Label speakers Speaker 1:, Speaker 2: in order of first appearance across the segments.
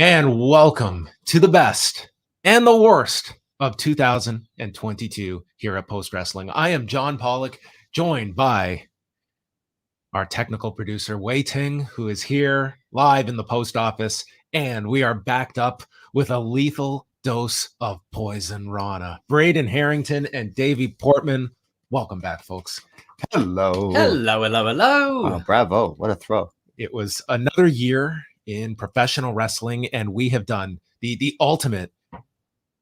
Speaker 1: And welcome to the best and the worst of 2022 here at Post Wrestling. I am John Pollock, joined by our technical producer, Wai Ting, who is here live in the post office. And we are backed up with a lethal dose of Poisonrana. Braden Herrington and Davie Portman. Welcome back, folks.
Speaker 2: Hello.
Speaker 3: Hello, hello, hello.
Speaker 2: Oh, bravo. What a throw.
Speaker 1: It was another year in professional wrestling, and we have done the ultimate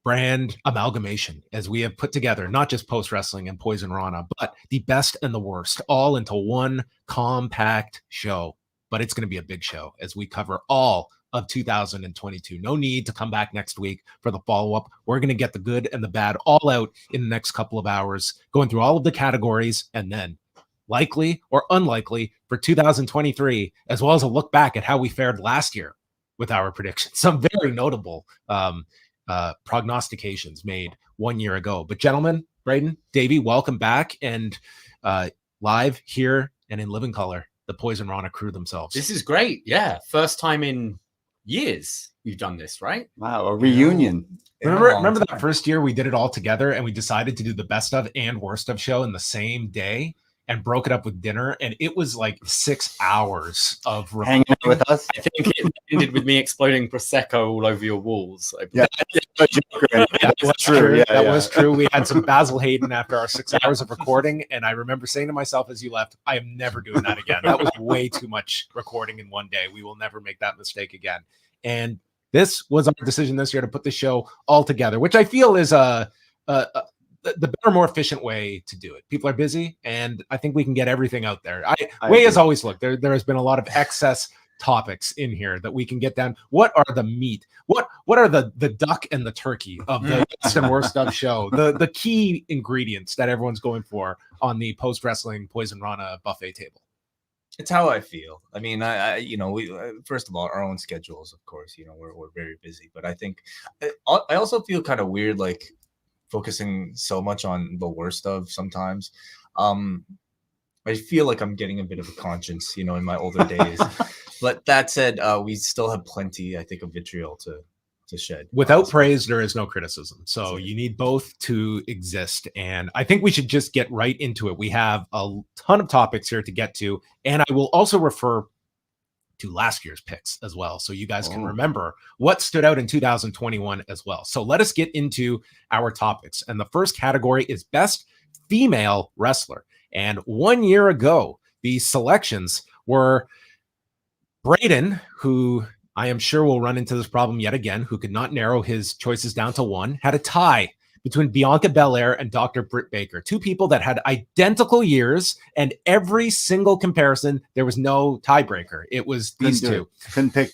Speaker 1: brand amalgamation as we have put together not just Post Wrestling and Poisonrana, but the best and the worst all into one compact show. But it's going to be a big show as we cover all of 2022. No need to come back next week for the follow-up. We're going to get the good and the bad all out in the next couple of hours, going through all of the categories, and then likely or unlikely for 2023, as well as a look back at how we fared last year with our predictions. Some very notable prognostications made 1 year ago. But gentlemen, Braden, Davie, welcome back. And live here and in living color, the Poisonrana crew themselves.
Speaker 3: This is great. Yeah. First time in years you've done this, right?
Speaker 2: Wow, a reunion.
Speaker 1: Remember that first year we did it all together and we decided to do the best of and worst of show in the same day and broke it up with dinner, and it was like 6 hours of
Speaker 2: Hanging out with us.
Speaker 3: I think it ended with me exploding Prosecco all over your walls.
Speaker 2: Yeah,
Speaker 1: that was true. Yeah, that was true. We had some Basil Hayden after our 6 hours of recording, and I remember saying to myself as you left, I am never doing that again. That was way too much recording in one day. We will never make that mistake again. And this was our decision this year to put the show all together, which I feel is the better, more efficient way to do it. People are busy, and I think we can get everything out there. Way has always looked. There has been a lot of excess topics in here that we can get down. What are the meat? What are the duck and the turkey of the best and worst of show? The key ingredients that everyone's going for on the post wrestling Poisonrana buffet table.
Speaker 4: It's how I feel. I mean, we first of all, our own schedules, of course, we're very busy, but I think I also feel kind of weird, like focusing so much on the worst of sometimes. I feel like I'm getting a bit of a conscience, in my older days. But that said, we still have plenty, I think, of vitriol to shed.
Speaker 1: Without praise, there is no criticism. So you need both to exist. And I think we should just get right into it. We have a ton of topics here to get to. And I will also refer to last year's picks as well, so you guys can remember what stood out in 2021 as well. So let us get into our topics. And the first category is Best Female Wrestler. And 1 year ago, the selections were Braden, who I am sure will run into this problem yet again, who could not narrow his choices down to one, had a tie between Bianca Belair and Dr. Britt Baker, two people that had identical years, and every single comparison, there was no tiebreaker. It was these two.
Speaker 2: Couldn't pick.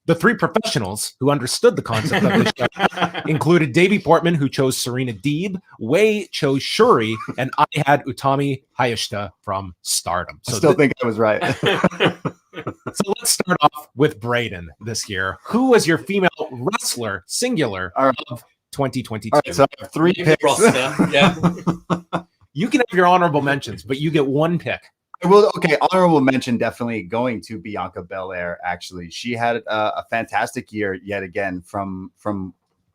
Speaker 1: The three professionals who understood the concept of the show included Davie Portman, who chose Serena Deeb, Wai chose Shuri, and I had Utami Hayashita from Stardom.
Speaker 2: So I still think I was right.
Speaker 1: So let's start off with Braden this year. Who was your female wrestler, singular, of 2022?
Speaker 2: All right, so I have three picks.
Speaker 3: Yeah.
Speaker 1: You can have your honorable mentions, but you get one pick.
Speaker 2: Well, okay, honorable mention definitely going to Bianca Belair, actually. She had a fantastic year yet again from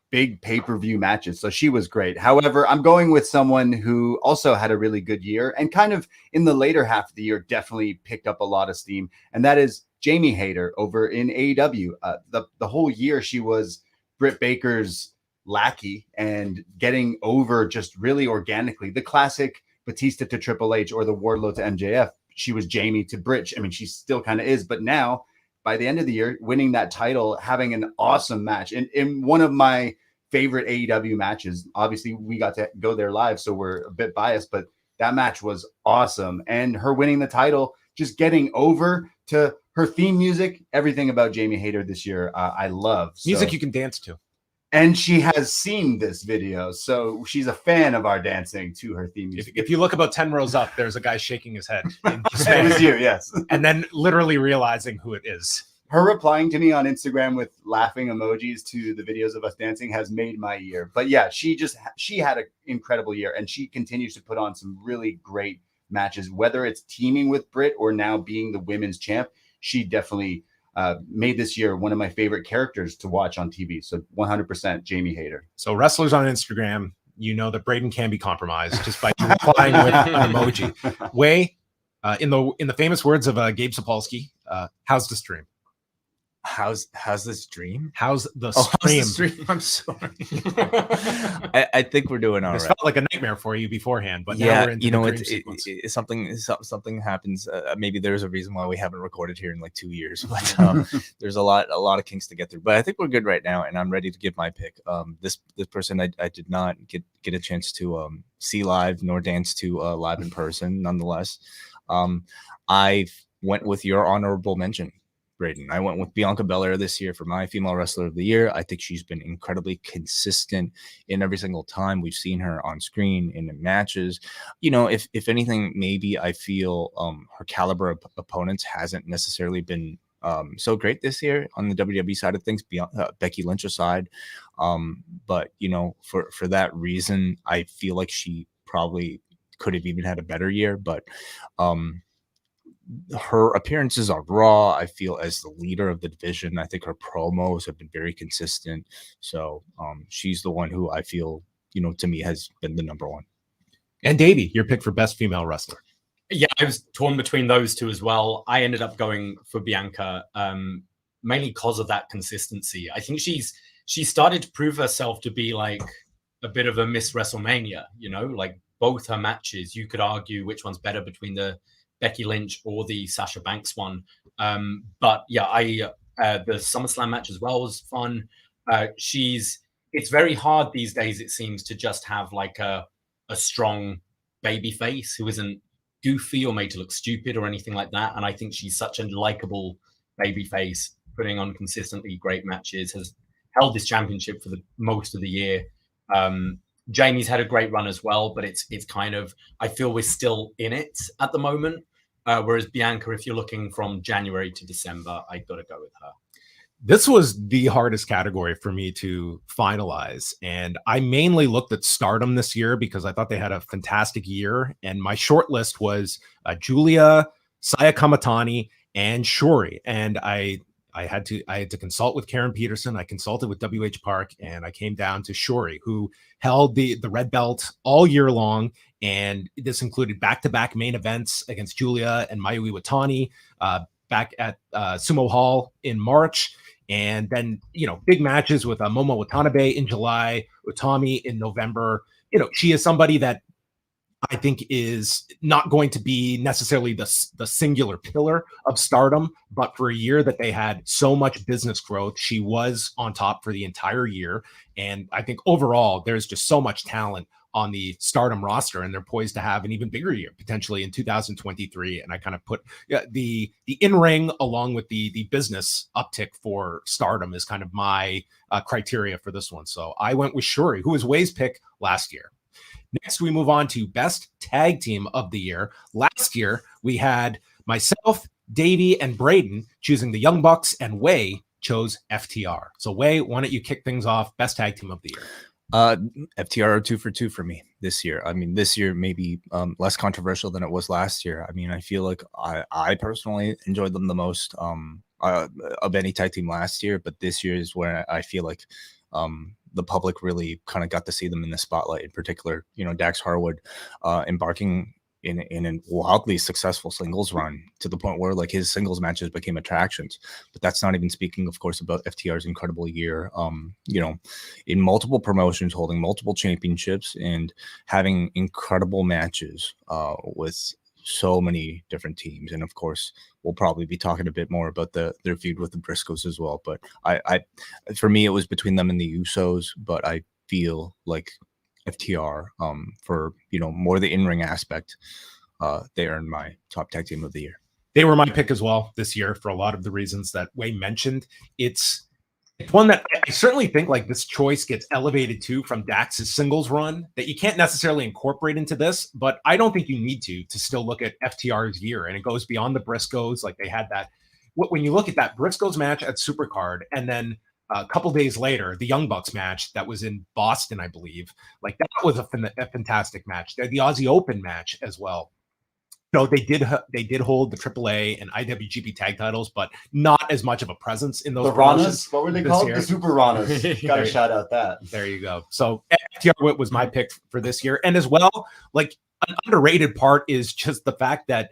Speaker 2: big pay-per-view matches, so she was great. However, I'm going with someone who also had a really good year and kind of in the later half of the year definitely picked up a lot of steam, and that is Jamie Hayter over in AEW. The whole year she was Britt Baker's lackey and getting over just really organically. The classic Batista to Triple H or the Wardlow to MJF. She was Jamie to Britt. I mean, she still kind of is, but now by the end of the year, winning that title, having an awesome match in one of my favorite AEW matches. Obviously, we got to go there live, so we're a bit biased, but that match was awesome. And her winning the title, just getting over to her theme music, everything about Jamie Hayter this year, I love.
Speaker 1: Music you can dance to.
Speaker 2: And she has seen this video, so she's a fan of our dancing to her theme music.
Speaker 1: If you look about 10 rows up, there's a guy shaking his head.
Speaker 2: It was you, yes.
Speaker 1: And then literally realizing who it is.
Speaker 2: Her replying to me on Instagram with laughing emojis to the videos of us dancing has made my year. But yeah, she had an incredible year, and she continues to put on some really great matches, whether it's teaming with Britt or now being the women's champ. She definitely made this year one of my favorite characters to watch on TV. So 100% Jamie Hayter.
Speaker 1: So wrestlers on Instagram, you know that Braden can be compromised just by replying with an emoji. Wai, in the famous words of Gabe Sapolsky, how's the stream?
Speaker 4: How's this dream?
Speaker 1: How's the
Speaker 4: How's the
Speaker 1: stream?
Speaker 4: stream? I'm sorry. I think we're doing all
Speaker 1: This
Speaker 4: right.
Speaker 1: felt like a nightmare for you beforehand, but now
Speaker 4: Yeah,
Speaker 1: we're into
Speaker 4: you know,
Speaker 1: the dream
Speaker 4: it's
Speaker 1: sequence.
Speaker 4: something happens. Maybe there's a reason why we haven't recorded here in like 2 years, but there's a lot of kinks to get through. But I think we're good right now, and I'm ready to give my pick. This person I did not get a chance to see live nor dance to live in person. Nonetheless, I went with your honorable mention, Braden. I went with Bianca Belair this year for my female wrestler of the year. I think she's been incredibly consistent in every single time we've seen her on screen in the matches. You know, if anything, maybe I feel her caliber of opponents hasn't necessarily been so great this year on the WWE side of things, beyond Becky Lynch aside. But you know, for that reason, I feel like she probably could have even had a better year. But her appearances are raw. I feel as the leader of the division, I think her promos have been very consistent. So she's the one who I feel, you know, to me has been the number one.
Speaker 1: And Davey, your pick for best female wrestler.
Speaker 3: Yeah, I was torn between those two as well. I ended up going for Bianca, mainly because of that consistency. I think she started to prove herself to be like a bit of a Miss WrestleMania, you know, like both her matches. You could argue which one's better between the Becky Lynch or the Sasha Banks one. But yeah, the SummerSlam match as well was fun. It's very hard these days, it seems, to just have like a strong baby face who isn't goofy or made to look stupid or anything like that. And I think she's such a likable baby face, putting on consistently great matches, has held this championship for the most of the year. Jamie's had a great run as well, but it's kind of, I feel we're still in it at the moment. Whereas Bianca, if you're looking from January to December, I got to go with her.
Speaker 1: This was the hardest category for me to finalize. And I mainly looked at Stardom this year because I thought they had a fantastic year. And my short list was Julia, Saya Kamatani, and Shuri. And I had to consult with Karen Peterson. I consulted with WH Park, and I came down to Shuri, who held the red belt all year long. And this included back-to-back main events against Julia and Mayu Iwatani back at Sumo Hall in March. And then, you know, big matches with Momo Watanabe in July, Utami in November. You know, she is somebody that I think is not going to be necessarily the singular pillar of Stardom, but for a year that they had so much business growth, she was on top for the entire year. And I think overall, there's just so much talent on the Stardom roster, and they're poised to have an even bigger year potentially in 2023. And I kind of put the in-ring along with the business uptick for Stardom is kind of my criteria for this one. So I went with Shuri, who was Wai's pick last year. Next, we move on to Best Tag Team of the Year. Last year, we had myself, Davey, and Braden choosing the Young Bucks, and Wai chose FTR. So, Wai, why don't you kick things off? Best Tag Team of the Year.
Speaker 4: FTR are 2 for 2 for me this year. I mean, this year maybe less controversial than it was last year. I mean, I feel like I personally enjoyed them the most of any tag team last year, but this year is where I feel like the public really kind of got to see them in the spotlight. In particular, you know, Dax Harwood embarking in a wildly successful singles run to the point where like his singles matches became attractions. But that's not even speaking, of course, about FTR's incredible year, you know, in multiple promotions, holding multiple championships and having incredible matches with so many different teams. And of course, we'll probably be talking a bit more about their feud with the Briscoes as well. But I for me, it was between them and the Usos, but I feel like FTR for, you know, more the in-ring aspect, they earned my top tag team of the year.
Speaker 1: They were my pick as well this year for a lot of the reasons that Wai mentioned. It's one that I certainly think like this choice gets elevated too from Dax's singles run that you can't necessarily incorporate into this, but I don't think you need to still look at FTR's year. And it goes beyond the Briscoes. Like they had that, when you look at that Briscoes match at Supercard, and then a couple days later, the Young Bucks match that was in Boston, I believe, like that was a fantastic match. The Aussie Open match as well. No, they did hold the AAA and IWGP tag titles, but not as much of a presence in those
Speaker 2: The
Speaker 1: promotions
Speaker 2: Ranas, what were they
Speaker 1: this
Speaker 2: called?
Speaker 1: year.
Speaker 2: The Super Ranas. Got to
Speaker 1: There-
Speaker 2: shout out that.
Speaker 1: There you go. So FTR was my pick for this year. And as well, like an underrated part is just the fact that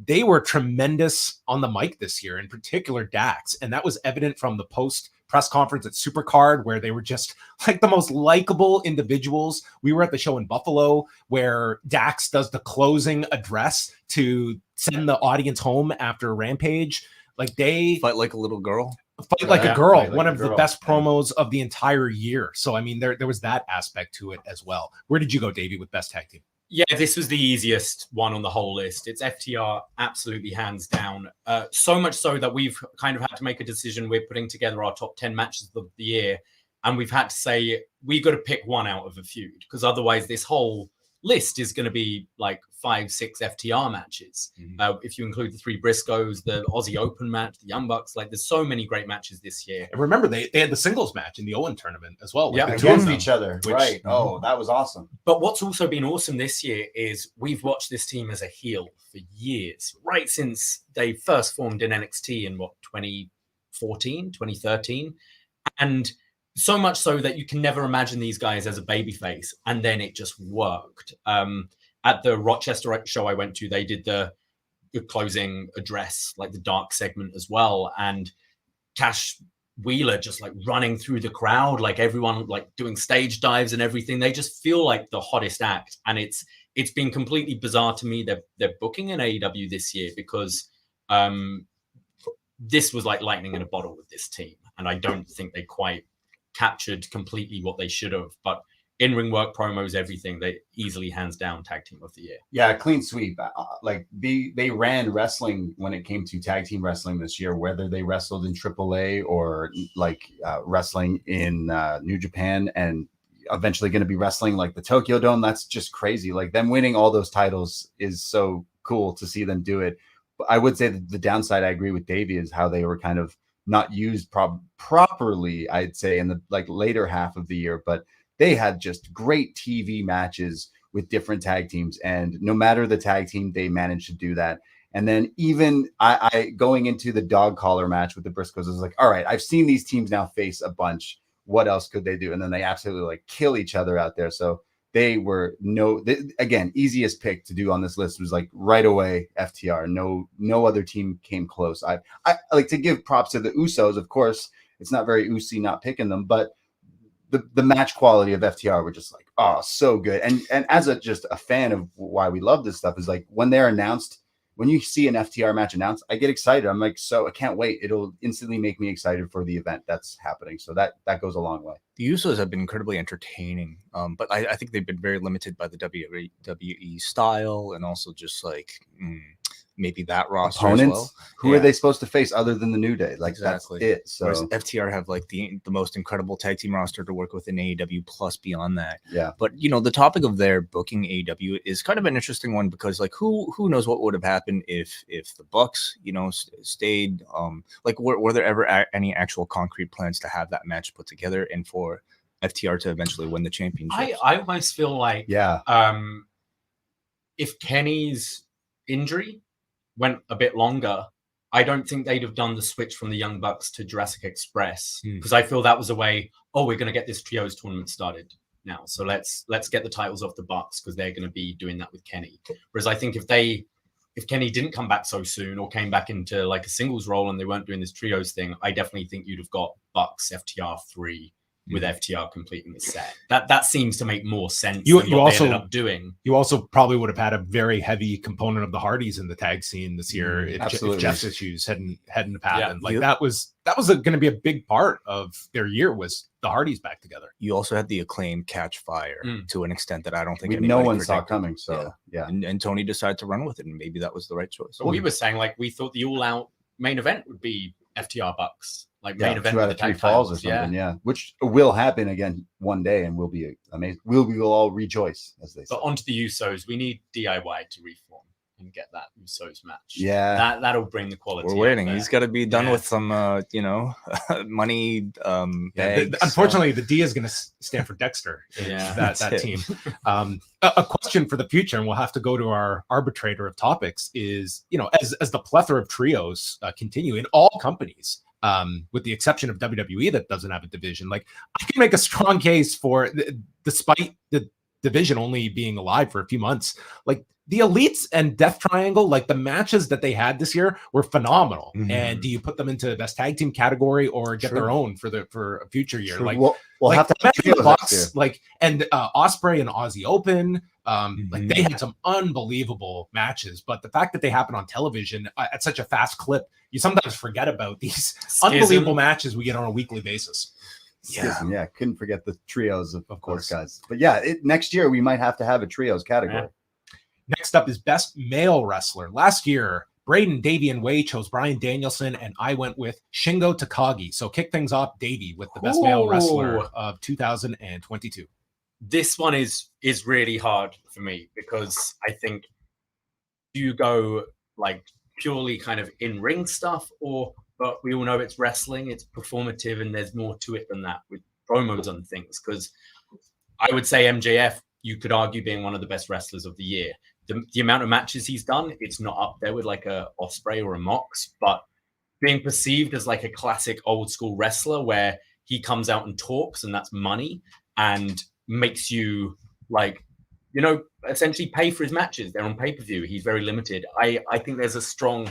Speaker 1: they were tremendous on the mic this year, in particular Dax. And that was evident from the post press conference at Supercard, where they were just like the most likable individuals. We were at the show in Buffalo where Dax does the closing address to send the audience home after Rampage. Like they
Speaker 4: Fight like a little girl.
Speaker 1: Fight like a girl,
Speaker 2: Fight like
Speaker 1: one
Speaker 2: a
Speaker 1: of the
Speaker 2: girl.
Speaker 1: best promos of the entire year. So I mean, there was that aspect to it as well. Where did you go, Davey, with best tag team?
Speaker 3: Yeah, this was the easiest one on the whole list. It's FTR, absolutely hands down. So much so that we've kind of had to make a decision. We're putting together our top 10 matches of the year, and we've had to say we've got to pick one out of a feud, because otherwise this whole list is going to be like 5-6 FTR matches. If you include the 3 Briscoes, the Aussie Open match, the Young Bucks, like there's so many great matches this year.
Speaker 1: And remember, they had the singles match in the Owen tournament as well.
Speaker 3: Yeah,
Speaker 1: the two of
Speaker 2: Against
Speaker 1: them.
Speaker 2: each other.
Speaker 1: which-
Speaker 2: Right. Oh, that was awesome.
Speaker 3: But what's also been awesome this year is we've watched this team as a heel for years, right since they first formed in NXT in 2014, 2013. And so much so that you can never imagine these guys as a babyface. And then it just worked. At the Rochester show I went to, they did the closing address, like the dark segment as well. And Cash Wheeler just like running through the crowd, like everyone like doing stage dives and everything. They just feel like the hottest act. And it's been completely bizarre to me. They're booking an AEW this year because this was like lightning in a bottle with this team. And I don't think they quite captured completely what they should have. But in-ring work, promos, everything, they easily hands down tag team of the year.
Speaker 2: Yeah, clean sweep. Like they ran wrestling when it came to tag team wrestling this year, whether they wrestled in AAA or like wrestling in New Japan, and eventually going to be wrestling like the Tokyo Dome. That's just crazy. Like them winning all those titles is so cool to see them do it. But I would say that the downside, I agree with Davey, is how they were kind of not used properly, I'd say, in the like later half of the year. But they had just great TV matches with different tag teams, and no matter the tag team, they managed to do that. And then even I going into the dog collar match with the Briscoes, I was like, all right, I've seen these teams now face a bunch. What else could they do? And then they absolutely like kill each other out there. So they were again, easiest pick to do on this list was like right away FTR. No other team came close. I like to give props to the Usos. Of course, it's not very Usi not picking them, but the match quality of FTR were just like, oh, so good. And as just a fan of why we love this stuff is like when they're announced, when you see an FTR match announced, I get excited. I'm like, so I can't wait. It'll instantly make me excited for the event that's happening. So that goes a long way.
Speaker 4: The Usos have been incredibly entertaining, but I think they've been very limited by the WWE style, and also just like maybe that roster
Speaker 2: Opponents,
Speaker 4: as well.
Speaker 2: who are they supposed to face other than the New Day? Like
Speaker 4: Exactly.
Speaker 2: That's it. So
Speaker 4: whereas FTR have like the most incredible tag team roster to work with in AEW plus beyond that.
Speaker 2: yeah,
Speaker 4: But you know, the topic of their booking AEW is kind of an interesting one, because like who knows what would have happened if the Bucks, you know, stayed like were there ever any actual concrete plans to have that match put together and for FTR to eventually win the championship?
Speaker 3: I almost feel like
Speaker 2: yeah,
Speaker 3: if Kenny's injury went a bit longer, I don't think they'd have done the switch from the Young Bucks to Jurassic Express, because I feel that was a way, we're going to get this trios tournament started now, so let's get the titles off the Bucks, because they're going to be doing that with Kenny. Whereas I think if Kenny didn't come back so soon, or came back into like a singles role and they weren't doing this trios thing, I definitely think you'd have got Bucks FTR 3 with FTR completing the set. That seems to make more sense than what they ended up doing.
Speaker 1: You also probably would have had a very heavy component of the Hardys in the tag scene this year if Jeff's issues hadn't happened.
Speaker 3: Yeah.
Speaker 1: Like that was going to be a big part of their year, was the Hardys back together.
Speaker 4: You also had the Acclaim catch fire to an extent that I don't think
Speaker 2: no one
Speaker 4: predicted.
Speaker 2: saw coming. So yeah.
Speaker 4: And Tony decided to run with it, and maybe that was the right choice.
Speaker 3: So we were saying, like, we thought the all-out main event would be FTR Bucks, like main event
Speaker 2: 2 out
Speaker 3: with
Speaker 2: of
Speaker 3: the
Speaker 2: 3
Speaker 3: tag
Speaker 2: falls
Speaker 3: titles.
Speaker 2: or something. Yeah, which will happen again one day, and will be amazing. We will all rejoice, as they say.
Speaker 3: But onto the Usos, we need DIY to reform. and get that Usos match.
Speaker 2: Yeah.
Speaker 3: That'll bring the quality.
Speaker 4: We're waiting.
Speaker 3: up
Speaker 4: He's got to be done
Speaker 3: Yeah.
Speaker 4: with some, money. Bags.
Speaker 1: Unfortunately, the D is going to stand for Dexter in
Speaker 3: Yeah.
Speaker 1: that
Speaker 4: That's it.
Speaker 1: team. A question for the future, and we'll have to go to our arbitrator of topics, is, as the plethora of trios continue in all companies, with the exception of WWE that doesn't have a division, like, I can make a strong case for, despite the division only being alive for a few months, like, the Elites and Death Triangle, like, the matches that they had this year were phenomenal.
Speaker 4: Mhm.
Speaker 1: And do you put them into the best tag team category or get
Speaker 4: True.
Speaker 1: their own for a future year?
Speaker 2: True.
Speaker 1: Like,
Speaker 2: we'll
Speaker 1: like,
Speaker 2: have to
Speaker 1: the
Speaker 2: have
Speaker 1: match with
Speaker 2: trios
Speaker 1: the
Speaker 2: next year.
Speaker 1: Bucks, like, and Osprey and Aussie Open, like, they had some unbelievable matches. But the fact that they happen on television at such a fast clip, you sometimes forget about these unbelievable matches we get on a weekly basis.
Speaker 2: Yeah, couldn't forget the trios, of course,
Speaker 1: course.
Speaker 2: guys. But yeah, next year we might have to have a trios category.
Speaker 3: Yeah.
Speaker 1: Next up is Best Male Wrestler. Last year, Braden, Davie, and Wai chose Bryan Danielson, and I went with Shingo Takagi. So kick things off, Davie, with the Best Male Wrestler of 2022.
Speaker 3: This one is really hard for me because I think you go like purely kind of in-ring stuff, but we all know it's wrestling, it's performative, and there's more to it than that with promos and things. Because I would say MJF, you could argue, being one of the best wrestlers of the year. The amount of matches he's done, it's not up there with like a Osprey or a Mox, but being perceived as like a classic old school wrestler where he comes out and talks, and that's money, and makes you like, essentially pay for his matches. They're on pay-per-view. He's very limited. I think there's a strong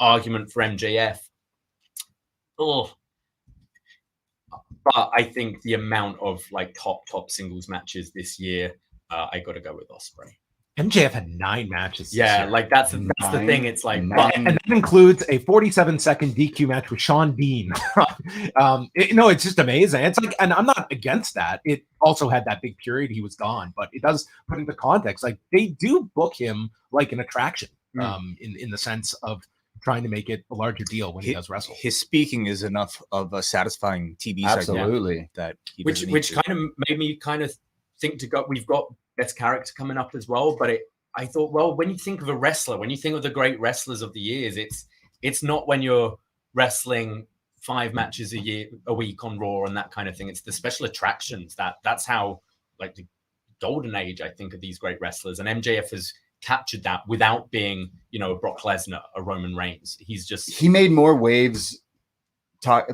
Speaker 3: argument for MJF. But I think the amount of like top singles matches this year, I got to go with Osprey.
Speaker 1: MJF had 9 matches. This
Speaker 3: Yeah,
Speaker 1: year.
Speaker 3: like that's the thing. It's like,
Speaker 1: and that includes a 47-second DQ match with Sean Dean. It's just amazing. It's like, and I'm not against that. It also had that big period he was gone, but it does put into context. Like, they do book him like an attraction, in the sense of trying to make it a larger deal when he does wrestle.
Speaker 4: His speaking is enough of a satisfying TV segment.
Speaker 2: Absolutely.
Speaker 4: That he
Speaker 3: which kind of made me kind of think we've got best character coming up as well. But I thought, well, when you think of a wrestler, when you think of the great wrestlers of the years, it's not when you're wrestling 5 matches a week on Raw and that kind of thing. It's the special attractions that's how, like, the golden age, I think, of these great wrestlers. And MJF has captured that without being, a Brock Lesnar, a Roman Reigns. He
Speaker 2: made more waves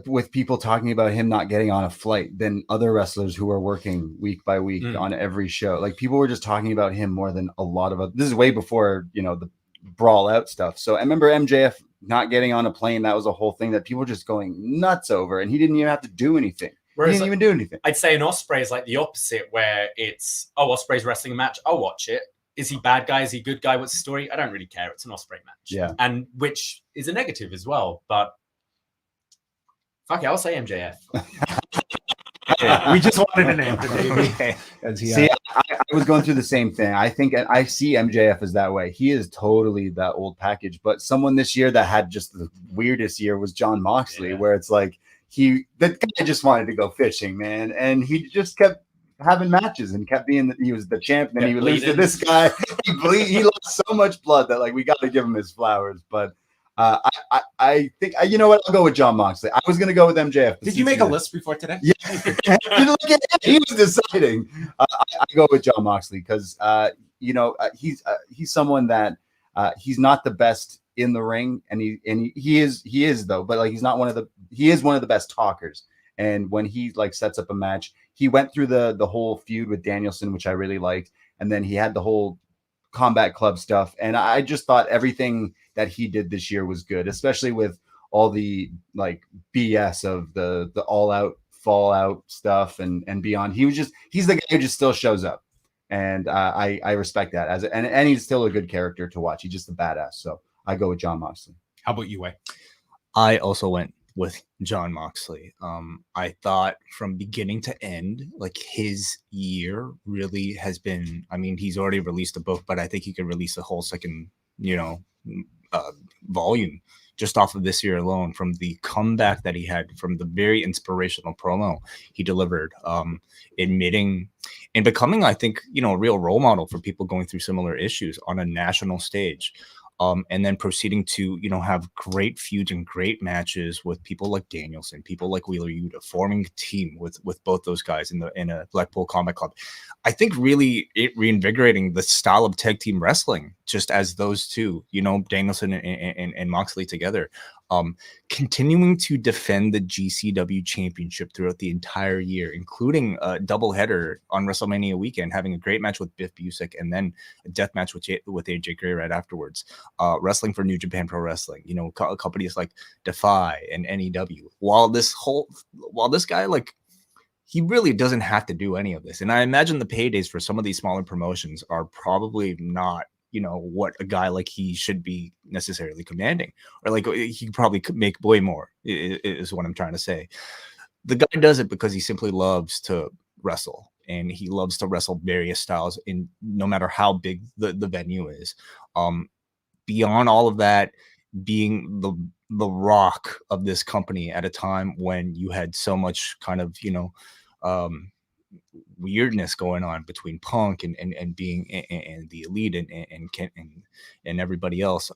Speaker 2: with people talking about him not getting on a flight than other wrestlers who are working week by week on every show. Like, people were just talking about him more than a lot of this is way before, the brawl out stuff. So I remember MJF not getting on a plane. That was a whole thing that people were just going nuts over, and he didn't even have to do anything. He didn't even do anything.
Speaker 3: I'd say an Osprey is like the opposite, where it's, Osprey's wrestling a match, I'll watch it. Is he bad guy? Is he good guy? What's the story? I don't really care. It's an Osprey match.
Speaker 2: Yeah.
Speaker 3: And which is a negative as well. But fuck it, I'll say MJF.
Speaker 1: We just wanted an answer, Davey.
Speaker 2: See, I was going through the same thing. I think I see MJF as that way. He is totally that old package. But someone this year that had just the weirdest year was Jon Moxley, where it's like that guy just wanted to go fishing, man. And he just kept having matches and kept being he was the champ, and then he would lose to this guy. He lost so much blood that, like, we got to give him his flowers. But I think, you know what, I'll go with Jon Moxley. I was going to go with MJF.
Speaker 1: Did you make a list before today?
Speaker 2: Yeah. Look at him. He was deciding. I go with Jon Moxley because he's someone that he's not the best in the ring, and he is though, but like he is one of the best talkers. And when he like sets up a match, he went through the whole feud with Danielson, which I really liked, and then he had the whole Combat Club stuff, and I just thought everything that he did this year was good, especially with all the like BS of the All Out Fallout stuff and beyond. He's the guy who just still shows up, and I respect that and he's still a good character to watch. He's just a badass. So I go with Jon Moxley.
Speaker 1: How about you, Wai?
Speaker 4: I also went with Jon Moxley. I thought from beginning to end, like, his year really has been, I mean, he's already released a book, but I think he could release a whole second, volume just off of this year alone, from the comeback that he had, from the very inspirational promo he delivered, admitting and becoming, I think, a real role model for people going through similar issues on a national stage. And then proceeding to, have great feuds and great matches with people like Danielson, people like Wheeler Yuta, forming a team with both those guys in a Blackpool Combat Club. I think really it reinvigorating the style of tag team wrestling, just as those two, Danielson and Moxley together, continuing to defend the GCW championship throughout the entire year, including a doubleheader on WrestleMania weekend, having a great match with Biff Busick and then a death match with AJ Gray right afterwards, wrestling for New Japan Pro Wrestling, companies like Defy and NEW, while this guy, like, he really doesn't have to do any of this. And I imagine the paydays for some of these smaller promotions are probably not, what a guy like he should be necessarily commanding, or like he probably could make way more is what I'm trying to say. The guy does it because he simply loves to wrestle, and he loves to wrestle various styles in no matter how big the venue is. Beyond all of that, being the rock of this company at a time when you had so much kind of, weirdness going on between Punk and being and the Elite and everybody else.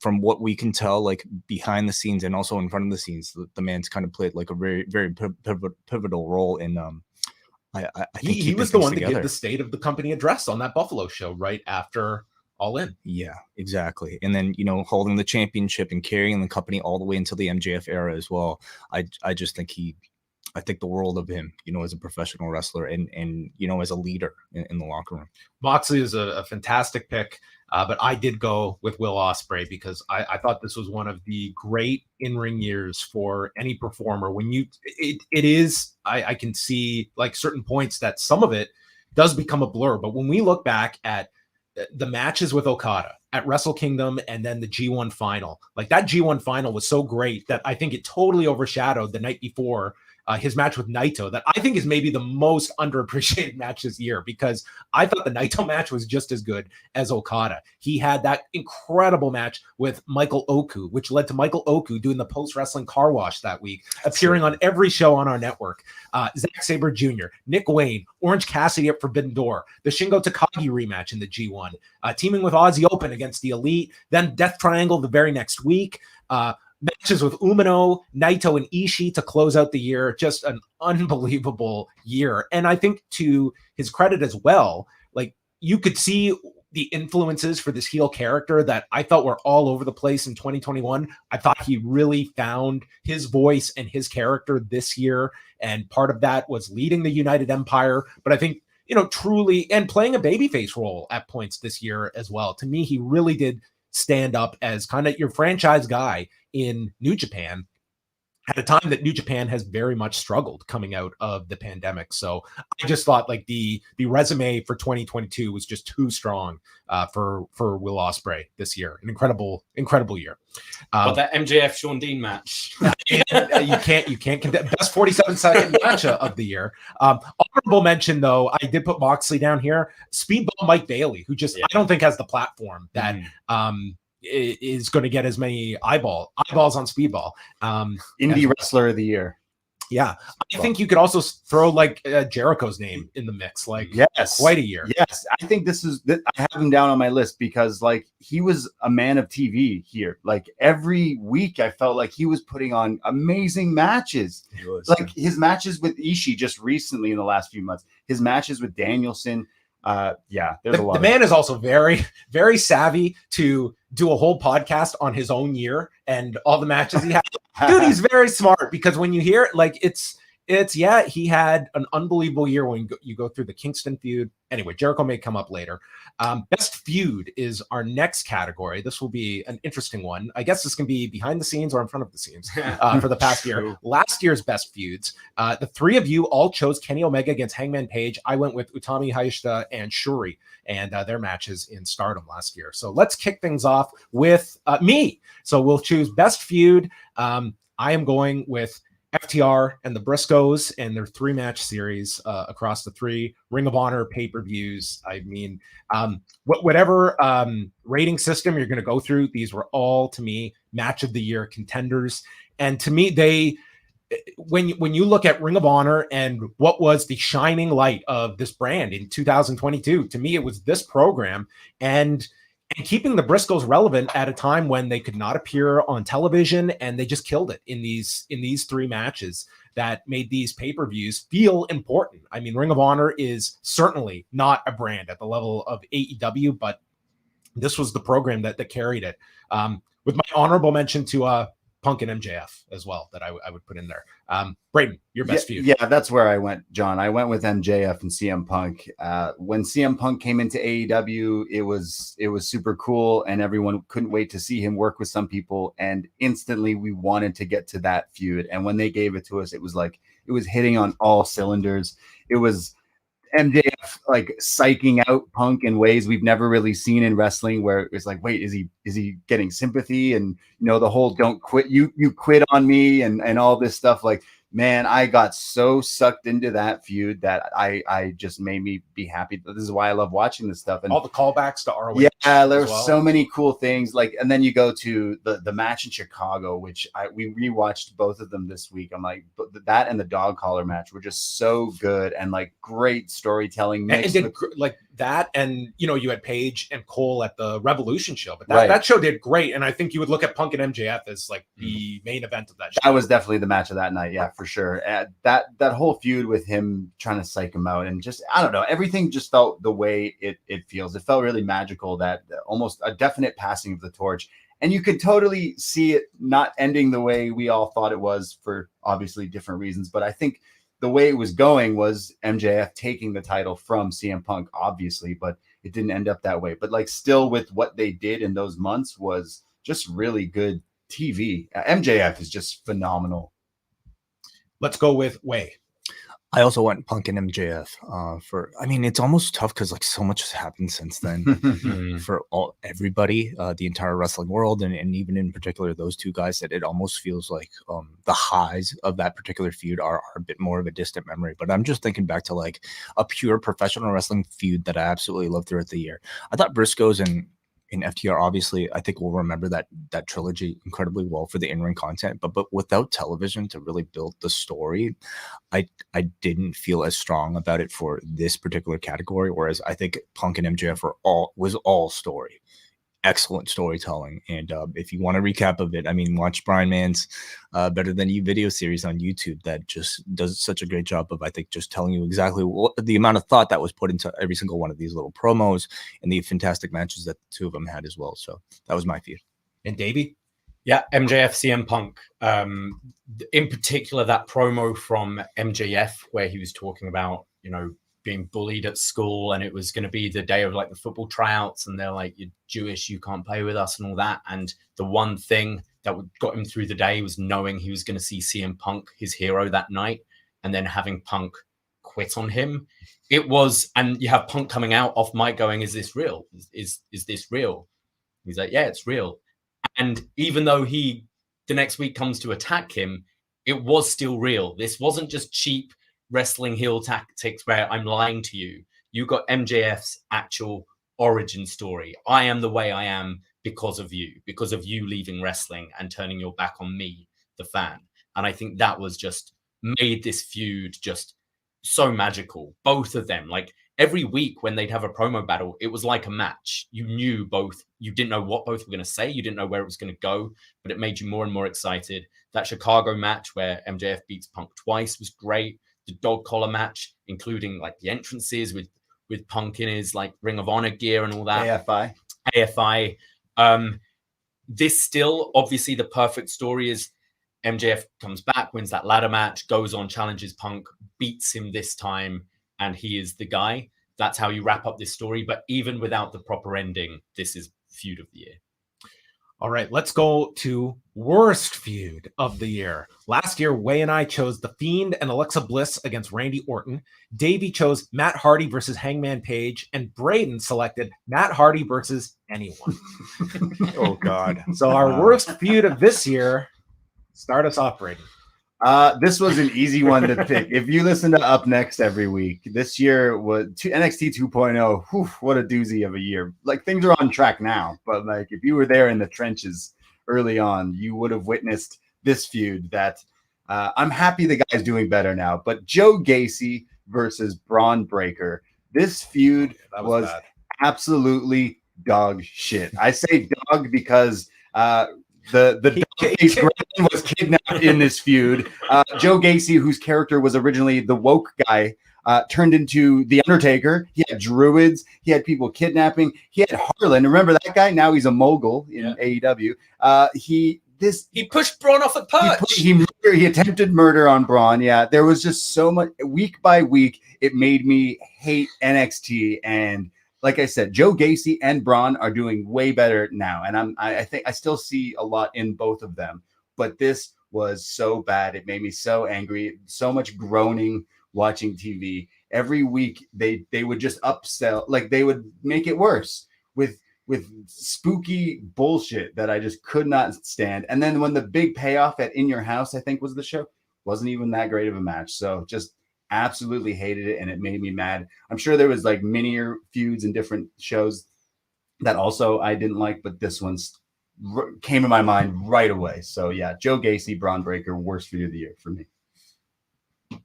Speaker 4: From what we can tell, like behind the scenes and also in front of the scenes, the man's kind of played like a very, very pivotal role in. I think
Speaker 1: he was the one to give the state of the company address on that Buffalo show right after All In.
Speaker 4: Yeah, exactly. And then, holding the championship and carrying the company all the way into the MJF era as well. I just think I think the world of him, as a professional wrestler and as a leader in the locker room. Moxley
Speaker 1: is a fantastic pick, but I did go with Will Ospreay because I thought this was one of the great in-ring years for any performer. When it is, I can see like certain points that some of it does become a blur, but when we look back at the matches with Okada at Wrestle Kingdom and then the G1 final, like that G1 final was so great that I think it totally overshadowed the night before his match with Naito, that I think is maybe the most underappreciated match this year, because I thought the Naito match was just as good as Okada. He had that incredible match with Michael Oku, which led to Michael Oku doing the post-wrestling car wash that week, appearing on every show on our network. Zack Sabre Jr., Nick Wayne, Orange Cassidy at Forbidden Door, the Shingo Takagi rematch in the G1, teaming with Aussie Open against the Elite, then Death Triangle the very next week, matches with Umino, Naito, and Ishii to close out the year. Just an unbelievable year. And I think to his credit as well, like you could see the influences for this heel character that I felt were all over the place in 2021. I thought he really found his voice and his character this year. And part of that was leading the United Empire. But I think, truly, and playing a babyface role at points this year as well. To me, he really did stand up as kind of your franchise guy in New Japan at a time that New Japan has very much struggled coming out of the pandemic. So I just thought like the resume for 2022 was just too strong for Will Ospreay this year. An incredible year.
Speaker 3: But that MJF Sean Dean match,
Speaker 1: you can't best 47-second match of the year. Honorable mention though, I did put Moxley down here. Speedball Mike Bailey, who just I don't think has the platform that is going to get as many eyeballs on Speedball.
Speaker 2: Indie Wrestler of the Year.
Speaker 1: Yeah, I think you could also throw like Jericho's name in the mix. Like,
Speaker 2: yes,
Speaker 1: quite a year.
Speaker 2: Yes, I think I have him down on my list because like he was a man of TV here. Like every week, I felt like he was putting on amazing matches. Like his matches with Ishii just recently in the last few months. His matches with Danielson. There's a lot.
Speaker 1: The man is also very, very savvy to do a whole podcast on his own year and all the matches he had. Dude, he's very smart because when you hear it, like it's he had an unbelievable year when you go through the Kingston feud. Anyway, Jericho may come up later. Best feud is our next category. This will be an interesting one. I guess this can be behind the scenes or in front of the scenes for the past year. Last year's best feuds. The three of you all chose Kenny Omega against Hangman Page. I went with Utami Hayashita and Shuri and their matches in Stardom last year. So let's kick things off with me. So we'll choose best feud. I am going with FTR and the Briscoes and their 3-match series across the 3 Ring of Honor pay-per-views. I mean, whatever rating system you're going to go through, these were all, to me, match of the year contenders. And to me, when you look at Ring of Honor and what was the shining light of this brand in 2022, to me, it was this program and keeping the Briscoes relevant at a time when they could not appear on television, and they just killed it in these 3 matches that made these pay-per-views feel important. I mean, Ring of Honor is certainly not a brand at the level of AEW, but this was the program that carried it. With my honorable mention to Punk and MJF as well, that I would put in there. Braden, your best feud.
Speaker 2: Yeah, that's where I went, John. I went with MJF and CM Punk. When CM Punk came into AEW, it was super cool, and everyone couldn't wait to see him work with some people. And instantly, we wanted to get to that feud. And when they gave it to us, it was like it was hitting on all cylinders. It was MJF like psyching out Punk in ways we've never really seen in wrestling, where it's like, wait, is he getting sympathy? And the whole "don't quit, you quit on me" and all this stuff. Like, man, I got so sucked into that feud that I just made me be happy. This is why I love watching this stuff. And
Speaker 1: all the callbacks to ROH.
Speaker 2: Yeah, there's so many cool things. Like, and then you go to the match in Chicago, which we rewatched both of them this week. I'm like, that and the dog collar match were just so good, and like great storytelling.
Speaker 1: Like that, and you had Paige and Cole at the Revolution show, but that show did great. And I think you would look at Punk and MJF as like the main event of that show.
Speaker 2: That was definitely the match of that night. Yeah, for sure. That whole feud with him trying to psych him out, and just, I don't know, everything just felt the way it feels. It felt really magical, that almost a definite passing of the torch. And you could totally see it not ending the way we all thought it was, for obviously different reasons. But I think the way it was going was MJF taking the title from CM Punk, obviously, but it didn't end up that way. But like, still, with what they did in those months was just really good TV. MJF is just phenomenal.
Speaker 1: Let's go with Wai.
Speaker 4: I also went Punk and MJF it's almost tough because like so much has happened since then for everybody, the entire wrestling world, and even in particular those two guys, that it almost feels like the highs of that particular feud are a bit more of a distant memory. But I'm just thinking back to like a pure professional wrestling feud that I absolutely loved throughout the year. I thought Briscoes and FTR, obviously, I think we'll remember that trilogy incredibly well for the in-ring content, but without television to really build the story, I didn't feel as strong about it for this particular category. Whereas I think Punk and MJF was all story. Excellent storytelling. And if you want a recap of it, watch Brian Mann's Better Than You video series on YouTube that just does such a great job of, I think, just telling you exactly what the amount of thought that was put into every single one of these little promos and the fantastic matches that the two of them had as well. So that was my feud.
Speaker 1: And Davey?
Speaker 3: Yeah, MJF, CM Punk. In particular, that promo from MJF where he was talking about, being bullied at school, and it was going to be the day of like the football tryouts, and they're like, "You're Jewish, you can't play with us," and all that. And the one thing that got him through the day was knowing he was going to see CM Punk, his hero, that night, and then having Punk quit on him. It was, and you have Punk coming out off mic going, "Is this real? Is this real?" He's like, "Yeah, it's real." And even though he the next week comes to attack him, it was still real. This wasn't just cheap wrestling heel tactics where I'm lying to you. You got MJF's actual origin story. I am the way I am because of you leaving wrestling and turning your back on me, the fan. And I think that was just made this feud just so magical. Both of them, like every week when they'd have a promo battle, it was like a match. You knew both. You didn't know what both were going to say. You didn't know where it was going to go, but it made you more and more excited. That Chicago match where MJF beats Punk twice was great. The dog collar match, including like the entrances with Punk in his like Ring of Honor gear and all that. AFI. This still, obviously, the perfect story is MJF comes back, wins that ladder match, goes on, challenges Punk, beats him this time, and he is the guy. That's how you wrap up this story. But even without the proper ending, this is feud of the year.
Speaker 1: All right, let's go to worst feud of the year. Last year, Wai and I chose The Fiend and Alexa Bliss against Randy Orton. Davey chose Matt Hardy versus Hangman Page, and Braden selected Matt Hardy versus anyone.
Speaker 2: Oh, God.
Speaker 1: So our worst feud of this year, start us off, Braden.
Speaker 2: This was an easy one to pick. If you listen to Up Next every week, this year was NXT 2.0. What a doozy of a year. Like, things are on track now, but like if you were there in the trenches, early on, you would have witnessed this feud that I'm happy the guy's doing better now. But Joe Gacy versus Braun Breaker, this feud
Speaker 1: That
Speaker 2: was
Speaker 1: bad.
Speaker 2: absolutely dog shit. I say dog because the dog-faced gremlin was kidnapped in this feud. Joe Gacy, whose character was originally the woke guy, turned into the Undertaker. He had druids. He had people kidnapping. He had Harlan. Remember that guy? Now he's a mogul in AEW. He
Speaker 3: pushed Braun off a perch.
Speaker 2: He attempted murder on Braun. Yeah, there was just so much. Week by week, it made me hate NXT. And like I said, Joe Gacy and Braun are doing way better now. And I think I still see a lot in both of them. But this was so bad. It made me so angry. So much groaning watching TV. Every week they would just upsell, like they would make it worse with spooky bullshit that I just could not stand. And then when the big payoff at In Your House, I think was the show, wasn't even that great of a match. So just absolutely hated it, and it made me mad. I'm sure there was like minier feuds and different shows that also I didn't like, but this one's came to my mind right away. So yeah, Joe Gacy, Braun Breaker, worst feud of the year for me.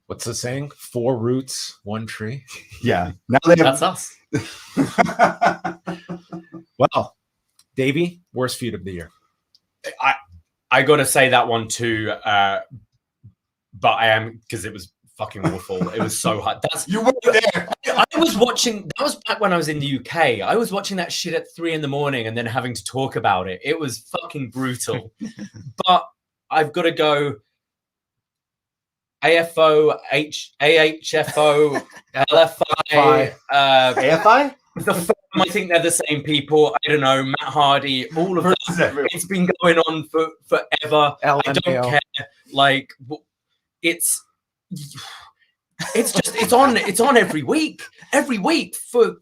Speaker 1: What's the saying? 4 roots, 1 tree.
Speaker 2: Yeah, now they have.
Speaker 3: That's us.
Speaker 1: Well, Davey, worst feud of the year.
Speaker 3: I got to say that one too, but I am, because it was fucking awful. It was so hard.
Speaker 2: You were there.
Speaker 3: I was watching. That was back when I was in the UK. I was watching that shit at 3 a.m. and then having to talk about it. It was fucking brutal. But I've got to go. AFO, AHFO, LFI,
Speaker 2: AFI.
Speaker 3: the firm, I think they're the same people. I don't know. Matt Hardy, all of that. It's been going on for forever.
Speaker 1: LMAO.
Speaker 3: I don't care. Like, it's just it's on every week for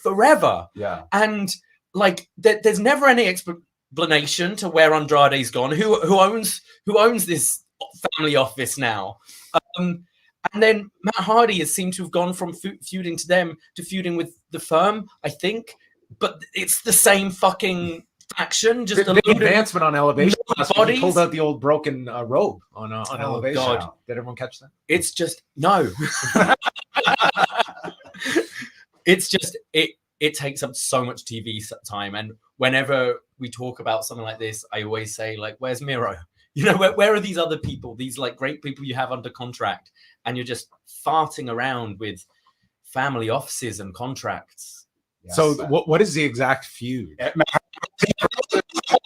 Speaker 3: forever.
Speaker 2: Yeah.
Speaker 3: And like, there's never any explanation to where Andrade's gone. Who owns this family office now? And then Matt Hardy has seemed to have gone from feuding to them to feuding with the firm, I think. But it's the same fucking faction. Just
Speaker 1: Big advancement on Elevation.
Speaker 3: Bodies.
Speaker 1: He pulled out the old broken robe on Elevation.
Speaker 3: God.
Speaker 1: Did everyone catch that?
Speaker 3: It's just no. It's just it takes up so much TV time, and whenever we talk about something like this, I always say, like, where's Miro? You know, where are these other people, these like great people you have under contract, and you're just farting around with family offices and contracts.
Speaker 2: Yes.
Speaker 1: So what is the exact feud?
Speaker 2: No,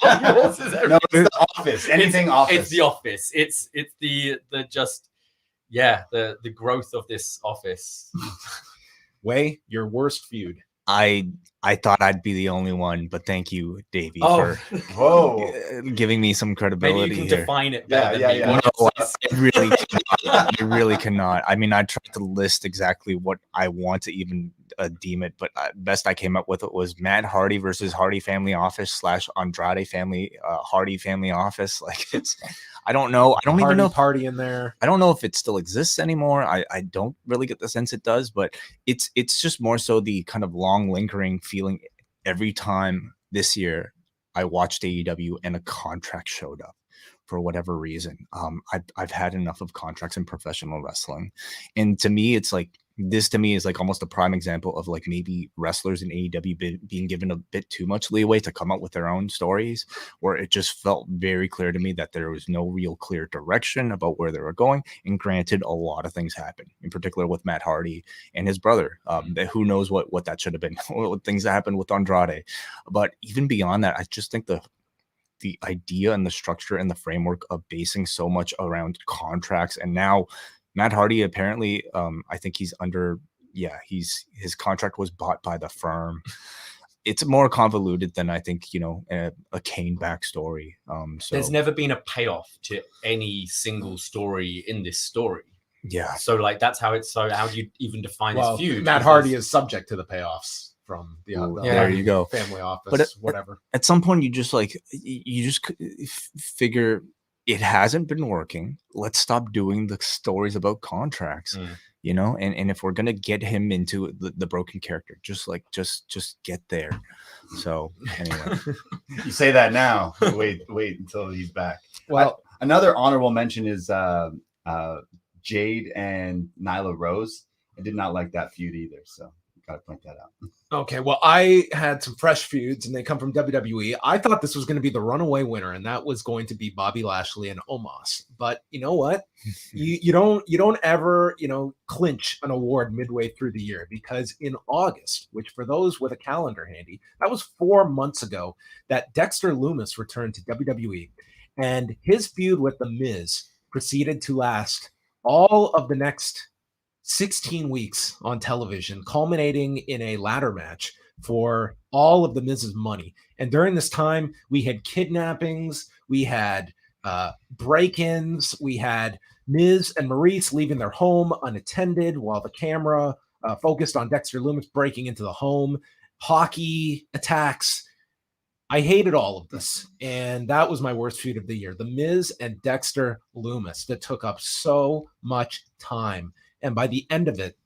Speaker 2: it's the office. Anything office.
Speaker 3: It's the office. It's the just, yeah, the growth of this office.
Speaker 1: Wai, your worst feud.
Speaker 4: I thought I'd be the only one, but thank you, Davey,
Speaker 3: Oh.
Speaker 4: for giving me some credibility.
Speaker 3: Maybe you can
Speaker 4: here.
Speaker 3: define it better than me.
Speaker 2: Yeah.
Speaker 4: No, I really cannot. I really cannot. I mean, I tried to list exactly what I want to even deem it, but best I came up with it was Matt Hardy versus Hardy Family Office / Andrade Family Hardy Family Office. Like, it's, I don't know. I don't even know.
Speaker 1: Party in there.
Speaker 4: I don't know if it still exists anymore. I don't really get the sense it does, but it's just more so the kind of long lingering feeling every time this year I watched AEW and a contract showed up for whatever reason. I've had enough of contracts in professional wrestling, and to me, it's like, this to me is like almost a prime example of like maybe wrestlers in AEW being given a bit too much leeway to come up with their own stories, where it just felt very clear to me that there was no real clear direction about where they were going. And granted, a lot of things happened, in particular with Matt Hardy and his brother. Who knows what that should have been, what things that happened with Andrade. But even beyond that, I just think the idea and the structure and the framework of basing so much around contracts, and now Matt Hardy apparently, I think he's under, his contract was bought by the firm. It's more convoluted than I think, a Kane backstory. So
Speaker 3: there's never been a payoff to any single story in this story.
Speaker 4: Yeah.
Speaker 3: So like, that's how it's, so how do you even define this feud?
Speaker 1: Matt Hardy is subject to the payoffs from the
Speaker 4: there you go,
Speaker 1: family office,
Speaker 4: but
Speaker 1: whatever.
Speaker 4: At some point, you just figure it hasn't been working. Let's stop doing the stories about contracts. you know, and if we're gonna get him into the broken character, just get there. So anyway,
Speaker 2: You say that now. Wait until he's back.
Speaker 1: Well,
Speaker 2: Another honorable mention is Jade and Nyla Rose. I did not like that feud either, so gotta point that out.
Speaker 1: okay, well, I had some fresh feuds, and they come from WWE. I thought this was going to be the runaway winner, and that was going to be Bobby Lashley and Omos. But you know what? you don't ever clinch an award midway through the year, because in August, which for those with a calendar handy, that was 4 months ago, that Dexter Lumis returned to WWE, and his feud with The Miz proceeded to last all of the next 16 weeks on television, culminating in a ladder match for all of the Miz's money. And during this time, we had kidnappings, we had break-ins, we had Miz and Maurice leaving their home unattended while the camera focused on Dexter Lumis breaking into the home, hockey attacks. I hated all of this, and that was my worst feud of the year. The Miz and Dexter Lumis that took up so much time. And by the end of it,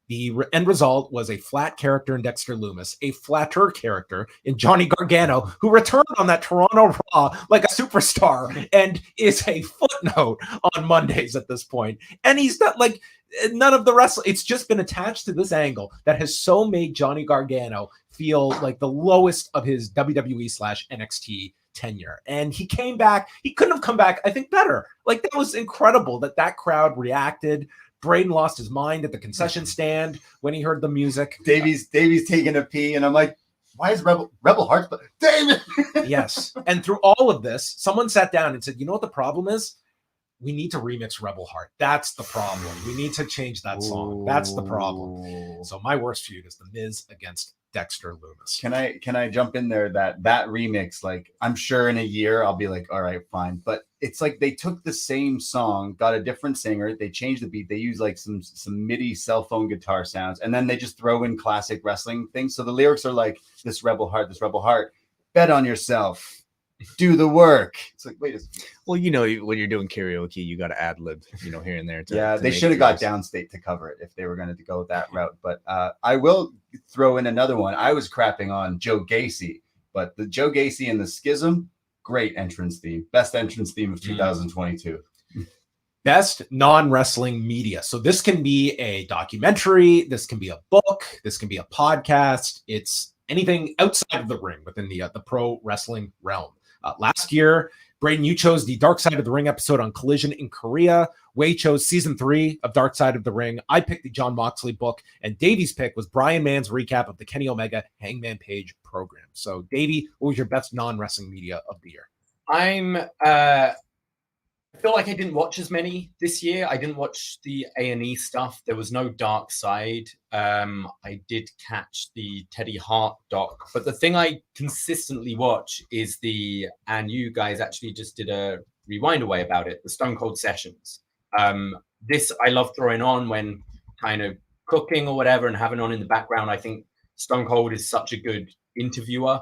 Speaker 1: the end result was a flat character in Dexter Lumis, a flatter character in Johnny Gargano, who returned on that Toronto Raw like a superstar and is a footnote on Mondays at this point. And he's not like none of the wrestling. It's just been attached to this angle that has so made Johnny Gargano feel like the lowest of his WWE/NXT tenure. And he came back. He couldn't have come back, I think, better. Like, that was incredible that crowd reacted. Braden lost his mind at the concession stand when he heard the music.
Speaker 2: Davey's taking a pee, and I'm like, why is Rebel Hearts? But David.
Speaker 1: Yes. And through all of this, someone sat down and said, you know what the problem is? We need to remix Rebel Heart. That's the problem. We need to change that song. That's the problem. So my worst feud is The Miz against Dexter Lumis.
Speaker 2: Can I jump in there? That remix, like, I'm sure in a year I'll be like, all right, fine. But it's like they took the same song, got a different singer, they changed the beat, they use like some MIDI cell phone guitar sounds, and then they just throw in classic wrestling things. So the lyrics are like, this Rebel Heart, bet on yourself, do the work. It's like, wait a second.
Speaker 4: Well, you know, when you're doing karaoke, you got to ad lib, here and there.
Speaker 2: Yeah, they should have got Downstate to cover it if they were going to go that route. But I will throw in another one. I was crapping on Joe Gacy, but the Joe Gacy and the Schism, great entrance theme, best entrance theme of 2022.
Speaker 1: Best non-wrestling media. So this can be a documentary, this can be a book, this can be a podcast. It's anything outside of the ring within the pro wrestling realm. Last year, Braden, you chose the Dark Side of the Ring episode on Collision in Korea. Wei chose season 3 of Dark Side of the Ring. I picked the John Moxley book, and Davey's pick was Brian Mann's recap of the Kenny Omega Hangman Page program. So, Davey, what was your best non-wrestling media of the year?
Speaker 3: I feel like I didn't watch as many this year. I didn't watch the A&E stuff. There was no Dark Side. I did catch the Teddy Hart doc, but the thing I consistently watch is and you guys actually just did a rewind away about it, the Stone Cold Sessions. This I love throwing on when kind of cooking or whatever and having on in the background. I think Stone Cold is such a good interviewer.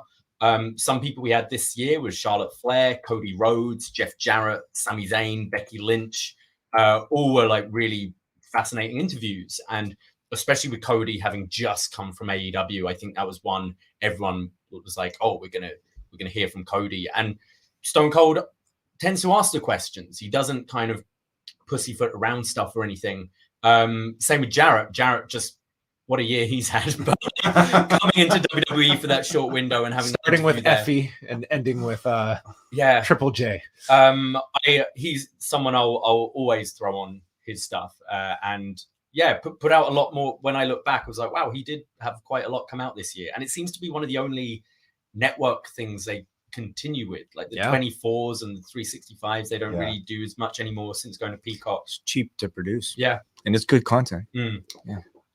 Speaker 3: Some people we had this year was Charlotte Flair, Cody Rhodes, Jeff Jarrett, Sami Zayn, Becky Lynch. All were like really fascinating interviews. And especially with Cody having just come from AEW, I think that was one everyone was like, oh, we're gonna hear from Cody. And Stone Cold tends to ask the questions. He doesn't kind of pussyfoot around stuff or anything. Same with Jarrett. Jarrett just, what a year he's had, but coming into WWE for that short window and having
Speaker 1: starting with Effie and ending with Triple J.
Speaker 3: He's someone I'll always throw on his stuff, and put out a lot more. When I look back, I was like, wow, he did have quite a lot come out this year, and it seems to be one of the only network things they continue with, like the 24s and the 365s. They don't really do as much anymore since going to Peacock.
Speaker 4: It's cheap to produce,
Speaker 3: and
Speaker 4: it's good content.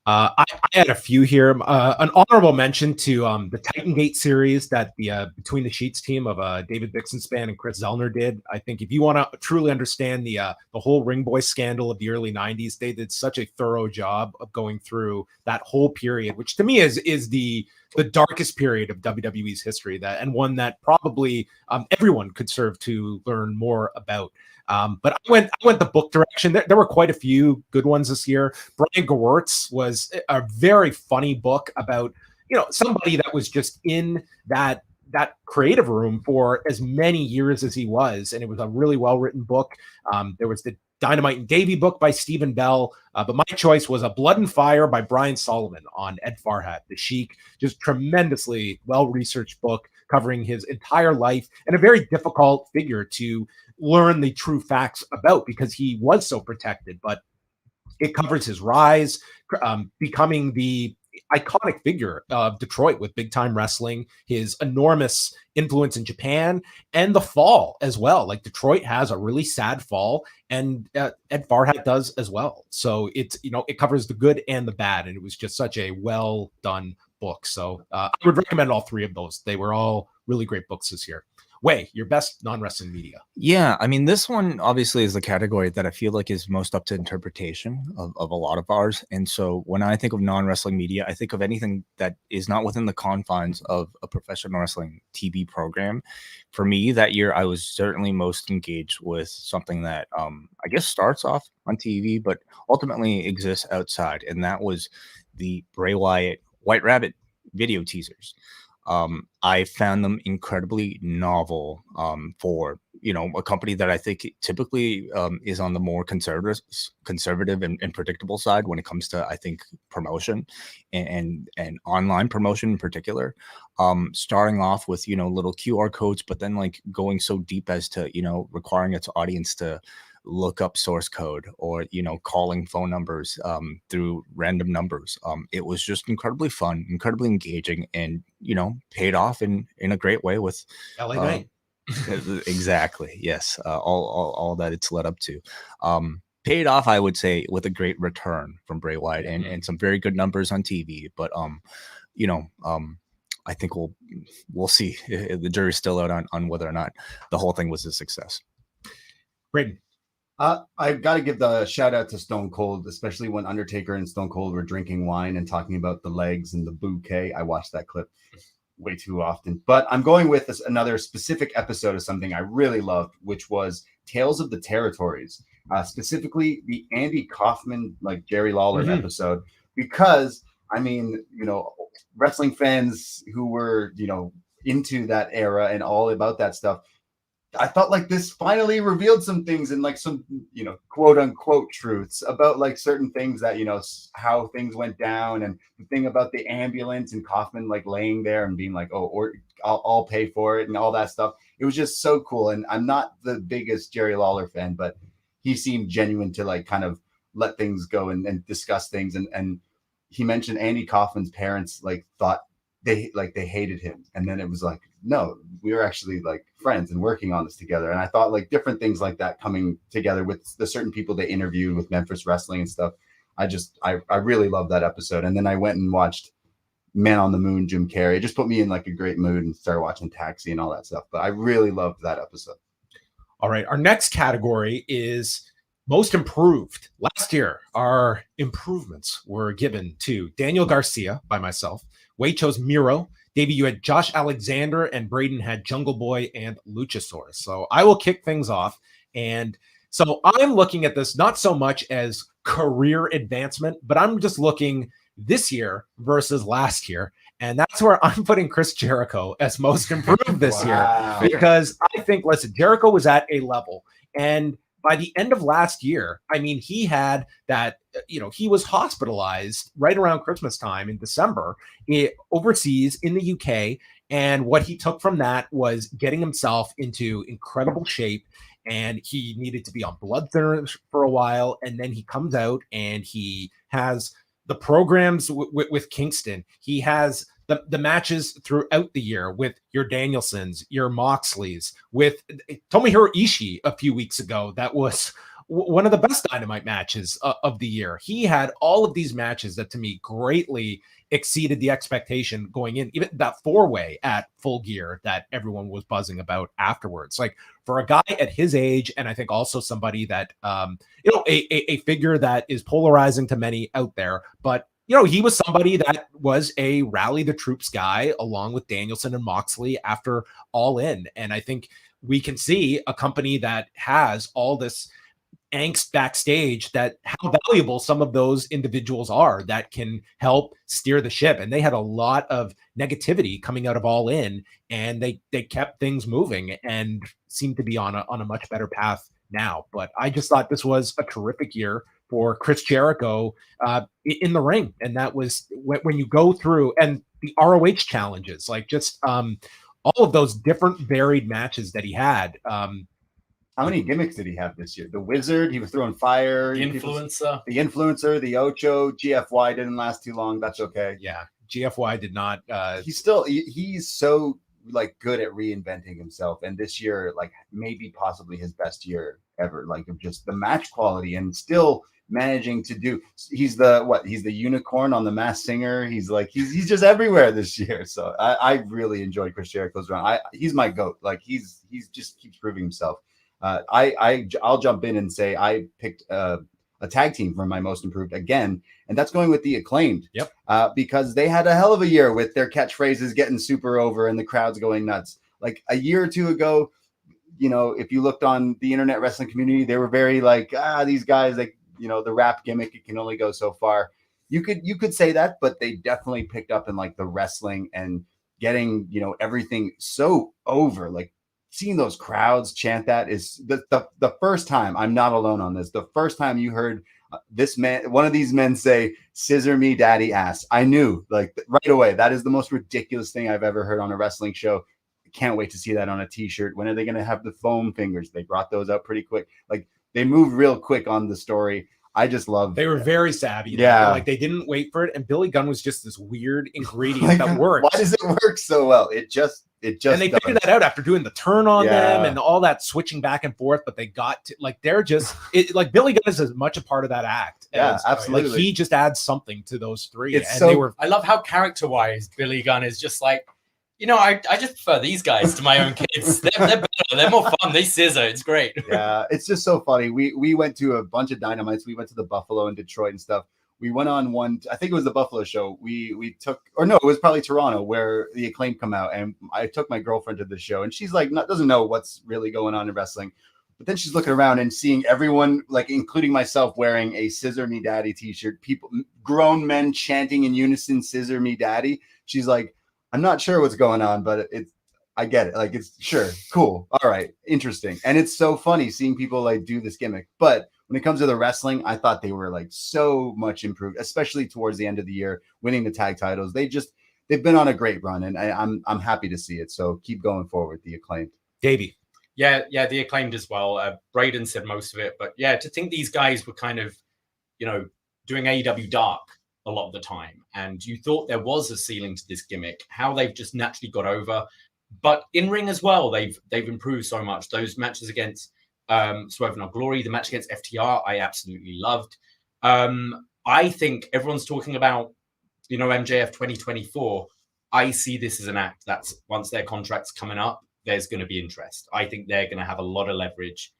Speaker 1: I had a few here. An honorable mention to the Titan Gate series that the Between the Sheets team of David Bixenspan and Chris Zellner did. I think if you want to truly understand the whole Ring Boy scandal of the early 90s, they did such a thorough job of going through that whole period, which to me is the darkest period of WWE's history, and one that probably everyone could serve to learn more about. But I went the book direction. There were quite a few good ones this year. Brian Gewirtz was a very funny book about, somebody that was just in that creative room for as many years as he was, and it was a really well written book. There was the Dynamite and Davie book by Stephen Bell, but my choice was A Blood and Fire by Brian Solomon on Ed Farhat, the Sheik. Just tremendously well-researched book covering his entire life, and a very difficult figure to learn the true facts about because he was so protected. But it covers his rise, becoming the iconic figure of Detroit with big time wrestling, his enormous influence in Japan, and the fall as well. Like, Detroit has a really sad fall, and Ed Farhat does as well. So it's, it covers the good and the bad, and it was just such a well done book. So I would recommend all three of those. They were all really great books this year. Wei, your best non-wrestling media.
Speaker 4: Yeah, I mean, this one obviously is the category that I feel like is most up to interpretation of a lot of ours. And so when I think of non-wrestling media, I think of anything that is not within the confines of a professional wrestling TV program. For me, that year, I was certainly most engaged with something that I guess starts off on TV, but ultimately exists outside. And that was the Bray Wyatt White Rabbit video teasers. I found them incredibly novel for, a company that I think typically is on the more conservative and predictable side when it comes to, I think, promotion and online promotion in particular. Starting off with, little QR codes, but then like going so deep as to, requiring its audience to look up source code or, calling phone numbers through random numbers. It was just incredibly fun, incredibly engaging, and, paid off in a great way with
Speaker 1: LA Knight.
Speaker 4: Exactly. Yes. All that it's led up to. Paid off, I would say, with a great return from Bray Wyatt and some very good numbers on TV. But, I think we'll see. The jury's still out on whether or not the whole thing was a success.
Speaker 1: Braden.
Speaker 2: I've got to give the shout out to Stone Cold, especially when Undertaker and Stone Cold were drinking wine and talking about the legs and the bouquet. I watched that clip way too often, but I'm going with another specific episode of something I really loved, which was Tales of the Territories, specifically the Andy Kaufman, like Jerry Lawler episode, because I mean, wrestling fans who were, into that era and all about that stuff, I felt like this finally revealed some things and like some, quote unquote truths about like certain things that, how things went down, and the thing about the ambulance and Kaufman like laying there and being like, oh, or I'll pay for it and all that stuff. It was just so cool. And I'm not the biggest Jerry Lawler fan, but he seemed genuine to like kind of let things go and discuss things. And he mentioned Andy Kaufman's parents like thought they hated him, and then it was like, no, we were actually like friends and working on this together. And I thought like different things like that coming together with the certain people they interviewed with Memphis Wrestling and stuff. I really loved that episode. And then I went and watched Man on the Moon, Jim Carrey. It just put me in like a great mood and started watching Taxi and all that stuff. But I really loved that episode.
Speaker 1: All right, our next category is most improved. Last year, our improvements were given to Daniel Garcia by myself. Wei chose Miro. Davey, you had Josh Alexander, and Braden had Jungle Boy and Luchasaurus. So I will kick things off. And so I'm looking at this not so much as career advancement, but I'm just looking this year versus last year. And that's where I'm putting Chris Jericho as most improved this year. Because I think, listen, Jericho was at a level. And by the end of last year, I mean, he had that, he was hospitalized right around Christmas time in December overseas in the UK. And what he took from that was getting himself into incredible shape. And he needed to be on blood thinners for a while. And then he comes out and he has the programs with Kingston. He has the matches throughout the year with your Danielsons, your Moxleys, with Tomohiro Ishii a few weeks ago. That was one of the best Dynamite matches of the year. He had all of these matches that to me greatly exceeded the expectation going in, even that 4-way at Full Gear that everyone was buzzing about afterwards. Like, for a guy at his age, and I think also somebody that, a figure that is polarizing to many out there, but he was somebody that was a rally the troops guy along with Danielson and Moxley after All In. And I think we can see a company that has all this angst backstage, that how valuable some of those individuals are that can help steer the ship. And they had a lot of negativity coming out of All In, and they kept things moving and seem to be on a much better path now. But I just thought this was a terrific year for Chris Jericho in the ring. And that was when you go through and the ROH challenges, like just all of those different varied matches that he had.
Speaker 2: How many gimmicks did he have this year? The Wizard, he was throwing fire.
Speaker 3: The Influencer.
Speaker 2: The Ocho, GFY didn't last too long. That's okay.
Speaker 1: Yeah, GFY did not.
Speaker 2: He's so like good at reinventing himself, and this year, like maybe possibly his best year ever. Like of just the match quality and still managing to do. He's the unicorn on The Masked Singer. He's just everywhere this year. So I really enjoyed Chris Jericho's run. He's my GOAT. Like he's just keeps proving himself. I'll jump in and say I picked a tag team for my most improved again, and that's going with the Acclaimed.
Speaker 1: Yep.
Speaker 2: Because they had a hell of a year with their catchphrases getting super over and the crowds going nuts. Like a year or two ago, if you looked on the internet wrestling community, they were very like, these guys, like, the rap gimmick, it can only go so far. You could say that, but they definitely picked up in like the wrestling and getting, everything so over. Like seeing those crowds chant that is the first time. I'm not alone on this. The first time you heard one of these men say, "Scissor me daddy ass," I knew like right away, that is the most ridiculous thing I've ever heard on a wrestling show. Can't wait to see that on a t-shirt. When are they going to have the foam fingers? They brought those out pretty quick. Like they moved real quick on the story. I just love.
Speaker 1: They were very savvy.
Speaker 2: Yeah,
Speaker 1: like they didn't wait for it. And Billy Gunn was just this weird ingredient that worked.
Speaker 2: Why does it work so well? It just. And they figured that out after doing the turn on them and all that switching back and forth. But they got to like they're just like Billy Gunn is as much a part of that act. Absolutely.
Speaker 1: Like he just adds something to those three.
Speaker 3: I love how character-wise Billy Gunn is just like, I just prefer these guys to my own kids. They're better. They're more fun. They scissor. It's great.
Speaker 2: Yeah, it's just so funny. We went to a bunch of Dynamites. We went to the Buffalo and Detroit and stuff. We went on one, I think it was the Buffalo show. It was probably Toronto where the Acclaim come out. And I took my girlfriend to the show and she's like, doesn't know what's really going on in wrestling. But then she's looking around and seeing everyone, like including myself, wearing a "Scissor Me Daddy" t-shirt, people, grown men chanting in unison, "Scissor Me Daddy." She's like, I'm not sure what's going on, but I get it. Like, it's sure, cool. All right. Interesting. And it's so funny seeing people like do this gimmick. But when it comes to the wrestling, I thought they were like so much improved, especially towards the end of the year, winning the tag titles. They've been on a great run, and I'm happy to see it. So keep going forward, the Acclaimed.
Speaker 1: Davey.
Speaker 3: Yeah, the Acclaimed as well. Braden said most of it, but yeah, to think these guys were kind of, doing AEW Dark a lot of the time, and you thought there was a ceiling to this gimmick, how they've just naturally got over. But in ring as well, they've improved so much. Those matches against Swerve and Our Glory, the match against FTR, I absolutely loved. I think everyone's talking about, MJF 2024. I see this as an act that's once their contract's coming up, there's going to be interest. I think they're going to have a lot of leverage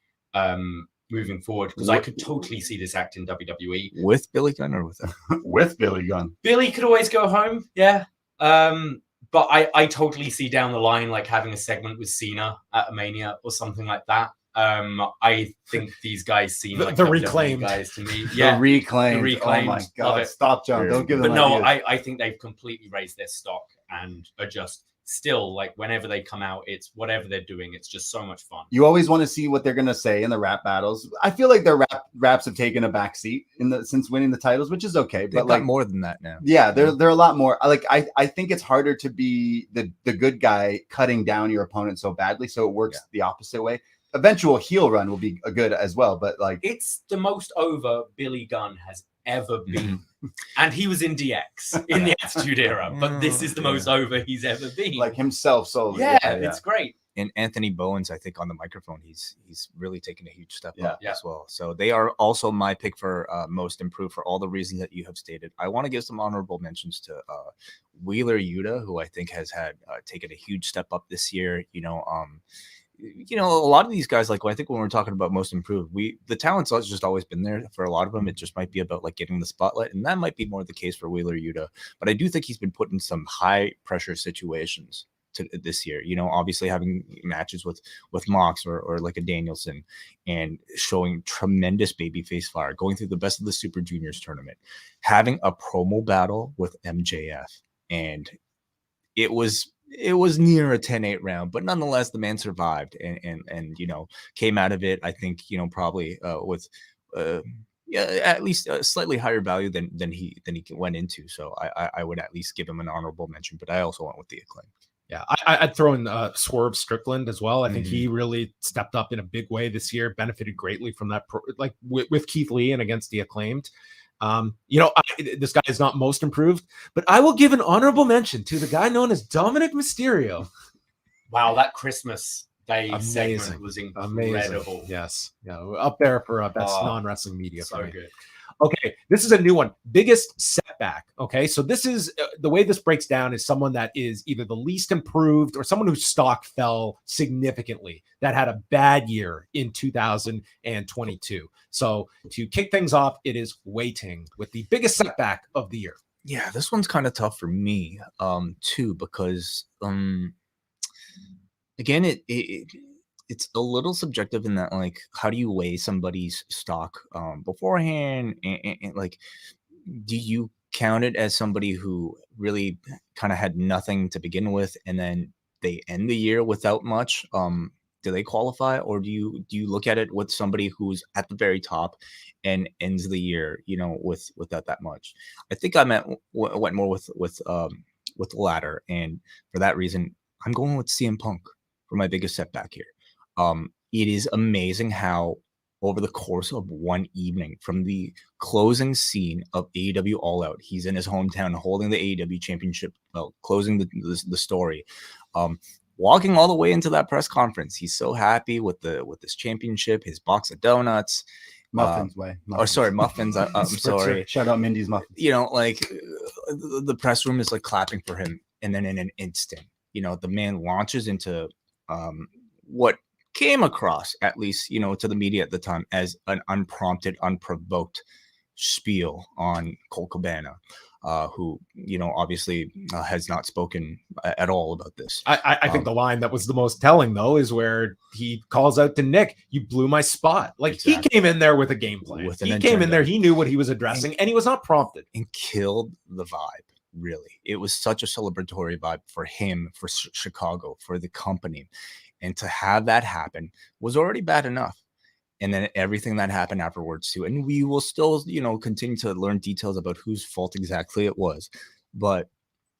Speaker 3: moving forward because I could totally see this act in WWE.
Speaker 4: With Billy Gunn or with him?
Speaker 2: With Billy Gunn.
Speaker 3: Billy could always go home, yeah. But I totally see down the line like having a segment with Cena at a Mania or something like that. I think these guys seem like
Speaker 1: the Reclaimed
Speaker 3: guys to me. Yeah,
Speaker 2: the Reclaimed. Oh my God! Stop, John. Don't give them.
Speaker 3: But no, I think they've completely raised their stock and are just still like whenever they come out, it's whatever they're doing. It's just so much fun.
Speaker 2: You always want to see what they're gonna say in the rap battles. I feel like their raps have taken a back seat since winning the titles, which is okay.
Speaker 4: They've got more than that now.
Speaker 2: Yeah, they're a lot more. Like I think it's harder to be the good guy cutting down your opponent so badly, so it works the opposite way. Eventual heel run will be a good as well, but like
Speaker 3: it's the most over Billy Gunn has ever been. And he was in DX in the Attitude Era, but this is the most over he's ever been.
Speaker 2: Like himself solely.
Speaker 3: Yeah, it's great.
Speaker 4: And Anthony Bowens, I think on the microphone, he's really taken a huge step up
Speaker 3: as
Speaker 4: well. So they are also my pick for most improved for all the reasons that you have stated. I want to give some honorable mentions to Wheeler Yuta, who I think has had taken a huge step up this year. A lot of these guys, like I think when we're talking about most improved, the talent's just always been there for a lot of them. It just might be about like getting the spotlight, and that might be more the case for Wheeler Yuta. But I do think he's been put in some high pressure situations this year. You know, obviously having matches with Mox or like a Danielson, and showing tremendous babyface fire, going through the best of the Super Juniors tournament, having a promo battle with MJF, and it was near a 10-8 round, but nonetheless the man survived and you know, came out of it, I think, you know, probably with yeah, at least a slightly higher value than he went into. So I would at least give him an honorable mention, but I also went with the Acclaim.
Speaker 1: Yeah, I'd throw in Swerve Strickland as well. I think he really stepped up in a big way this year, benefited greatly from that, like with Keith Lee and against the Acclaimed. You know, this guy is not most improved, but I will give an honorable mention to the guy known as Dominic Mysterio.
Speaker 3: Wow, that Christmas Day
Speaker 1: Amazing.
Speaker 3: segment was incredible.
Speaker 1: Amazing. Yes, yeah, up there for best non-wrestling media.
Speaker 3: So good.
Speaker 1: Okay, this is a new one. Biggest setback. Okay, so this is the way this breaks down is someone that is either the least improved or someone whose stock fell significantly, that had a bad year in 2022. So to kick things off, it is Wai Ting with the biggest setback of the year.
Speaker 4: Yeah, this one's kind of tough for me too, because again, it's a little subjective in that, like, how do you weigh somebody's stock beforehand, and like, do you count it as somebody who really kind of had nothing to begin with and then they end the year without much? Do they qualify, or do you look at it with somebody who's at the very top and ends the year, you know, without that much? I think I went more with the latter, and for that reason, I'm going with CM Punk for my biggest setback here. It is amazing how over the course of one evening, from the closing scene of AEW All Out, he's in his hometown holding the AEW championship, closing the story, walking all the way into that press conference. He's so happy with this championship, his box of donuts.
Speaker 2: Muffins.
Speaker 4: Oh, sorry, muffins. I'm sorry.
Speaker 2: Shout out Mindy's muffins.
Speaker 4: You know, like the press room is like clapping for him, and then in an instant, you know, the man launches into what came across, at least, you know, to the media at the time, as an unprompted, unprovoked spiel on Colt Cabana, who, you know, obviously has not spoken at all about this.
Speaker 1: I think the line that was the most telling, though, is where he calls out to Nick, "You blew my spot." Like, exactly. He came in there with a game plan. He came in there, he knew what he was addressing, and he was not prompted.
Speaker 4: And killed the vibe, really. It was such a celebratory vibe for him, for Chicago, for the company. And to have that happen was already bad enough. And then everything that happened afterwards too. And we will still, you know, continue to learn details about whose fault exactly it was. But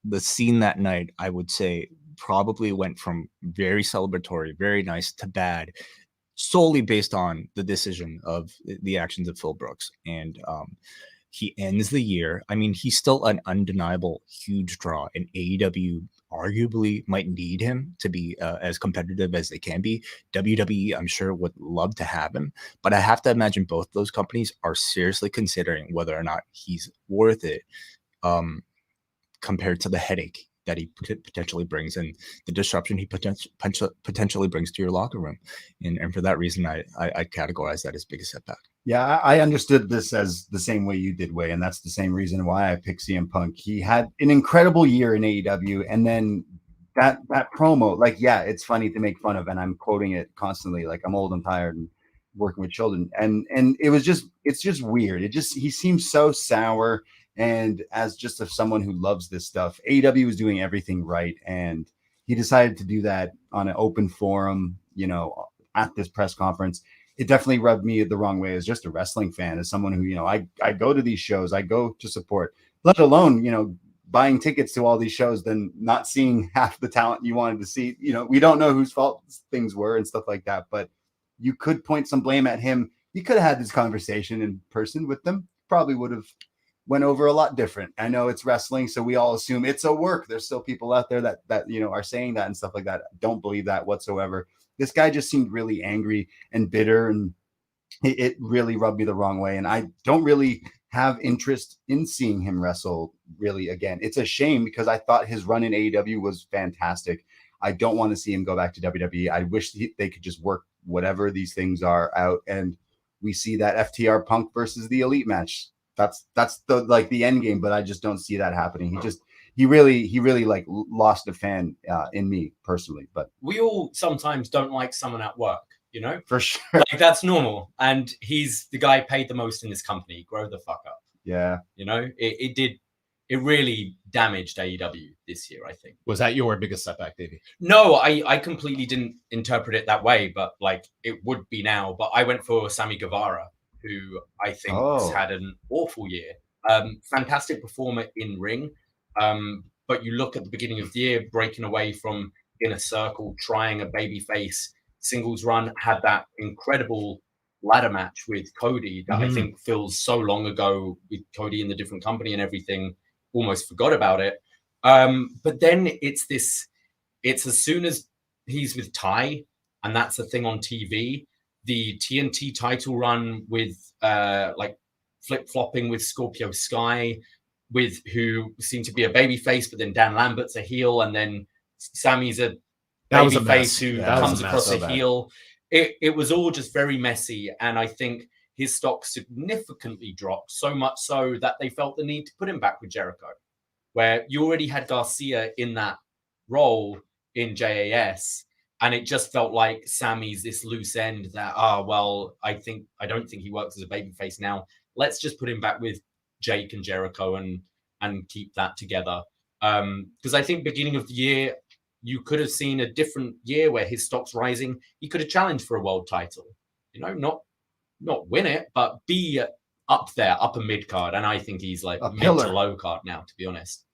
Speaker 4: the scene that night, I would say, probably went from very celebratory, very nice, to bad, solely based on the decision of the actions of Phil Brooks. And he ends the year. I mean, he's still an undeniable huge draw, and AEW arguably might need him to be as competitive as they can be. WWE, I'm sure, would love to have him, but I have to imagine both those companies are seriously considering whether or not he's worth it, compared to the headache that he potentially brings and the disruption he potentially brings to your locker room. And for that reason, I categorize that as biggest setback.
Speaker 2: Yeah, I understood this as the same way you did, Way, and that's the same reason why I picked CM Punk. He had an incredible year in AEW, and then that promo, like, yeah, it's funny to make fun of, and I'm quoting it constantly, like, I'm old and tired and working with children, and it's just weird. He seems so sour, and as just someone who loves this stuff, AEW was doing everything right, and he decided to do that on an open forum, you know, at this press conference. It definitely rubbed me the wrong way as just a wrestling fan, as someone who, you know, I go to these shows, I go to support, let alone, you know, buying tickets to all these shows, then not seeing half the talent you wanted to see. You know, we don't know whose fault things were and stuff like that, but you could point some blame at him. You could have had this conversation in person with them. Probably would have went over a lot different. I know it's wrestling, so we all assume it's a work. There's still people out there that you know, are saying that and stuff like that. Don't believe that whatsoever. This guy just seemed really angry and bitter, and it really rubbed me the wrong way. And I don't really have interest in seeing him wrestle really again. It's a shame because I thought his run in AEW was fantastic. I don't want to see him go back to WWE. I wish they could just work whatever these things are out, and we see that FTR Punk versus the Elite match. That's the end game, but I just don't see that happening. he really like lost a fan in me personally. But
Speaker 3: we all sometimes don't like someone at work, you know,
Speaker 2: for sure,
Speaker 3: like that's normal. And he's the guy paid the most in this company. Grow the fuck up.
Speaker 2: yeah.
Speaker 3: You know, it really damaged AEW this year, I think.
Speaker 1: Was that your biggest setback, Davey?
Speaker 3: No, I completely didn't interpret it that way, but like it would be now. But I went for Sammy Guevara, who I think has had an awful year. Fantastic performer in ring. But you look at the beginning of the year, breaking away from Inner Circle, trying a babyface singles run, had that incredible ladder match with Cody that I think feels so long ago, with Cody in the different company and everything, almost forgot about it. But then it's as soon as he's with Ty, and that's the thing on TV, the TNT title run with like flip-flopping with Scorpio Sky, with who seemed to be a babyface, but then Dan Lambert's a heel, and then Sammy's a babyface who comes across a heel. It was all just very messy, and I think his stock significantly dropped, so much so that they felt the need to put him back with Jericho, where you already had Garcia in that role in JAS, and it just felt like Sammy's this loose end that, I don't think he works as a babyface now. Let's just put him back with Jake and Jericho and keep that together. Because I think beginning of the year, you could have seen a different year where his stock's rising. He could have challenged for a world title, you know, not win it, but be up there, upper mid card. And I think he's like a mid to low card now, to be honest.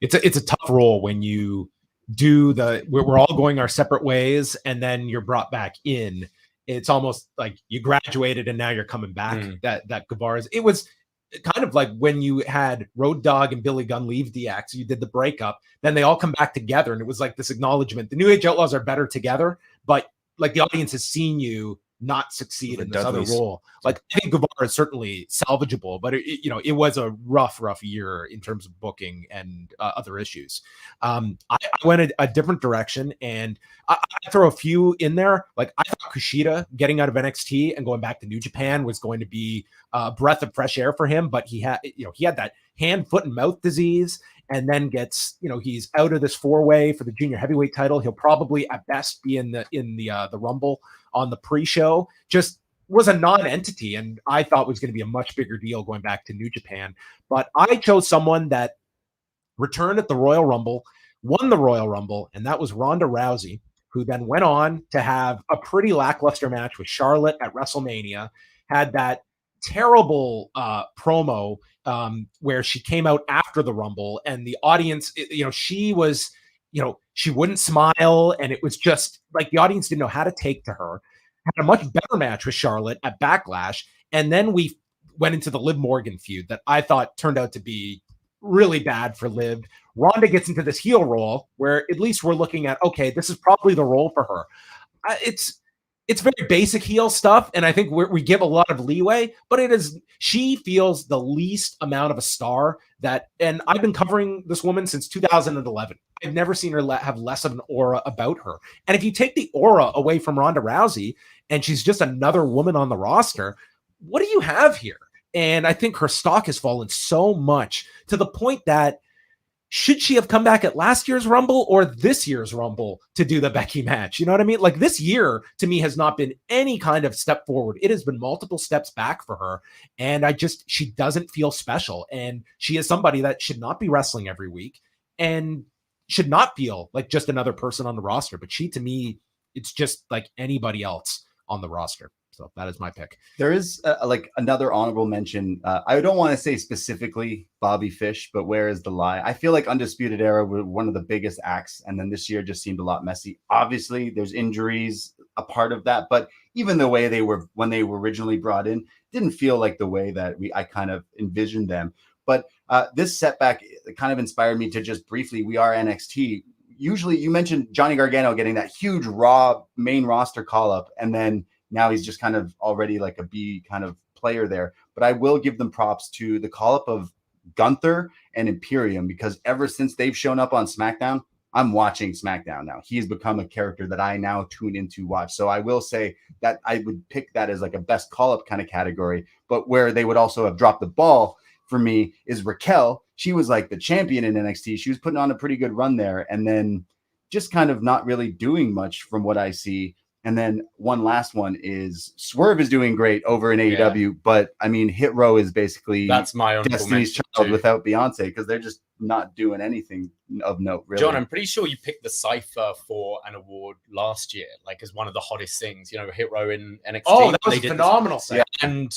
Speaker 1: It's a tough role when you do we're all going our separate ways, and then you're brought back in. It's almost like you graduated and now you're coming back. That Guevara's, it was kind of like when you had Road Dogg and Billy Gunn leave DX, you did the breakup, then they all come back together, and it was like this acknowledgement. The New Age Outlaws are better together, but like the audience has seen you not succeed in this other role. Like I think Guevara is certainly salvageable, but it was a rough year in terms of booking and other issues. I went a different direction, and I throw a few in there. Like I thought Kushida getting out of NXT and going back to New Japan was going to be a breath of fresh air for him, but he had that hand, foot, and mouth disease, and then gets, he's out of this 4-way for the junior heavyweight title. He'll probably at best be in the Rumble on the pre-show. Just was a non-entity, and I thought was going to be a much bigger deal going back to New Japan. But I chose someone that returned at the Royal Rumble, won the Royal Rumble, and that was Ronda Rousey, who then went on to have a pretty lackluster match with Charlotte at WrestleMania, had that terrible promo where she came out after the Rumble, and the audience, she was, she wouldn't smile, and it was just like the audience didn't know how to take to her. Had a much better match with Charlotte at Backlash, and then we went into the Liv Morgan feud that I thought turned out to be really bad for Liv. Ronda gets into this heel role where at least we're looking at, okay, this is probably the role for her. It's very basic heel stuff, and I think we give a lot of leeway, but she feels the least amount of a star and I've been covering this woman since 2011. I've never seen her have less of an aura about her. And if you take the aura away from Ronda Rousey and she's just another woman on the roster, what do you have here? And I think her stock has fallen so much to the point that should she have come back at last year's Rumble or this year's Rumble to do the Becky match? You know what I mean? Like this year to me has not been any kind of step forward. It has been multiple steps back for her. And she doesn't feel special. And she is somebody that should not be wrestling every week and should not feel like just another person on the roster. But she, to me, it's just like anybody else on the roster. So that is my pick.
Speaker 2: There is like another honorable mention. I don't want to say specifically Bobby Fish, but where is the lie? I feel like Undisputed Era were one of the biggest acts, and then this year just seemed a lot messy. Obviously, there's injuries a part of that, but even the way they were when they were originally brought in didn't feel like the way that I kind of envisioned them. But this setback kind of inspired me to just briefly, we are NXT. Usually, you mentioned Johnny Gargano getting that huge Raw main roster call up, and then now he's just kind of already like a B kind of player there. But I will give them props to the call-up of Gunther and Imperium, because ever since they've shown up on SmackDown, I'm watching SmackDown now. He's become a character that I now tune in to watch. So I will say that I would pick that as like a best call-up kind of category. But where they would also have dropped the ball for me is Raquel, she was like the champion in NXT. She was putting on a pretty good run there, and then just kind of not really doing much from what I see. And then one last one is Swerve is doing great over in AEW, but I mean, Hit Row is basically
Speaker 3: That's my honorable
Speaker 2: Destiny's
Speaker 3: mention
Speaker 2: Child
Speaker 3: too.
Speaker 2: without Beyonce, because they're just not doing anything of note, really.
Speaker 3: John, I'm pretty sure you picked the Cypher for an award last year, like as one of the hottest things. You know, Hit Row in NXT.
Speaker 1: Oh, that was
Speaker 3: they did
Speaker 1: phenomenal.
Speaker 3: this- And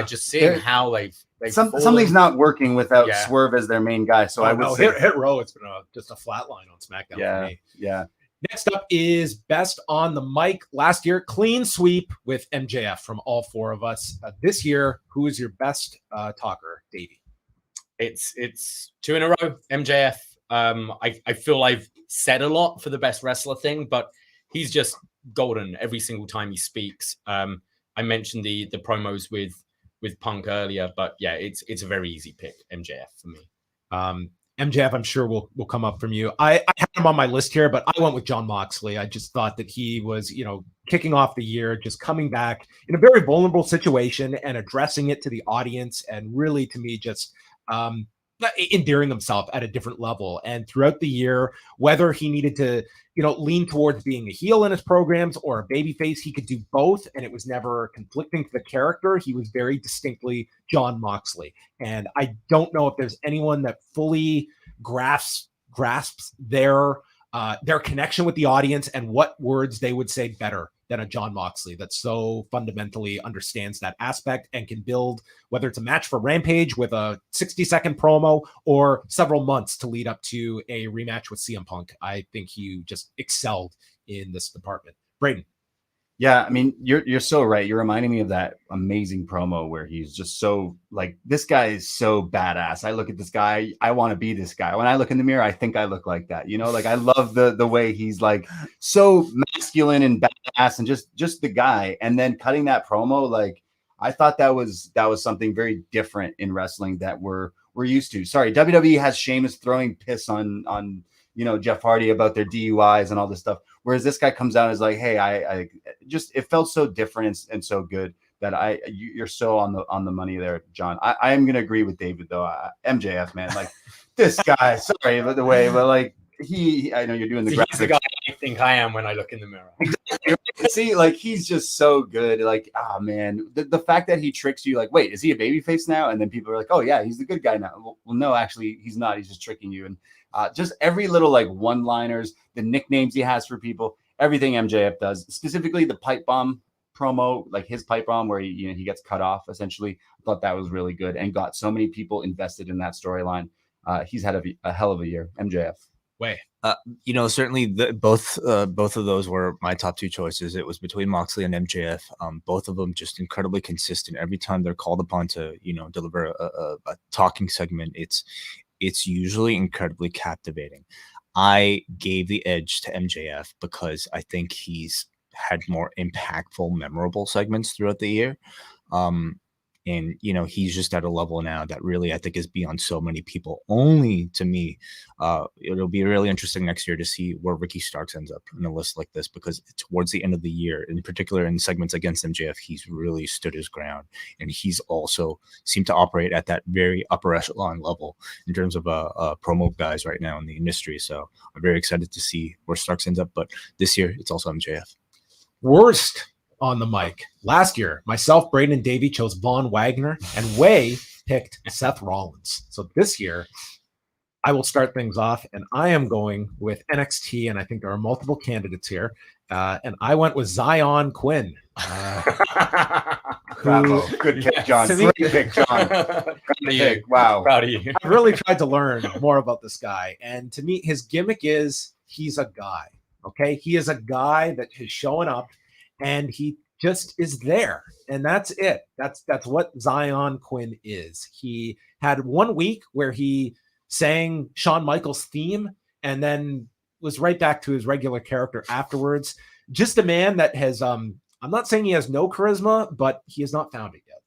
Speaker 3: just seeing how they've
Speaker 2: Something's not working without
Speaker 3: Yeah.
Speaker 2: Swerve as their main guy. So I would say,
Speaker 1: Hit Row. It's been just a flat line on SmackDown for me.
Speaker 2: yeah.
Speaker 1: Next up is Best on the Mic. Last year, clean sweep with MJF from all four of us. This year, who is your best talker, Davey?
Speaker 3: It's 2 in a row. MJF. I feel I've said a lot for the best wrestler thing, but he's just golden every single time he speaks. I mentioned the promos with Punk earlier, but yeah, it's a very easy pick. MJF for me.
Speaker 1: MJF, I'm sure will come up from you. I had him on my list here, but I went with John Moxley. I just thought that he was, kicking off the year, just coming back in a very vulnerable situation and addressing it to the audience, and really, to me, just endearing himself at a different level. And throughout the year, whether he needed to, lean towards being a heel in his programs or a babyface, he could do both, and it was never conflicting to the character. He was very distinctly John Moxley, and I don't know if there's anyone that fully grasps their connection with the audience and what words they would say better than a John Moxley that so fundamentally understands that aspect and can build, whether it's a match for Rampage with a 60-second promo or several months to lead up to a rematch with CM Punk. I think he just excelled in this department. Braden.
Speaker 2: Yeah, I mean, you're so right. You're reminding me of that amazing promo where he's just so like, this guy is so badass. I look at this guy, I want to be this guy. When I look in the mirror, I think I look like that. Like I love the way he's like so masculine and badass and just the guy. And then cutting that promo, like I thought that was something very different in wrestling that we're used to. Sorry, WWE has Sheamus throwing piss on Jeff Hardy about their DUIs and all this stuff. Whereas this guy comes out and is like, hey, I just, it felt so different and so good that you're so on the money there, John. I am going to agree with David though. MJF, man, like this guy, sorry about the way, but like I know you're doing the
Speaker 3: He's the guy I think I am when I look in the mirror.
Speaker 2: See, like he's just so good. Like, oh man, the fact that he tricks you, like, wait, is he a babyface now? And then people are like, oh yeah, he's the good guy now. Well, no, actually, he's not. He's just tricking you. And just every little like one-liners, the nicknames he has for people, everything MJF does. Specifically, the pipe bomb promo, like his pipe bomb where he gets cut off. Essentially, I thought that was really good and got so many people invested in that storyline. He's had a hell of a year, MJF.
Speaker 1: Way.
Speaker 4: Certainly both of those were my top two choices. It was between Moxley and MJF. Both of them just incredibly consistent. Every time they're called upon to, deliver a talking segment, it's usually incredibly captivating. I gave the edge to MJF because I think he's had more impactful, memorable segments throughout the year. And, he's just at a level now that really, I think, is beyond so many people. Only to me, it'll be really interesting next year to see where Ricky Starks ends up in a list like this, because towards the end of the year, in particular in segments against MJF, he's really stood his ground. And he's also seemed to operate at that very upper echelon level in terms of promo guys right now in the industry. So I'm very excited to see where Starks ends up. But this year, it's also MJF.
Speaker 1: Worst on the mic. Last year, myself, Braden, and Davey chose Von Wagner, and Way picked Seth Rollins. So this year, I will start things off, and I am going with NXT, and I think there are multiple candidates here. And I went with Zion Quinn.
Speaker 2: Bravo. Good pick, John. Great pick, John. Wow.
Speaker 3: Proud of you.
Speaker 1: I've really tried to learn more about this guy. And to me, his gimmick is he's a guy. Okay? He is a guy that is showing up, and he just is there. And that's it. That's what Zion Quinn is. He had 1 week where he sang Shawn Michaels' theme and then was right back to his regular character afterwards. Just a man that has, I'm not saying he has no charisma, but he has not found it yet.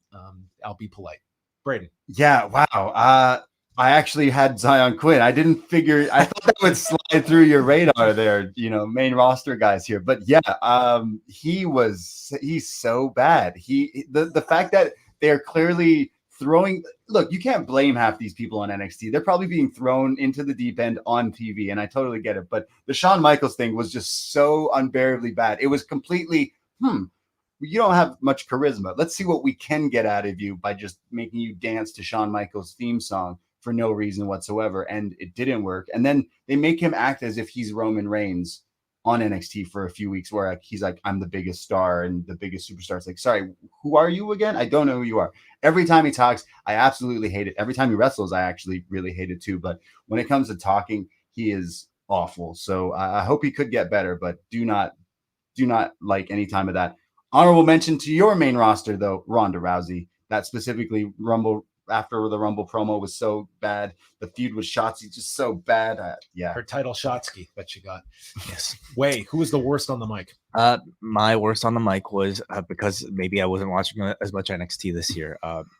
Speaker 1: I'll be polite. Braden.
Speaker 2: Yeah, wow. I actually had Zion Quinn. I didn't figure, I thought that would slide through your radar there, main roster guys here. But yeah, he's so bad. The fact that they're clearly throwing. Look, you can't blame half these people on NXT. They're probably being thrown into the deep end on TV, and I totally get it. But the Shawn Michaels thing was just so unbearably bad. It was completely, you don't have much charisma. Let's see what we can get out of you by just making you dance to Shawn Michaels' theme song for no reason whatsoever. And it didn't work. And then they make him act as if he's Roman Reigns on NXT for a few weeks, where he's like, I'm the biggest star and the biggest superstar. It's like, sorry, who are you again? I don't know who you are. Every time he talks, I absolutely hate it. Every time he wrestles, I actually really hate it too. But when it comes to talking, he is awful. So I hope he could get better, but do not like any time of that. Honorable mention to your main roster, though, Ronda Rousey. That specifically Rumble, after the Rumble promo was so bad. The feud with Shotzi just so bad. Yeah.
Speaker 1: Her title Shotsky that she got.
Speaker 4: Yes.
Speaker 1: Wait, who was the worst on the mic?
Speaker 4: My worst on the mic was because maybe I wasn't watching as much NXT this year.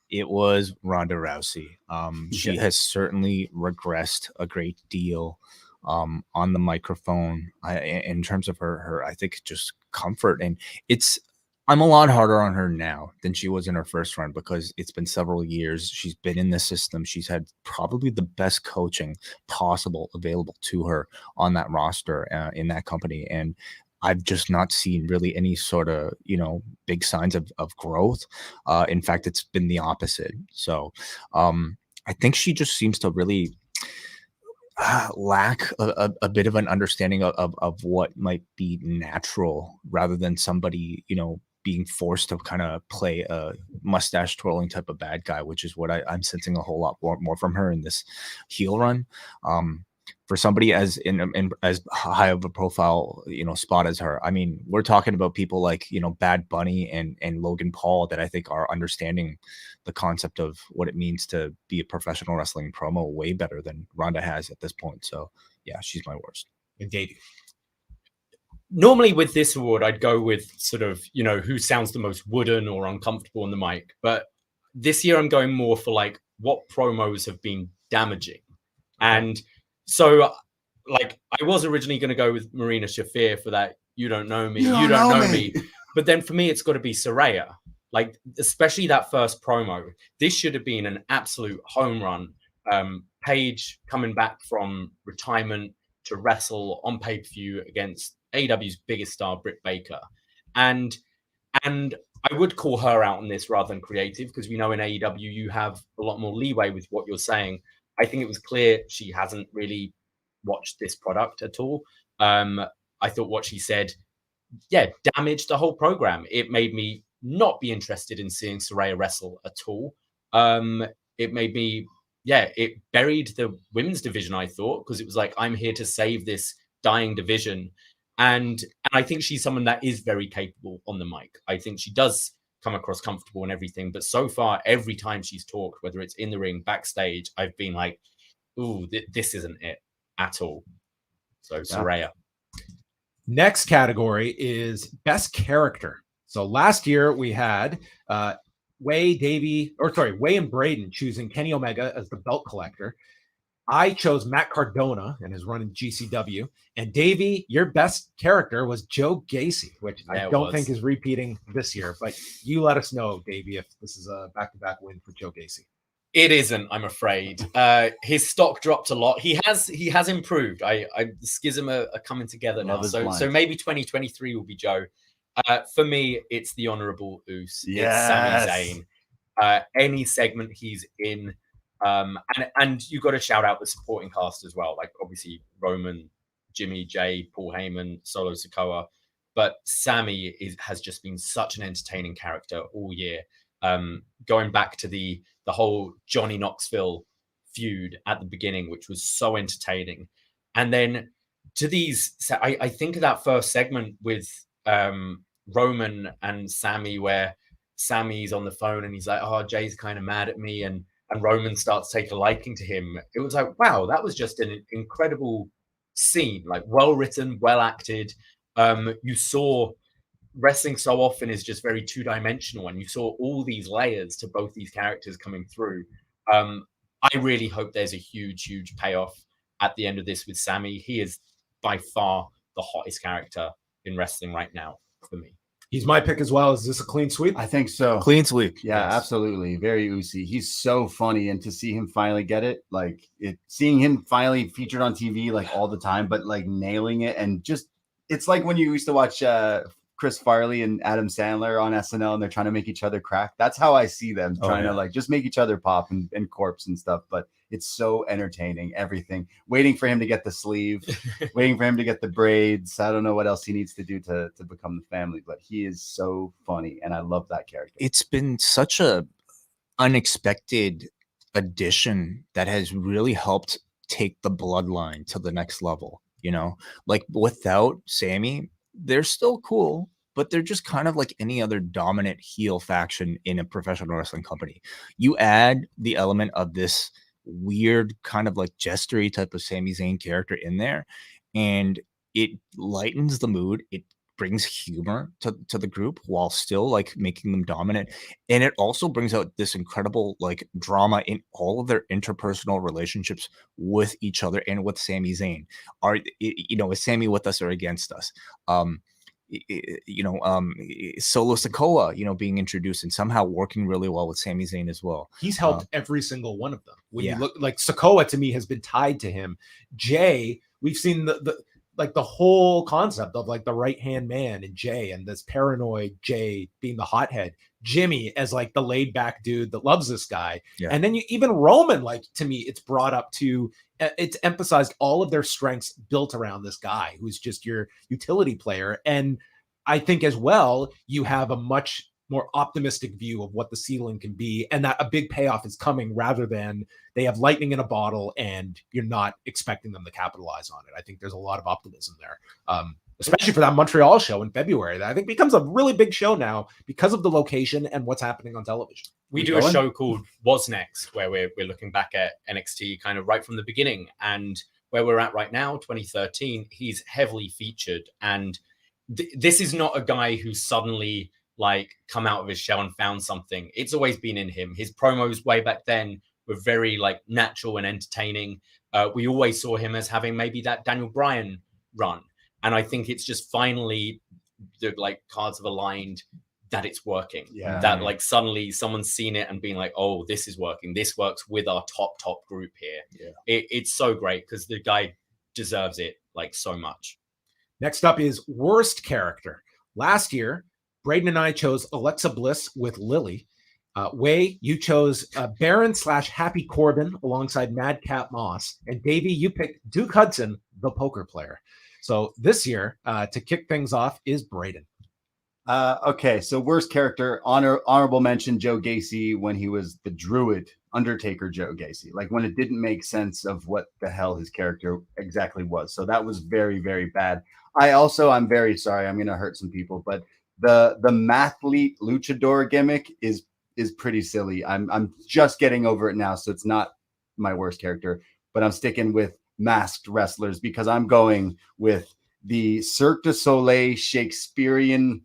Speaker 4: It was Ronda Rousey. She has certainly regressed a great deal on the microphone in terms of her I think just comfort, and I'm a lot harder on her now than she was in her first run because it's been several years. She's been in the system. She's had probably the best coaching possible available to her on that roster in that company. And I've just not seen really any sort of, big signs of growth. In fact, it's been the opposite. So I think she just seems to really lack a bit of an understanding of what might be natural rather than somebody, being forced to kind of play a mustache twirling type of bad guy, which is what I'm sensing a whole lot more from her in this heel run. For somebody as as high of a profile, spot as her, I mean, we're talking about people like, Bad Bunny and Logan Paul that I think are understanding the concept of what it means to be a professional wrestling promo way better than Ronda has at this point. So yeah, she's my worst.
Speaker 1: And Davey.
Speaker 3: Normally with this award, I'd go with sort of, who sounds the most wooden or uncomfortable on the mic. But this year I'm going more for like what promos have been damaging. And so like I was originally going to go with Marina Shafir for that. You don't know me. You don't know me. But then for me, it's got to be Saraya. Like, especially that first promo. This should have been an absolute home run. Paige coming back from retirement to wrestle on pay-per-view against AEW's biggest star, Britt Baker. And I would call her out on this rather than creative, because we know in AEW you have a lot more leeway with what you're saying. I think it was clear she hasn't really watched this product at all. I thought what she said, damaged the whole program. It made me not be interested in seeing Saraya wrestle at all. It made me, it buried the women's division, I thought, because it was like, I'm here to save this dying division. And I think she's someone that is very capable on the mic. I think she does come across comfortable and everything. But so far, every time she's talked, whether it's in the ring, backstage, I've been like, ooh, this isn't it at all. So Saraya.
Speaker 1: Next category is best character. So last year we had Wai and Braden choosing Kenny Omega as the belt collector. I chose Matt Cardona and his run in GCW. And Davey, your best character was Joe Gacy, which I don't think is repeating this year. But you let us know, Davey, if this is a back-to-back win for Joe Gacy.
Speaker 3: It isn't, I'm afraid. His stock dropped a lot. He has improved. The schism are coming together now. So maybe 2023 will be Joe. For me, it's the Honorable Oos.
Speaker 2: Yes.
Speaker 3: It's Sami Zayn. Any segment he's in. And you got to shout out the supporting cast as well. Like obviously Roman, Jimmy, Jay, Paul Heyman, Solo Sikoa. But Sami has just been such an entertaining character all year. Going back to the whole Johnny Knoxville feud at the beginning, which was so entertaining. And then to these, I think of that first segment with Roman and Sami, where Sami's on the phone and he's like, oh, Jay's kind of mad at me. And Roman starts to take a liking to him. It was like, wow, that was just an incredible scene, like well written, well acted. You saw wrestling so often is just very two-dimensional, and you saw all these layers to both these characters coming through. I really hope there's a huge payoff at the end of this with Sami. He is by far the hottest character in wrestling right now for me.
Speaker 1: He's my pick as well. Is this a clean sweep?
Speaker 2: I think so.
Speaker 4: Clean sweep.
Speaker 2: Yeah,
Speaker 4: Yes.
Speaker 2: absolutely. Very Uzi. He's so funny, and to see him finally get it, like seeing him finally featured on TV like all the time, but like nailing it, and just it's like when you used to watch Chris Farley and Adam Sandler on SNL, and they're trying to make each other crack. That's how I see them trying to like just make each other pop and corpse and stuff. But it's so entertaining. Everything. Waiting for him to get the sleeve, waiting for him to get the braids. I don't know what else he needs to do to become the family, but he is so funny, and I love that character.
Speaker 4: It's been such a unexpected addition that has really helped take the bloodline to the next level. You know, like without Sammy, they're still cool, but they're just kind of like any other dominant heel faction in a professional wrestling company. You add the element of this weird kind of like jestery type of Sami Zayn character in there, and it lightens the mood. It brings humor to the group while still like making them dominant, and it also brings out this incredible like drama in all of their interpersonal relationships with each other and with Sami Zayn. Is Sammy with us or against us? Solo Sikoa, being introduced and somehow working really well with Sami Zayn as well.
Speaker 1: He's helped every single one of them. When you look, like Sikoa to me has been tied to him. Jay, we've seen the whole concept of like the right hand man in Jay, and this paranoid Jay being the hothead. Jimmy as like the laid back dude that loves this guy. Yeah. And then even Roman, like to me, it's brought up to, it's emphasized all of their strengths built around this guy who's just your utility player. And I think as well, you have a much more optimistic view of what the ceiling can be, and that a big payoff is coming rather than they have lightning in a bottle and you're not expecting them to capitalize on it. I think there's a lot of optimism there. Especially for that Montreal show in February, that I think becomes a really big show now because of the location and what's happening on television.
Speaker 3: We do a show called What's Next, where we're looking back at NXT kind of right from the beginning, and where we're at right now, 2013, he's heavily featured. And this is not a guy who's suddenly like come out of his shell and found something. It's always been in him. His promos way back then were very like natural and entertaining. We always saw him as having maybe that Daniel Bryan run. And I think it's just finally the like cards have aligned that it's working. Yeah. That like suddenly someone's seen it and being like, oh, this is working. This works with our top group here. Yeah. It's so great because the guy deserves it like so much.
Speaker 1: Next up is worst character. Last year, Braden and I chose Alexa Bliss with Lily. Wai, you chose Baron/Happy Corbin alongside Madcap Moss. And Davey, you picked Duke Hudson, the poker player. So this year, to kick things off, is Braden.
Speaker 2: Okay, so worst character, honorable mention, Joe Gacy when he was the Druid Undertaker Joe Gacy. Like when it didn't make sense of what the hell his character exactly was. So that was very, very bad. I'm very sorry, I'm going to hurt some people, but the mathlete luchador gimmick is pretty silly. I'm just getting over it now, so it's not my worst character, but I'm sticking with masked wrestlers because I'm going with the Cirque du Soleil Shakespearean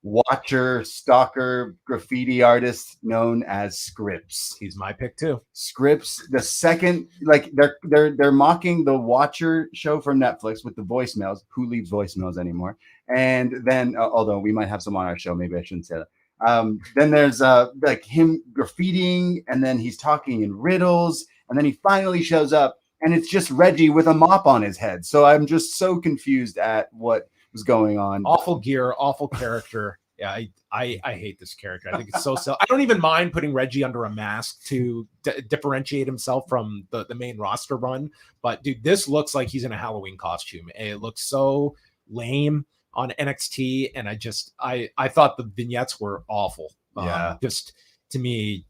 Speaker 2: watcher, stalker, graffiti artist known as Scripps.
Speaker 1: He's my pick too.
Speaker 2: Scripps, the second, like they're mocking the Watcher show from Netflix with the voicemails. Who leaves voicemails anymore? And then, although we might have some on our show, maybe I shouldn't say that. Then there's like him graffitiing, and then he's talking in riddles, and then he finally shows up, and it's just Reggie with a mop on his head. So I'm just so confused at what was going on.
Speaker 1: Awful gear, awful character. Yeah, I hate this character. I think it's so silly. I don't even mind putting Reggie under a mask to differentiate himself from the main roster run. But dude, this looks like he's in a Halloween costume. It looks so lame on NXT, and I thought the vignettes were awful.
Speaker 2: Yeah,
Speaker 1: just to me,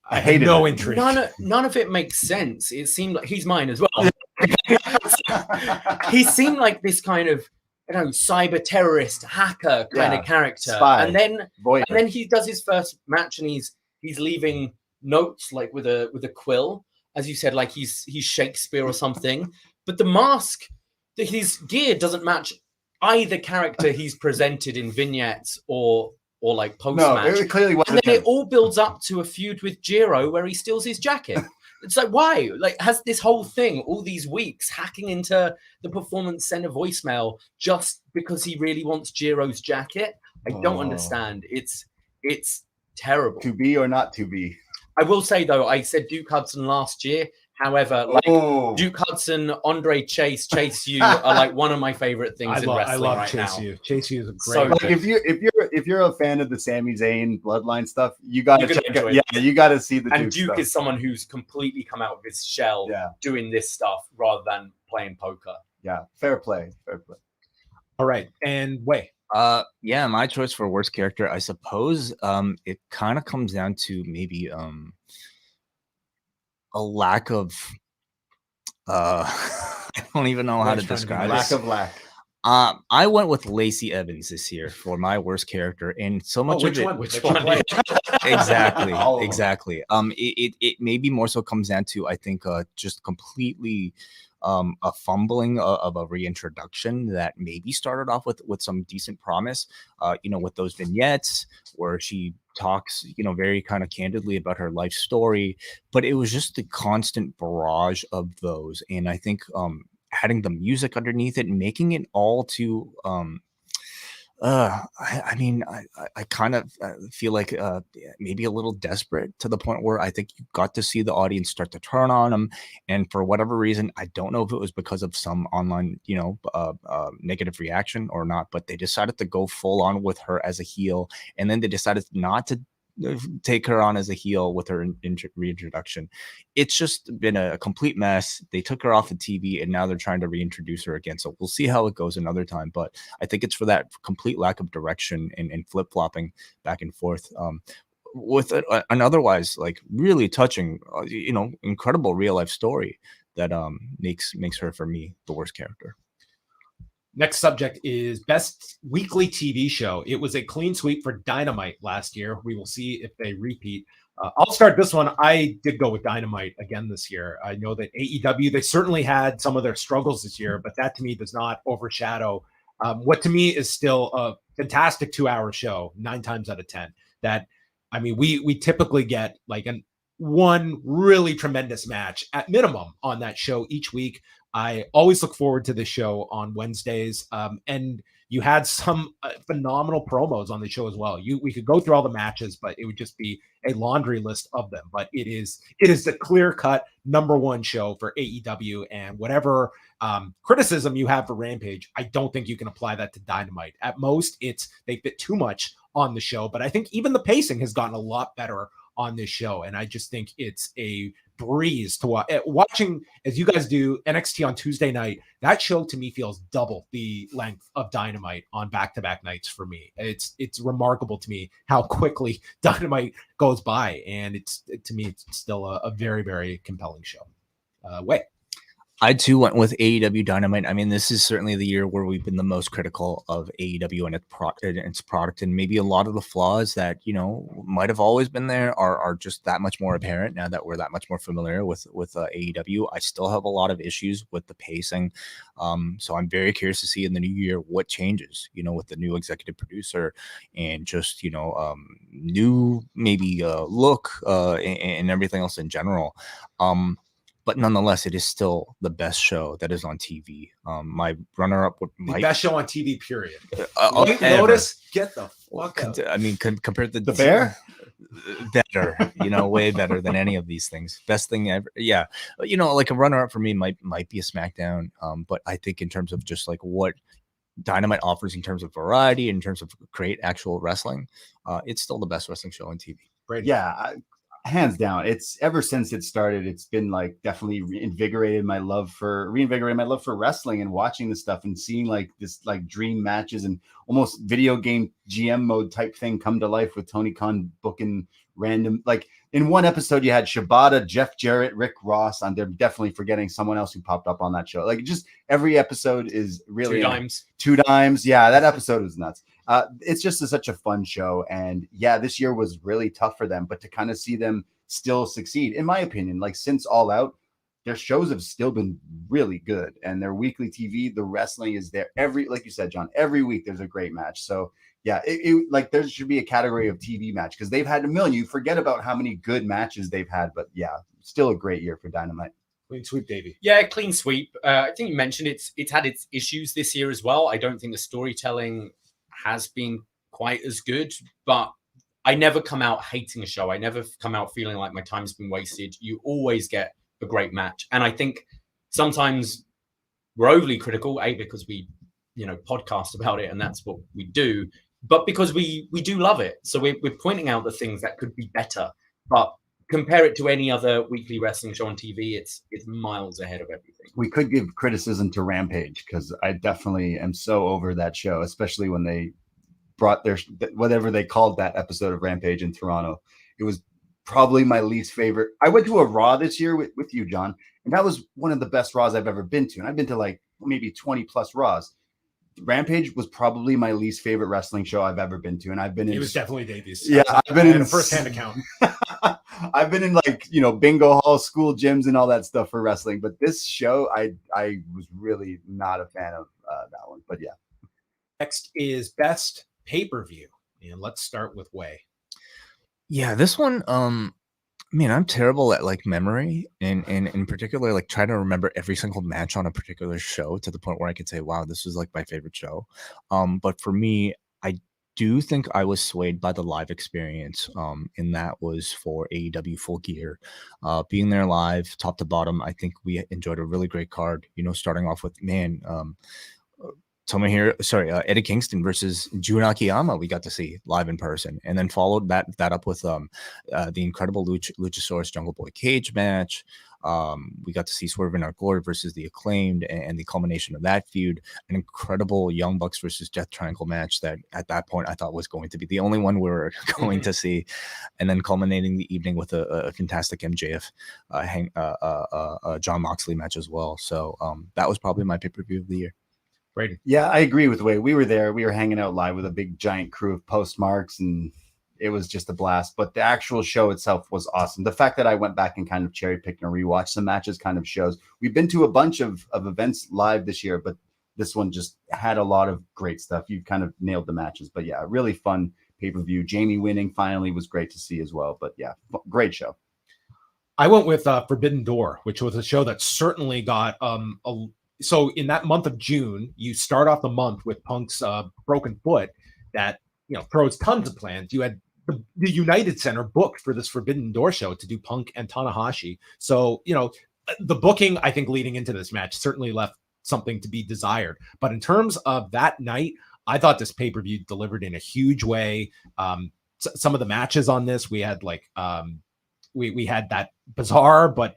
Speaker 2: I hated
Speaker 1: no
Speaker 2: it.
Speaker 1: intrigue.
Speaker 3: None of it makes sense. It seemed like he's mine as well. He seemed like this kind of cyber terrorist hacker kind of character.
Speaker 2: Spy,
Speaker 3: and then he does his first match and he's leaving notes like with a quill, as you said, like he's Shakespeare or something. But the mask, his gear doesn't match either character he's presented in vignettes or like post match.
Speaker 2: No, it clearly wasn't.
Speaker 3: And then it all builds up to a feud with Jiro where he steals his jacket. It's like, why? Like, has this whole thing, all these weeks, hacking into the Performance Center voicemail just because he really wants Jiro's jacket? I don't
Speaker 2: Oh.
Speaker 3: understand. It's terrible.
Speaker 2: To be or not to be.
Speaker 3: I will say though, I said Duke Hudson last year. However, like Duke Hudson, Andre Chase you are like one of my favorite things in wrestling
Speaker 1: I love
Speaker 3: right
Speaker 1: Chase
Speaker 3: now.
Speaker 1: U. Chase U is a great.
Speaker 3: So
Speaker 2: like if you're a fan of the Sami Zayn bloodline stuff, you gotta check out, you gotta see the
Speaker 3: and
Speaker 2: Duke
Speaker 3: Duke
Speaker 2: stuff.
Speaker 3: is someone who's completely come out of his shell doing this stuff rather than playing poker.
Speaker 2: Yeah, fair play.
Speaker 1: All right, and Wai.
Speaker 4: Yeah, my choice for worst character, I suppose it kind of comes down to maybe a lack of I don't even know how to describe it.
Speaker 2: Lack.
Speaker 4: I went with Lacey Evans this year for my worst character, and so much
Speaker 3: which
Speaker 4: of it.
Speaker 3: one? Which one?
Speaker 4: Exactly. It maybe more so comes down to, I think, just completely a fumbling of a reintroduction that maybe started off with some decent promise, with those vignettes where she talks, very kind of candidly about her life story, but it was just the constant barrage of those. And I think adding the music underneath it and making it all too I kind of feel like maybe a little desperate, to the point where I think you got to see the audience start to turn on them, and for whatever reason, I don't know if it was because of some online negative reaction or not, but they decided to go full on with her as a heel, and then they decided not to take her on as a heel with her reintroduction. It's just been a complete mess. They took her off the TV, and now they're trying to reintroduce her again. So we'll see how it goes another time. But I think it's for that complete lack of direction and flip-flopping back and forth. With an otherwise like really touching, incredible real life story that makes her, for me, the worst character.
Speaker 1: Next subject is best weekly TV show. It was a clean sweep for Dynamite last year. We will see if they repeat. I'll start this one. I did go with Dynamite again this year. I know that AEW, they certainly had some of their struggles this year, but that to me does not overshadow what to me is still a fantastic 2-hour show, 9 times out of 10. That, I mean, we typically get like one really tremendous match at minimum on that show each week. I always look forward to the show on Wednesdays. And you had some phenomenal promos on the show as well. We could go through all the matches, but it would just be a laundry list of them. But it is the clear-cut #1 show for AEW, and whatever criticism you have for Rampage, I don't think you can apply that to Dynamite. At most, they fit too much on the show, but I think even the pacing has gotten a lot better on this show, and I just think it's a breeze to watch. Watching as you guys do NXT on Tuesday night, that show to me feels double the length of Dynamite on back-to-back nights for me. It's remarkable to me how quickly Dynamite goes by, and to me it's still a very, very compelling show. Wai.
Speaker 4: I too went with AEW Dynamite. I mean, this is certainly the year where we've been the most critical of AEW and its product, and maybe a lot of the flaws that might have always been there are just that much more apparent now that we're that much more familiar with AEW. I still have a lot of issues with the pacing, so I'm very curious to see in the new year what changes. With the new executive producer and just new maybe look and everything else in general. But nonetheless, it is still the best show that is on TV. My runner-up would
Speaker 1: the best show on TV, period.
Speaker 4: Notice,
Speaker 1: get the fuck out.
Speaker 4: I mean, compared to
Speaker 2: the Bear,
Speaker 4: better, way better than any of these things. Best thing ever. Yeah, like a runner-up for me might be a SmackDown. But I think in terms of just like what Dynamite offers in terms of variety, in terms of great actual wrestling, it's still the best wrestling show on TV.
Speaker 1: Great.
Speaker 2: Yeah. Hands down, it's ever since it started, it's been like definitely reinvigorated my love for wrestling, and watching this stuff and seeing like this like dream matches and almost video game GM mode type thing come to life with Tony Khan booking random, like in one episode you had Shibata, Jeff Jarrett, Rick Ross on there. Definitely forgetting someone else who popped up on that show. Like just every episode is really two dimes. Yeah, that episode was nuts. It's just such a fun show, and yeah, this year was really tough for them, but to kind of see them still succeed, in my opinion, like since All Out, their shows have still been really good, and their weekly TV, the wrestling is there like you said, John, every week there's a great match. So yeah, like there should be a category of TV match because they've had a million. You forget about how many good matches they've had, but yeah, still a great year for Dynamite.
Speaker 1: Clean sweep, Davey.
Speaker 3: Yeah, clean sweep. I think you mentioned it's had its issues this year as well. I don't think the storytelling has been quite as good, but I never come out hating a show. I never come out feeling like my time's been wasted. You always get a great match. And I think sometimes we're overly critical, because we, podcast about it and that's what we do, but because we do love it. So we're pointing out the things that could be better, but compare it to any other weekly wrestling show on TV, it's miles ahead of everything.
Speaker 2: We could give criticism to Rampage, because I definitely am so over that show, especially when they brought their whatever they called that episode of Rampage in Toronto. It was probably my least favorite. I went to a Raw this year with you, John, and that was one of the best Raws I've ever been to. And I've been to like maybe 20 plus Raws. Rampage was probably my least favorite wrestling show I've ever been to. And I've been in.
Speaker 1: It was definitely Davie's.
Speaker 2: Yeah, I've been in
Speaker 1: a first-hand account.
Speaker 2: I've been in like, bingo hall, school gyms and all that stuff for wrestling. But this show, I was really not a fan of that one. But yeah.
Speaker 1: Next is best pay-per-view. And let's start with Wai.
Speaker 4: Yeah, this one, I'm terrible at like memory and in particular, like trying to remember every single match on a particular show to the point where I could say, wow, this was like my favorite show. But for me, I do think I was swayed by the live experience. And that was for AEW Full Gear. Being there live, top to bottom, I think we enjoyed a really great card, starting off with, Eddie Kingston versus Jun Akiyama we got to see live in person, and then followed that up with the incredible Luchasaurus Jungle Boy cage match. We got to see Swerve in Our Glory versus the Acclaimed, and the culmination of that feud, an incredible Young Bucks versus Death Triangle match that at that point I thought was going to be the only one we were going to see, and then culminating the evening with a fantastic MJF John Moxley match as well. So that was probably my pay-per-view of the year.
Speaker 1: Braden.
Speaker 2: Yeah, I agree with Wai. We were there. We were hanging out live with a big giant crew of postmarks, and it was just a blast. But the actual show itself was awesome. The fact that I went back and kind of cherry picked and rewatched some matches kind of shows. We've been to a bunch of events live this year, but this one just had a lot of great stuff. You kind of nailed the matches. But yeah, really fun pay-per-view. Jamie winning finally was great to see as well. But yeah, great show.
Speaker 1: I went with Forbidden Door, which was a show that certainly got so in that month of June, you start off the month with Punk's broken foot that, throws tons of plans. You had the United Center booked for this Forbidden Door show to do Punk and Tanahashi. So, the booking, I think, leading into this match certainly left something to be desired. But in terms of that night, I thought this pay-per-view delivered in a huge way. Some of the matches on this, we had like, we had that bizarre but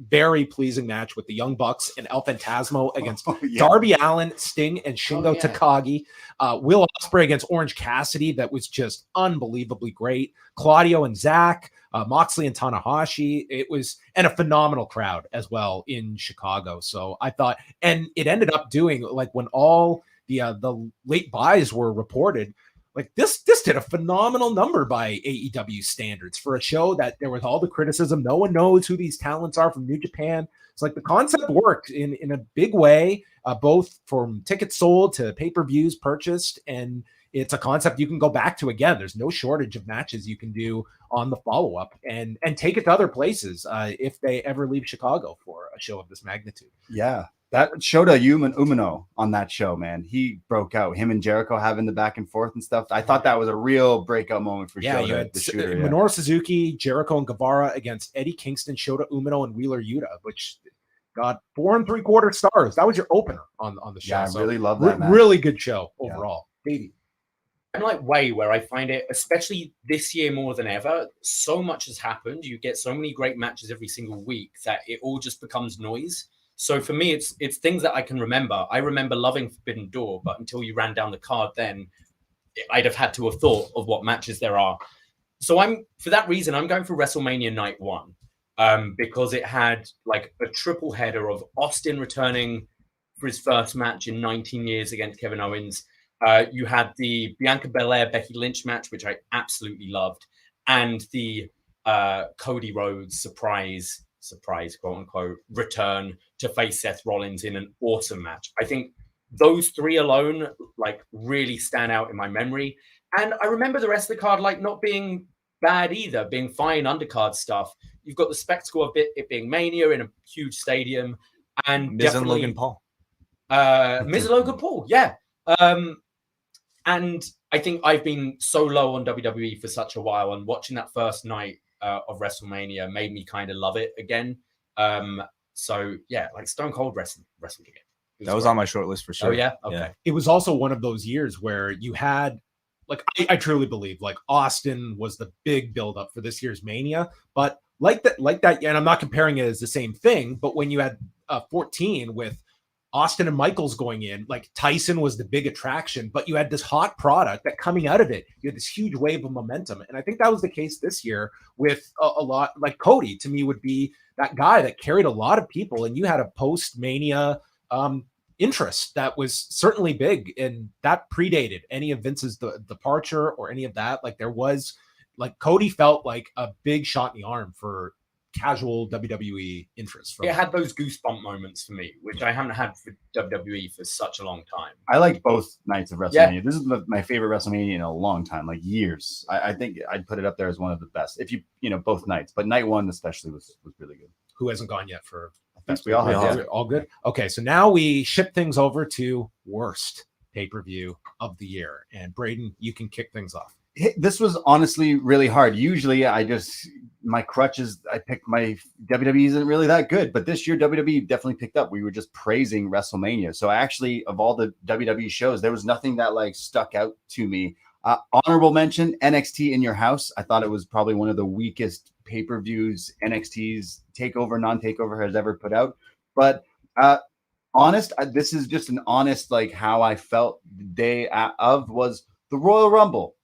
Speaker 1: very pleasing match with the Young Bucks and El Phantasmo against Darby Allin, Sting, and Shingo Takagi. Will Ospreay against Orange Cassidy. That was just unbelievably great. Claudio and Zach, Moxley and Tanahashi. It was, and a phenomenal crowd as well in Chicago. So I thought, and it ended up doing like when all the late buys were reported, like this did a phenomenal number by AEW standards for a show that there was all the criticism. No one knows who these talents are from New Japan. It's like the concept worked in a big way, both from tickets sold to pay-per-views purchased. And it's a concept you can go back to again. There's no shortage of matches you can do on the follow-up and take it to other places if they ever leave Chicago for a show of this magnitude.
Speaker 2: Yeah. That Shota Umino on that show, man, he broke out. Him and Jericho having the back and forth and stuff. I thought that was a real breakout moment for Shota.
Speaker 1: You had
Speaker 2: the shooter,
Speaker 1: Minoru Suzuki, Jericho, and Guevara against Eddie Kingston, Shota Umino, and Wheeler Yuta, which got 4 3/4 stars. That was your opener on the show.
Speaker 2: Yeah, I really love that match.
Speaker 1: Really good show overall. Davey.
Speaker 3: I'm like Wai, where I find it, especially this year more than ever, so much has happened. You get so many great matches every single week that it all just becomes noise. So for me, it's things that I can remember. I remember loving Forbidden Door, but until you ran down the card, then I'd have had to have thought of what matches there are. So for that reason, I'm going for WrestleMania Night 1 because it had like a triple header of Austin returning for his first match in 19 years against Kevin Owens. You had the Bianca Belair Becky Lynch match, which I absolutely loved, and the Cody Rhodes surprise quote unquote return to face Seth Rollins in an awesome match. I think those three alone like really stand out in my memory, and I remember the rest of the card like not being bad either, being fine undercard stuff. You've got the spectacle of it being Mania in a huge stadium, and
Speaker 4: Miz and Logan Paul.
Speaker 3: Miz and Logan Paul, yeah. And I think I've been so low on WWE for such a while, and watching that first night of WrestleMania made me kind of love it again. So yeah, like Stone Cold wrestling again.
Speaker 4: That was on my short list for sure.
Speaker 3: Oh yeah, okay.
Speaker 4: Yeah.
Speaker 1: It was also one of those years where you had, like, I truly believe, like, Austin was the big buildup for this year's Mania, but like that, and I'm not comparing it as the same thing, but when you had 14 with Austin and Michaels going in, like, Tyson was the big attraction, but you had this hot product that coming out of it, you had this huge wave of momentum. And I think that was the case this year with a lot, like Cody, to me, would be that guy that carried a lot of people. And you had a post-Mania interest that was certainly big, and that predated any of Vince's departure or any of that. Like, there was, like, Cody felt like a big shot in the arm for casual WWE interest.
Speaker 3: It had those goosebump moments for me, which I haven't had for WWE for such a long time.
Speaker 2: I like both nights of WrestleMania. This is my favorite WrestleMania in a long time, like years. I think I'd put it up there as one of the best. If you both nights, but night one especially was really good.
Speaker 1: Who hasn't gone yet for?
Speaker 2: We all have.
Speaker 1: All good. Okay, so now we ship things over to worst pay-per-view of the year, and Braden, you can kick things off.
Speaker 2: This was honestly really hard. Usually my crutches, I picked my WWE isn't really that good, but this year WWE definitely picked up. We were just praising WrestleMania. So actually, of all the WWE shows, there was nothing that like stuck out to me. Honorable mention, NXT in Your House. I thought it was probably one of the weakest pay-per-views NXT's takeover, non-takeover has ever put out. But this is just an honest, like, how I felt the day of was the Royal Rumble.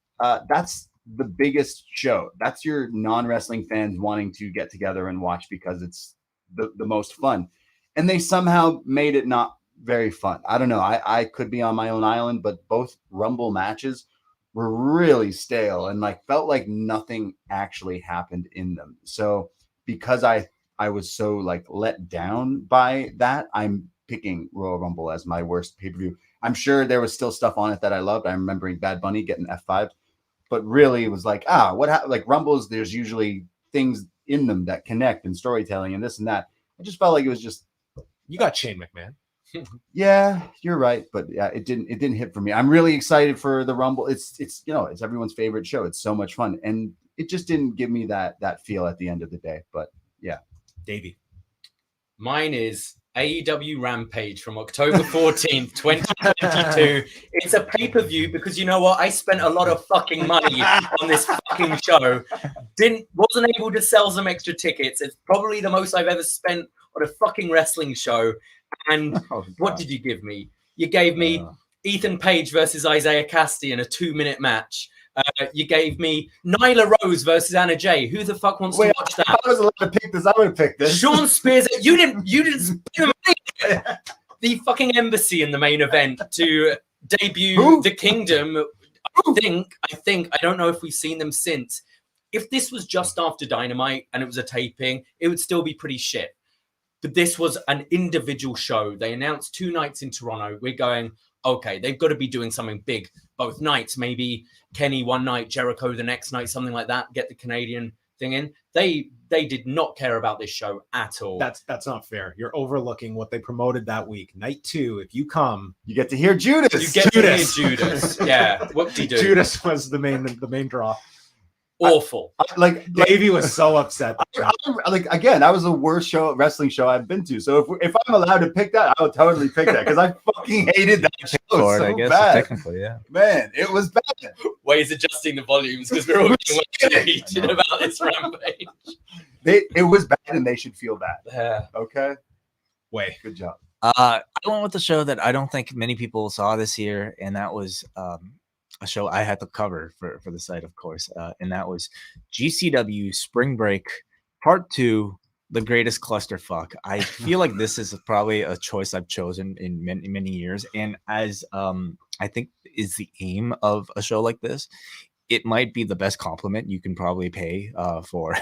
Speaker 2: That's the biggest show. That's your non-wrestling fans wanting to get together and watch because it's the most fun. And they somehow made it not very fun. I don't know. I could be on my own island, but both Rumble matches were really stale and like felt like nothing actually happened in them. So because I was so like let down by that, I'm picking Royal Rumble as my worst pay-per-view. I'm sure there was still stuff on it that I loved. I'm remembering Bad Bunny getting F5. But really, it was like, like Rumbles, there's usually things in them that connect and storytelling and this and that. I just felt like it was just.
Speaker 1: You got Shane McMahon.
Speaker 2: Yeah, you're right. But yeah, it didn't hit for me. I'm really excited for the Rumble. It's everyone's favorite show. It's so much fun. And it just didn't give me that feel at the end of the day. But yeah.
Speaker 1: Davey.
Speaker 3: Mine is AEW Rampage from October 14th, 2022. It's a pay-per-view because you know what? I spent a lot of fucking money on this fucking show. Wasn't able to sell some extra tickets. It's probably the most I've ever spent on a fucking wrestling show. And what did you give me? You gave me Ethan Page versus Isaiah Cassidy in a 2-minute match. You gave me Nyla Rose versus Anna Jay. Who the fuck wants to watch that?
Speaker 2: I was allowed to pick this. I would have picked this.
Speaker 3: Sean Spears. You didn't spend money. The fucking Embassy in the main event to debut the Kingdom. I think I don't know if we've seen them since. If this was just after Dynamite and it was a taping, it would still be pretty shit. But this was an individual show. They announced 2 nights in Toronto. We're going, okay, they've got to be doing something big both nights. Maybe Kenny one night, Jericho the next night, something like that. Get the Canadian thing in. They did not care about this show at all.
Speaker 1: That's not fair. You're overlooking what they promoted that week. Night 2, if you come,
Speaker 2: you get to hear Judas.
Speaker 3: You get to hear Judas. Yeah, whoop-de-doo.
Speaker 1: Judas was the main draw.
Speaker 3: Awful.
Speaker 1: Davey was so upset.
Speaker 2: Again, that was the worst wrestling show I've been to. So if I'm allowed to pick that, I would totally pick that because I fucking hated that show so
Speaker 4: I guess,
Speaker 2: bad.
Speaker 4: Technically, yeah.
Speaker 2: Man, it was bad.
Speaker 3: Ways adjusting the volumes because we're all getting heated about this Rampage.
Speaker 2: It was bad and they should feel bad.
Speaker 3: Yeah.
Speaker 2: Okay. Good job.
Speaker 4: I went with the show that I don't think many people saw this year, and that was a show I had to cover for the site, of course, and that was GCW Spring Break Part 2, The Greatest Clusterfuck. I feel like this is probably a choice I've chosen in many years, and as I think is the aim of a show like this, it might be the best compliment you can probably pay for.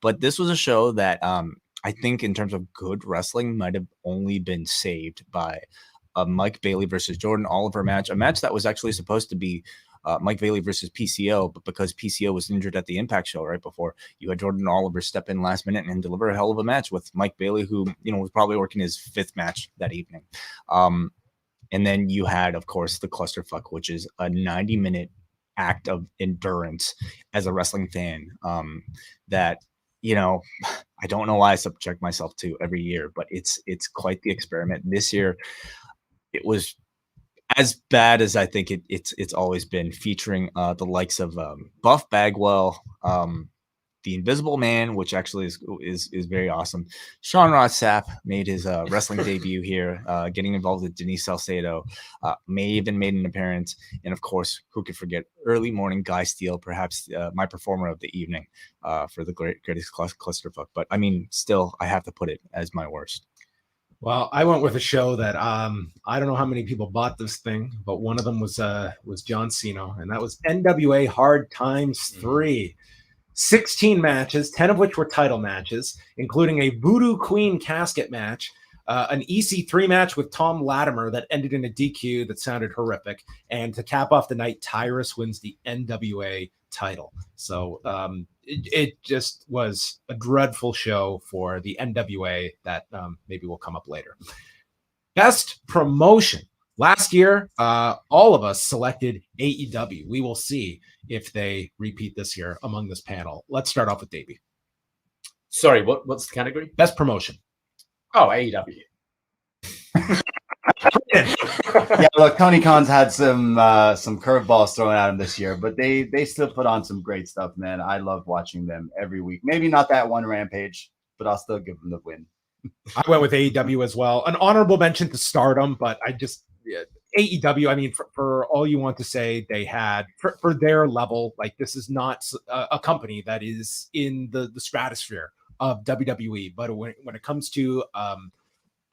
Speaker 4: But this was a show that I think in terms of good wrestling might have only been saved by a Mike Bailey versus Jordan Oliver match, a match that was actually supposed to be Mike Bailey versus PCO, but because PCO was injured at the Impact show right before, you had Jordan Oliver step in last minute and deliver a hell of a match with Mike Bailey, who was probably working his 5th match that evening. And then you had, of course, the clusterfuck, which is a 90-minute act of endurance as a wrestling fan, that, you know, I don't know why I subject myself to every year, but it's quite the experiment. This year, it was as bad as I think it's always been, featuring the likes of Buff Bagwell, the Invisible Man, which actually is very awesome. Sean Ross Sapp made his wrestling debut here, getting involved with Denise Salcedo. May even made an appearance, and of course, who could forget early morning Guy Steele, perhaps my performer of the evening, for the greatest clusterfuck. But I mean, still, I have to put it as my worst.
Speaker 1: Well, I went with a show that I don't know how many people bought this thing, but one of them was John Cena, and that was NWA Hard Times 3. 16 matches, 10 of which were title matches, including a Voodoo Queen casket match, an EC3 match with Tom Latimer that ended in a DQ that sounded horrific, and to cap off the night, Tyrus wins the NWA title. So it just was a dreadful show for the NWA that maybe will come up later. Best promotion. Last year, all of us selected AEW. We will see if they repeat this year among this panel. Let's start off with Davey.
Speaker 3: Sorry, what's the category?
Speaker 1: Best promotion.
Speaker 3: Oh, AEW.
Speaker 2: Yeah, look, Tony Khan's had some curveballs thrown at him this year, but they still put on some great stuff, man. I love watching them every week. Maybe not that one Rampage, but I'll still give them the win.
Speaker 1: I went with AEW as well. An honorable mention to Stardom, but AEW, I mean, for all you want to say, they had, for their level, like, this is not a company that is in the stratosphere of WWE, but when it comes to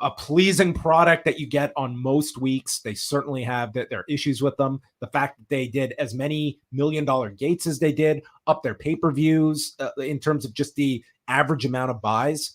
Speaker 1: a pleasing product that you get on most weeks, they certainly have their issues with them. The fact that they did as many $1 million gates as they did, up their pay-per-views in terms of just the average amount of buys,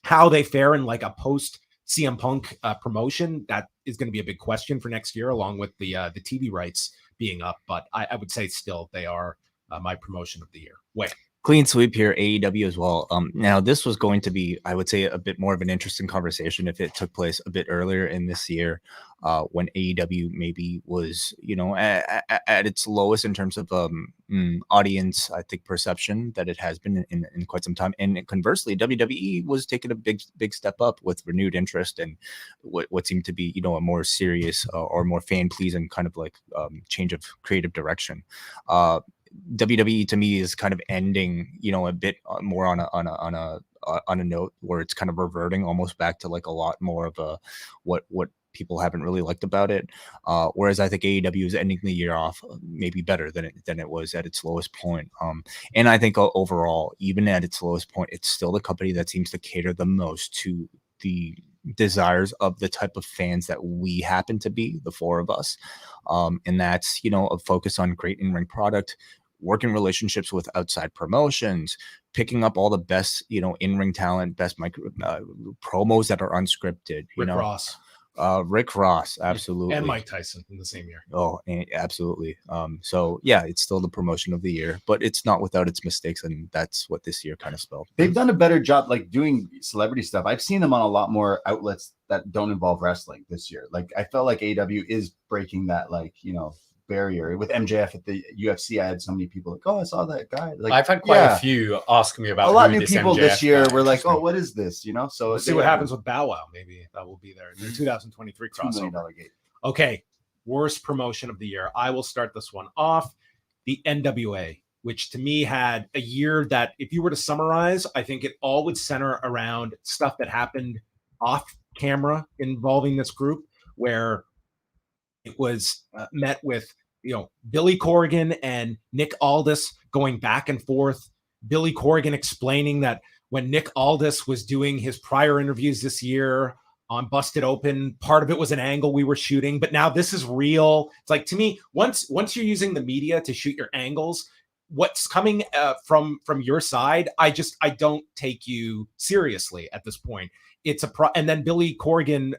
Speaker 1: how they fare in like a post CM Punk promotion, that is going to be a big question for next year, along with the TV rights being up. But I would say still they are my promotion of the year. Wait.
Speaker 4: Clean sweep here, AEW as well. Now, this was going to be, I would say, a bit more of an interesting conversation if it took place a bit earlier in this year, when AEW maybe was, you know, at its lowest in terms of audience, I think, perception that it has been in quite some time. And conversely, WWE was taking a big step up with renewed interest and what seemed to be, you know, a more serious or more fan pleasing kind of like change of creative direction. WWE to me is kind of ending, you know, a bit more on a note where it's kind of reverting almost back to like a lot more of a what people haven't really liked about it. Whereas I think AEW is ending the year off maybe better than it was at its lowest point. And I think overall, even at its lowest point, it's still the company that seems to cater the most to the desires of the type of fans that we happen to be, the four of us. And that's, you know, a focus on great in-ring product, working relationships with outside promotions, picking up all the best, you know, in-ring talent, best promos that are unscripted. Rick Ross, absolutely.
Speaker 1: And Mike Tyson in the same year.
Speaker 4: Oh, absolutely. So yeah, it's still the promotion of the year, but it's not without its mistakes, and that's what this year kind of spelled.
Speaker 2: They've done a better job like doing celebrity stuff. I've seen them on a lot more outlets that don't involve wrestling this year. Like, I felt like AEW is breaking that, like, you know, barrier. With MJF at the UFC, I had so many people like, oh, I saw that guy. Like,
Speaker 3: I've had quite a few asking me about
Speaker 2: a lot of new
Speaker 3: this
Speaker 2: people
Speaker 3: MJF
Speaker 2: this year
Speaker 3: guy.
Speaker 2: were like, oh, what is this? You know, so
Speaker 1: We'll see what happens with Bow Wow. Maybe that will be their 2023
Speaker 2: $2 million
Speaker 1: crossover.
Speaker 2: gate.
Speaker 1: Okay, worst promotion of the year. I will start this one off. The NWA, which to me had a year that, if you were to summarize, I think it all would center around stuff that happened off camera involving this group, where it was met with, you know, Billy Corgan and Nick Aldis going back and forth. Billy Corgan explaining that when Nick Aldis was doing his prior interviews this year on Busted Open, part of it was an angle we were shooting, but now this is real. It's like, to me, once you're using the media to shoot your angles, what's coming from your side, I don't take you seriously at this point. It's and then Billy Corgan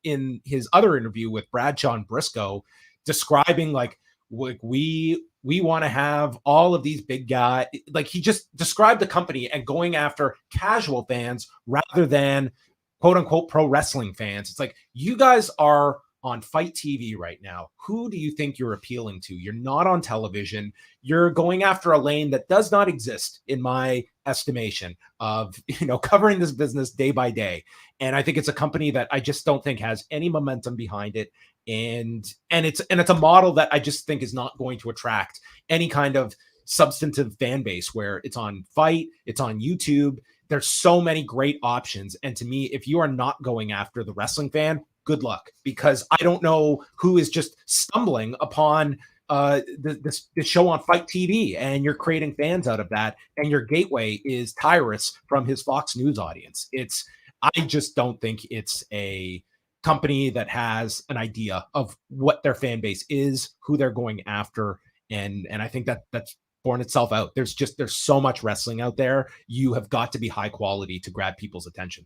Speaker 1: in his other interview with Bradshaw and Briscoe, describing like we want to have all of these big guys. Like, he just described the company and going after casual fans rather than quote unquote pro wrestling fans. It's like, you guys are on Fight TV right now, who do you think you're appealing to? You're not on television. You're going after a lane that does not exist in my estimation of, covering this business day by day. And I think it's a company that I just don't think has any momentum behind it. And it's a model that I just think is not going to attract any kind of substantive fan base, where it's on Fight, it's on YouTube. There's so many great options. And to me, if you are not going after the wrestling fan, good luck, because I don't know who is just stumbling upon this show on Fight TV, and you're creating fans out of that, and your gateway is Tyrus from his Fox News audience. I just don't think it's a company that has an idea of what their fan base is, who they're going after, and I think that's borne itself out. There's so much wrestling out there. You have got to be high quality to grab people's attention.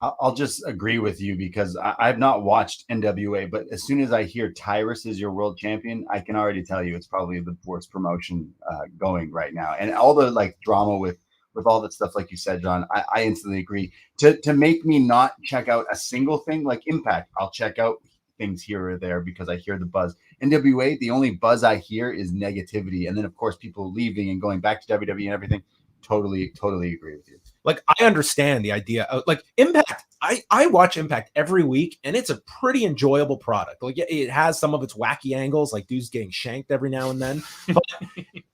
Speaker 2: I'll just agree with you, because I've not watched NWA, but as soon as I hear Tyrus is your world champion, I can already tell you it's probably the worst promotion going right now. And all the drama with all that stuff, like you said, John, I instantly agree. To make me not check out a single thing like Impact, I'll check out things here or there because I hear the buzz. NWA, the only buzz I hear is negativity. And then, of course, people leaving and going back to WWE and everything. Totally agree with you.
Speaker 1: I understand the idea of Impact. I watch Impact every week, and it's a pretty enjoyable product. It has some of its wacky angles, like dudes getting shanked every now and then. But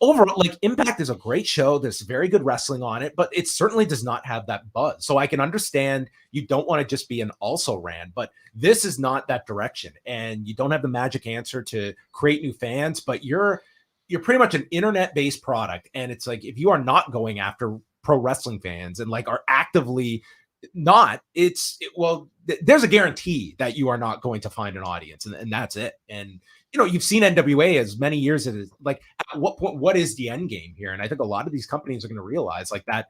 Speaker 1: overall, Impact is a great show. There's very good wrestling on it, but it certainly does not have that buzz. So I can understand you don't want to just be an also-ran, but this is not that direction. And you don't have the magic answer to create new fans, but you're pretty much an internet-based product. And it's if you are not going after pro wrestling fans and are actively not, there's a guarantee that you are not going to find an audience, and that's it. And you've seen NWA as many years as at what point, what is the end game here? And I think a lot of these companies are going to realize that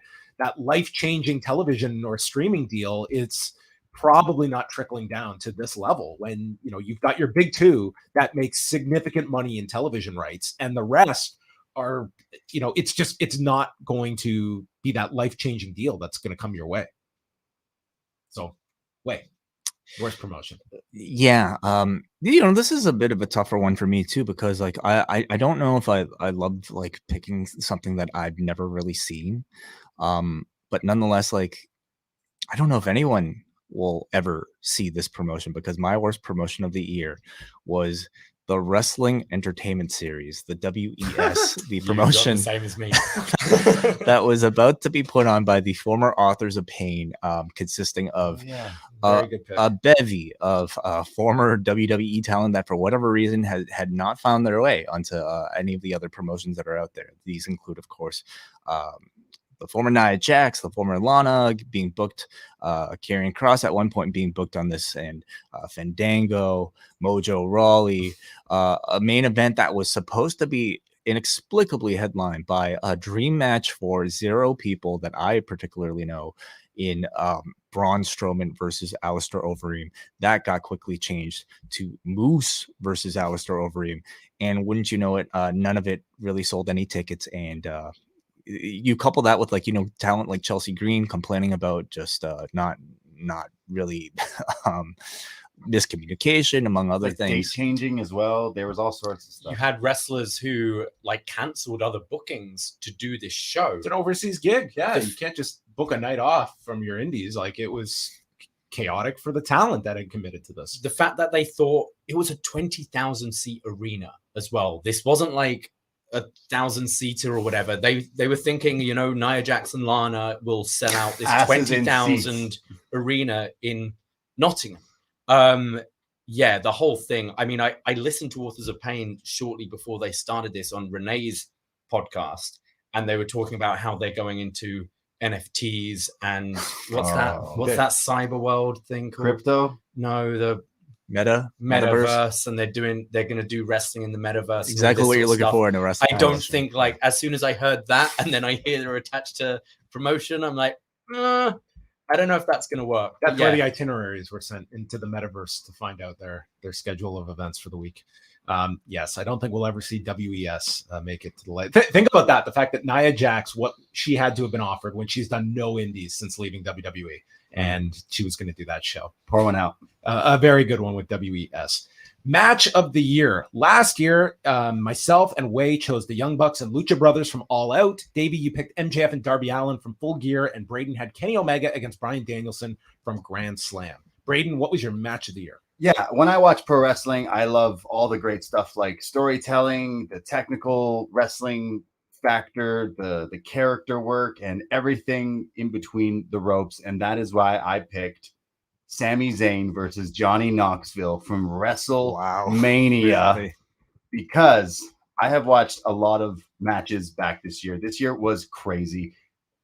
Speaker 1: life-changing television or streaming deal, it's probably not trickling down to this level when you've got your big two that makes significant money in television rights, and the rest are it's not going to be that life-changing deal that's going to come your way. So worst promotion.
Speaker 4: Yeah. This is a bit of a tougher one for me too, because I don't know if I loved picking something that I've never really seen. But nonetheless, I don't know if anyone will ever see this promotion, because my worst promotion of the year was the Wrestling Entertainment Series, the WES, the promotion
Speaker 3: the same as me.
Speaker 4: that was about to be put on by the former Authors of Pain, consisting of a bevy of former WWE talent that for whatever reason had not found their way onto any of the other promotions that are out there. These include, of course, the former Nia Jax, the former Lana being booked, Karrion Kross at one point being booked on this, and Fandango, Mojo Rawley, a main event that was supposed to be inexplicably headlined by a dream match for 0 people that I particularly know in Braun Strowman versus Alistair Overeem. That got quickly changed to Moose versus Alistair Overeem. And wouldn't you know it, none of it really sold any tickets. And you couple that with talent like Chelsea Green complaining about just not really miscommunication, among other things.
Speaker 2: Date changing as well. There was all sorts of stuff.
Speaker 3: You had wrestlers who canceled other bookings to do this show.
Speaker 1: It's an overseas gig. Yeah, you can't just book a night off from your indies. It was chaotic for the talent that had committed to this.
Speaker 3: The fact that they thought it was a 20,000 seat arena as well. This wasn't a 1,000-seater or whatever. They were thinking, Nia Jax and Lana will sell out this 20,000 arena in Nottingham. The whole thing. I mean, I listened to Authors of Pain shortly before they started this on Renee's podcast, and they were talking about how they're going into NFTs and what's that cyber world thing called?
Speaker 2: Crypto?
Speaker 3: No, the metaverse, and they're going to do wrestling in the metaverse.
Speaker 4: Exactly what you're looking for in a wrestling.
Speaker 3: I don't think as soon as I heard that, and then I hear they're attached to promotion, I'm I don't know if that's going to work.
Speaker 1: That's why the itineraries were sent into the metaverse to find out their schedule of events for the week. Yes, I don't think we'll ever see WES make it to the light. Think about that. The fact that Nia Jax, what she had to have been offered when she's done no indies since leaving WWE, and she was going to do that show.
Speaker 2: Pour one out.
Speaker 1: A very good one with WES. Match of the year. Last year, myself and Wai chose the Young Bucks and Lucha Brothers from All Out. Davey, you picked MJF and Darby Allin from Full Gear, and Braden had Kenny Omega against Bryan Danielson from Grand Slam. Braden, what was your match of the year?
Speaker 2: Yeah, when I watch pro wrestling, I love all the great stuff like storytelling, the technical wrestling factor, the character work, and everything in between the ropes. And that is why I picked Sami Zayn versus Johnny Knoxville from WrestleMania.
Speaker 4: Really?
Speaker 2: Because I have watched a lot of matches back this year. This year was crazy.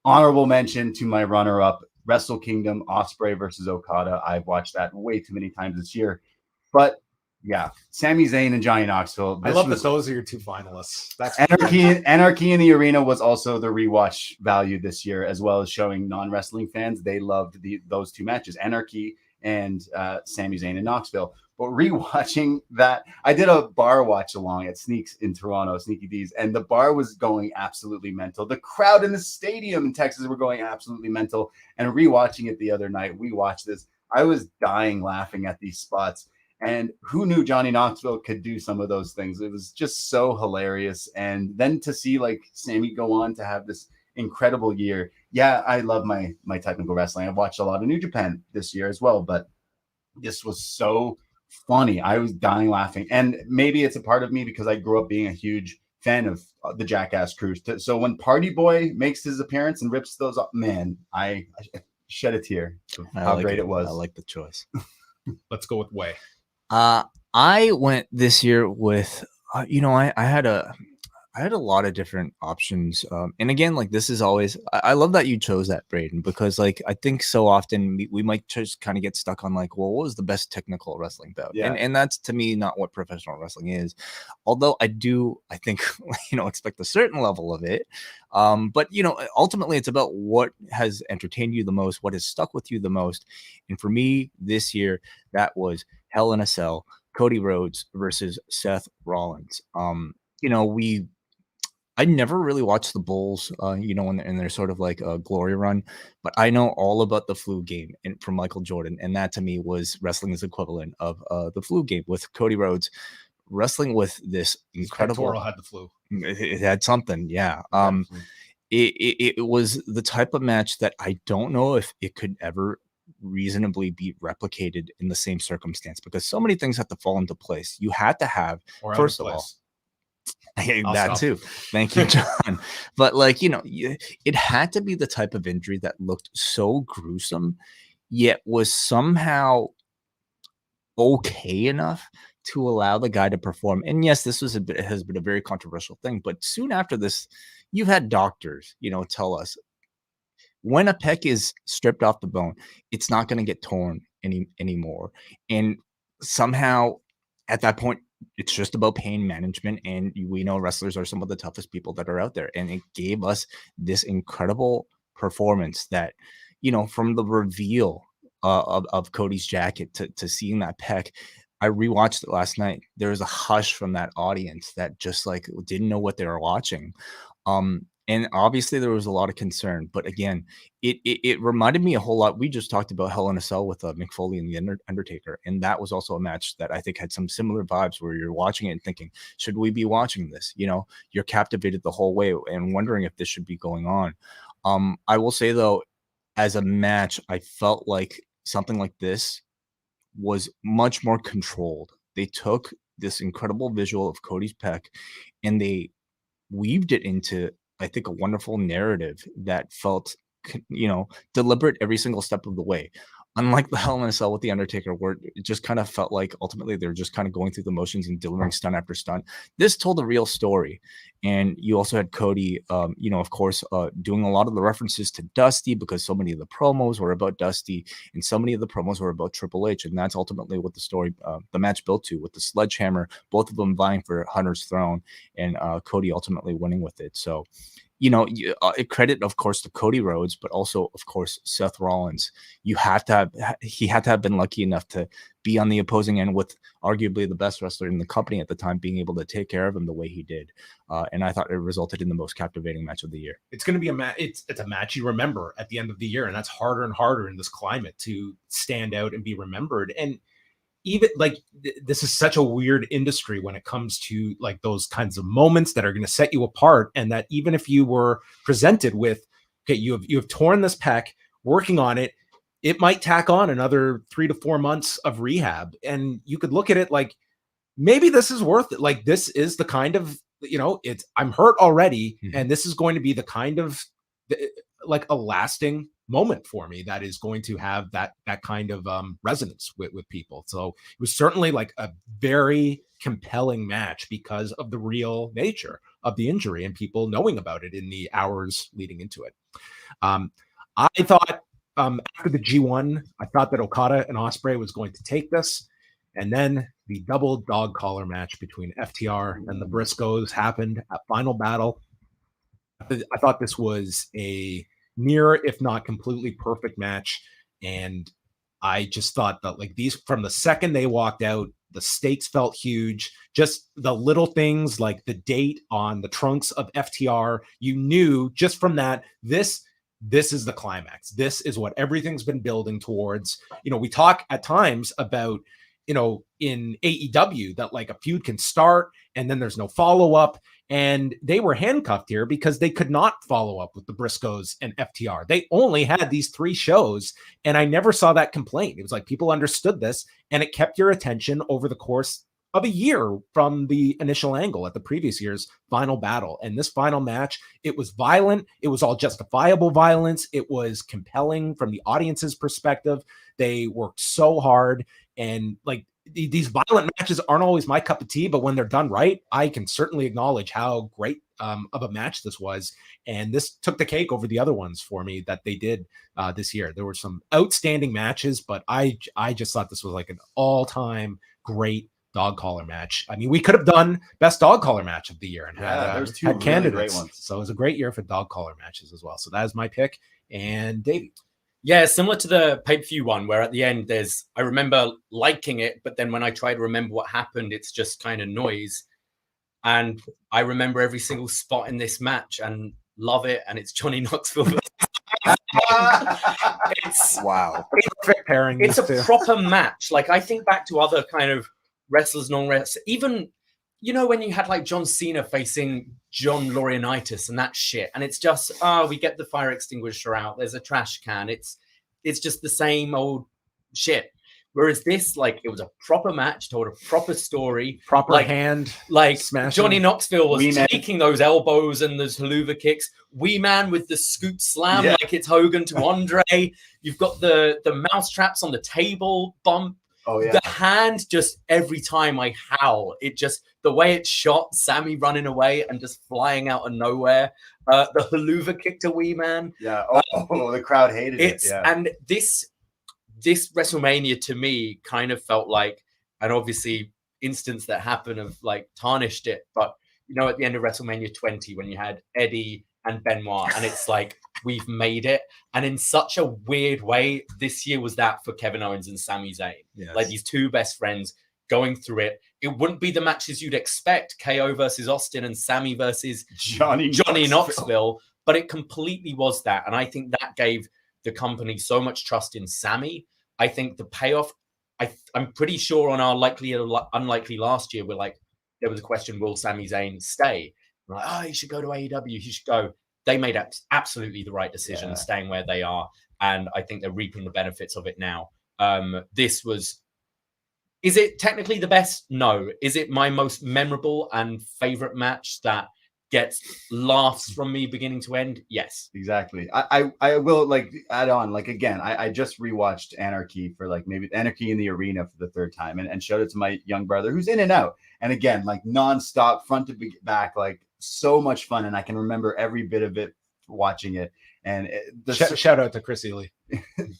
Speaker 2: Honorable mention to my runner-up, Wrestle Kingdom, Ospreay versus Okada. I've watched that way too many times this year. But yeah, Sami Zayn and Johnny Knoxville.
Speaker 1: I love that those are your two finalists. That's
Speaker 2: Anarchy in the Arena was also the rewatch value this year, as well as showing non-wrestling fans. They loved those two matches, Anarchy and Sami Zayn and Knoxville. But rewatching that, I did a bar watch along at Sneaks in Toronto, Sneaky D's, and the bar was going absolutely mental. The crowd in the stadium in Texas were going absolutely mental. And rewatching it the other night, we watched this. I was dying laughing at these spots. And who knew Johnny Knoxville could do some of those things? It was just so hilarious. And then to see like Sammy go on to have this incredible year. Yeah, I love my technical wrestling. I've watched a lot of New Japan this year as well, but this was so funny. I was dying laughing. And maybe it's a part of me because I grew up being a huge fan of the Jackass crew. So when Party Boy makes his appearance and rips those up, man, I shed a tear of how great it was.
Speaker 4: I like the choice.
Speaker 1: Let's go with Wai.
Speaker 4: I went this year with, I had a lot of different options. And again, like this is always, I love that you chose that, Braden, because like, I think so often we might just kind of get stuck on like, well, what was the best technical wrestling bout?
Speaker 2: Yeah.
Speaker 4: And that's to me, not what professional wrestling is. Although I think, expect a certain level of it. But ultimately it's about what has entertained you the most, what has stuck with you the most. And for me this year, that was Hell in a Cell, Cody Rhodes versus Seth Rollins. I never really watched the Bulls, in their sort of like a glory run, but I know all about the flu game from Michael Jordan. And that to me was wrestling's equivalent of the flu game with Cody Rhodes wrestling with this incredible.
Speaker 1: Pectoral had the flu.
Speaker 4: It had something. Yeah. It was the type of match that I don't know if it could ever reasonably be replicated in the same circumstance because so many things have to fall into place. You had to have, first of all, that too. Thank you, John. But it had to be the type of injury that looked so gruesome, yet was somehow okay enough to allow the guy to perform. And yes, this has been a very controversial thing. But soon after this, you've had doctors, tell us when a pec is stripped off the bone, it's not going to get torn anymore. And somehow at that point, it's just about pain management. And we know wrestlers are some of the toughest people that are out there. And it gave us this incredible performance that, from the reveal of Cody's jacket to seeing that pec, I rewatched it last night. There was a hush from that audience that just like didn't know what they were watching. And obviously there was a lot of concern, but again, it reminded me a whole lot. We just talked about Hell in a Cell with Mick Foley and the Undertaker, and that was also a match that I think had some similar vibes where you're watching it and thinking, should we be watching this? You're captivated the whole way and wondering if this should be going on. I will say though, as a match, I felt like something like this was much more controlled. They took this incredible visual of Cody's pec and they weaved it into, I think, a wonderful narrative that felt, deliberate every single step of the way. Unlike the Hell in a Cell with the Undertaker, where it just kind of felt like ultimately they're just kind of going through the motions and delivering stunt after stunt. This told a real story. And you also had Cody, of course, doing a lot of the references to Dusty because so many of the promos were about Dusty and so many of the promos were about Triple H. And that's ultimately what the story, the match built to, with the sledgehammer, both of them vying for Hunter's throne and Cody ultimately winning with it. So credit, of course, to Cody Rhodes, but also, of course, Seth Rollins. He had to have been lucky enough to be on the opposing end with arguably the best wrestler in the company at the time, being able to take care of him the way he did. And I thought it resulted in the most captivating match of the year.
Speaker 1: It's going to be it's a match you remember at the end of the year, and that's harder and harder in this climate to stand out and be remembered. And even like this is such a weird industry when it comes to like those kinds of moments that are going to set you apart, and that even if you were presented with, okay, you have torn this pec, working on it, it might tack on another 3 to 4 months of rehab, and you could look at it like maybe this is worth it. Like this is the kind of, I'm hurt already, and this is going to be the kind of like a lasting moment for me that is going to have that kind of resonance with people. So it was certainly like a very compelling match because of the real nature of the injury and people knowing about it in the hours leading into it. I thought after the G1, I thought that Okada and Ospreay was going to take this, and then the double dog collar match between FTR and the Briscoes happened at Final Battle. I thought this was a near, if not completely perfect match. And I just thought that like these, from the second they walked out, the stakes felt huge. Just the little things like the date on the trunks of FTR, you knew just from that, this is the climax. This is what everything's been building towards. We talk at times about, in AEW that like a feud can start and then there's no follow-up. And they were handcuffed here because they could not follow up with the Briscoes and FTR. They only had these 3 shows, and I never saw that complaint. It was like people understood this, and it kept your attention over the course of a year from the initial angle at the previous year's Final Battle. And this final match, it was violent. It was all justifiable violence. It was compelling from the audience's perspective. They worked so hard, and like these violent matches aren't always my cup of tea, but when they're done right, I can certainly acknowledge how great of a match this was. And this took the cake over the other ones for me that they did this year. There were some outstanding matches, but I just thought this was like an all-time great dog collar match. I mean, we could have done best dog collar match of the year and
Speaker 2: there's 2
Speaker 1: had
Speaker 2: really
Speaker 1: candidates.
Speaker 2: great ones.
Speaker 1: So it was a great year for dog collar matches as well. So that is my pick. And Davey.
Speaker 3: Yeah, similar to the pay-per-view one, where at the end I remember liking it, but then when I try to remember what happened, it's just kind of noise. And I remember every single spot in this match and love it. And it's Johnny Knoxville. It's
Speaker 4: wow.
Speaker 1: Perfect pairing.
Speaker 3: It's a proper match. Like I think back to other kind of wrestlers, non-wrestlers, even, when you had like John Cena facing John Laurinaitis and that shit, and it's just, we get the fire extinguisher out, there's a trash can, it's just the same old shit. Whereas this, like, it was a proper match, told a proper story,
Speaker 1: proper
Speaker 3: like,
Speaker 1: hand,
Speaker 3: like
Speaker 1: smashing.
Speaker 3: Johnny Knoxville was
Speaker 2: Wee-Man.
Speaker 3: taking those elbows and those haluva kicks. Wee Man with the scoop slam, like it's Hogan to Andre. You've got the mouse traps on the table bump.
Speaker 2: Oh yeah.
Speaker 3: The hand, just every time I howl, it just, the way it's shot, Sammy running away and just flying out of nowhere. The haluva kick to Wee Man.
Speaker 2: Yeah. Oh, the crowd hated it. Yeah.
Speaker 3: And this WrestleMania to me kind of felt like, and obviously instance that happened of like tarnished it, but at the end of WrestleMania 20 when you had Eddie and Benoit, and it's like, we've made it. And in such a weird way, this year was that for Kevin Owens and Sami Zayn.
Speaker 4: Yes.
Speaker 3: Like these 2 best friends going through it. It wouldn't be the matches you'd expect, KO versus Austin and Sammy versus Johnny Knoxville, but it completely was that. And I think that gave the company so much trust in Sammy. I think the payoff, I'm pretty sure on our likely or unlikely last year, there was a question, will Sami Zayn stay? We're like, he should go to AEW, he should go. They made absolutely the right decision, staying where they are. And I think they're reaping the benefits of it now. Is it technically the best? No. Is it my most memorable and favorite match that gets laughs from me beginning to end? Yes.
Speaker 2: Exactly. I will like add on, like, again, I just rewatched Anarchy for like maybe Anarchy in the Arena for the 3rd time and showed it to my young brother who's in and out. And again, like nonstop, front to back, like so much fun. And I can remember every bit of it watching it. And
Speaker 1: shout out to Chrissy Lee.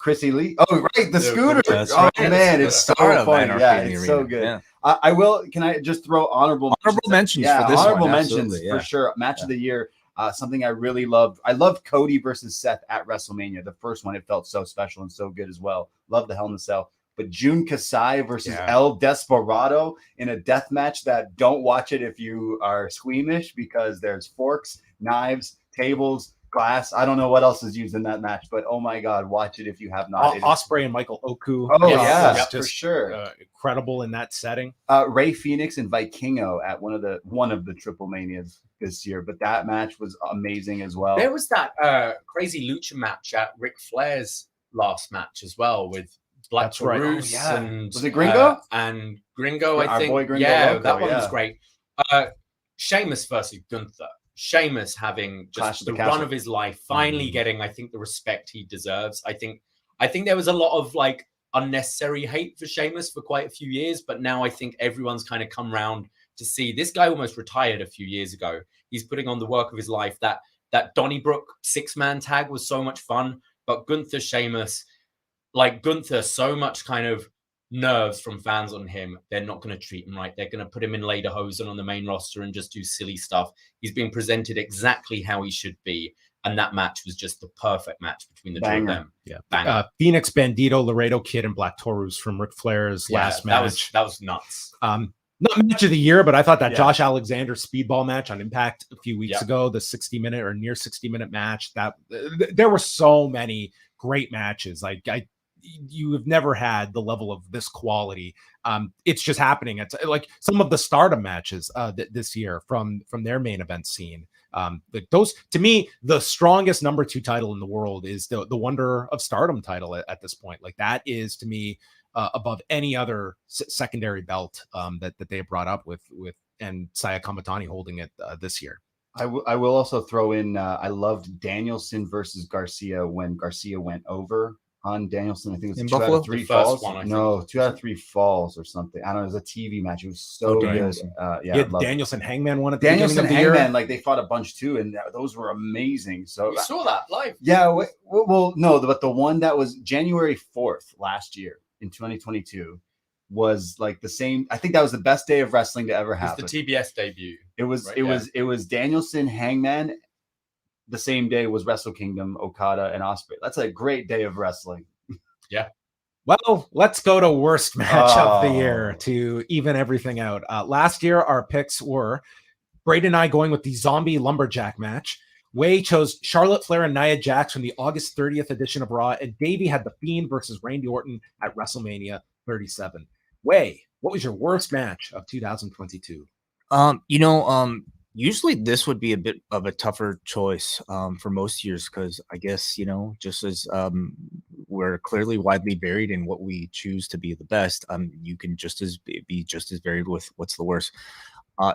Speaker 2: Chrissy Lee. Oh, right. The scooter.
Speaker 4: That's
Speaker 2: oh,
Speaker 4: right.
Speaker 2: man. It's so funny. Yeah, it's so good.
Speaker 4: Yeah.
Speaker 2: I will. Can I just throw honorable
Speaker 4: mentions for this
Speaker 2: honorable
Speaker 4: one?
Speaker 2: mentions
Speaker 4: Absolutely,
Speaker 2: for sure. Match of the year. Something I really loved. I loved Cody versus Seth at WrestleMania. The first one, it felt so special and so good as well. Love the Hell in a Cell. But Jun Kasai versus El Desperado in a death match that don't watch it if you are squeamish, because there's forks, knives, tables, glass. I don't know what else is used in that match, but oh my God, watch it if you have not.
Speaker 1: Osprey and Michael Oku.
Speaker 2: Oh yeah,
Speaker 1: just,
Speaker 2: for sure.
Speaker 1: Incredible in that setting.
Speaker 2: Ray Phoenix and Vikingo at one of the Triple Manias this year, but that match was amazing as well.
Speaker 3: There was that crazy lucha match at Ric Flair's last match as well with Black Taurus and
Speaker 2: was it Gringo?
Speaker 3: And Gringo, I think.
Speaker 2: Boy Gringo
Speaker 3: Loco, that one was great. Sheamus versus Gunther. Sheamus having just the run of his life, finally getting, I think, the respect he deserves. I think there was a lot of like unnecessary hate for Sheamus for quite a few years, but now I think everyone's kind of come round to see this guy almost retired a few years ago. He's putting on the work of his life. That Donnybrook 6-man tag was so much fun, but Gunther Sheamus, like Gunther, so much kind of nerves from fans on him. They're not going to treat him right. They're going to put him in Lederhosen on the main roster and just do silly stuff. He's being presented exactly how he should be. And that match was just the perfect match between the two of them.
Speaker 1: Yeah.
Speaker 3: Banger.
Speaker 1: Phoenix, Bandito, Laredo Kid, and Black Taurus from Ric Flair's last match.
Speaker 3: That was nuts.
Speaker 1: Not match of the year, but I thought that Josh Alexander speedball match on Impact a few weeks ago, the 60-minute or near 60-minute match, that there were so many great matches. Like you have never had the level of this quality. It's just happening. It's like some of the Stardom matches this year from their main event scene. Those, to me, the strongest number 2 title in the world is the Wonder of Stardom title at this point. Like that is, to me, above any other secondary belt that they have brought up with and Saya Kamatani holding it this year.
Speaker 2: I will also throw in, I loved Danielson versus Garcia when Garcia went over on Danielson. I think it was 2 out of 3 falls. 2 out of 3 falls or something. I don't know. It was a TV match. It was so good.
Speaker 1: Danielson Hangman won at the
Speaker 2: Danielson
Speaker 1: beginning of the
Speaker 2: Hangman,
Speaker 1: year.
Speaker 2: like they fought a bunch too, and those were amazing. So
Speaker 3: we saw that live.
Speaker 2: Yeah. Well, no, but the one that was January 4th last year in 2022 was like the same. I think that was the best day of wrestling to ever happen.
Speaker 3: It's the TBS debut.
Speaker 2: It was Danielson Hangman. The same day was Wrestle Kingdom, Okada and Osprey. That's a great day of wrestling.
Speaker 3: Yeah.
Speaker 1: Well, let's go to worst match of the year to even everything out. Last year, our picks were Braden and I going with the Zombie Lumberjack match. Wai chose Charlotte Flair and Nia Jax from the August 30th edition of Raw, and Davey had The Fiend versus Randy Orton at WrestleMania 37. Wai, what was your worst match of 2022?
Speaker 4: Usually this would be a bit of a tougher choice for most years, because I guess, just as we're clearly widely varied in what we choose to be the best, you can be just as varied with what's the worst.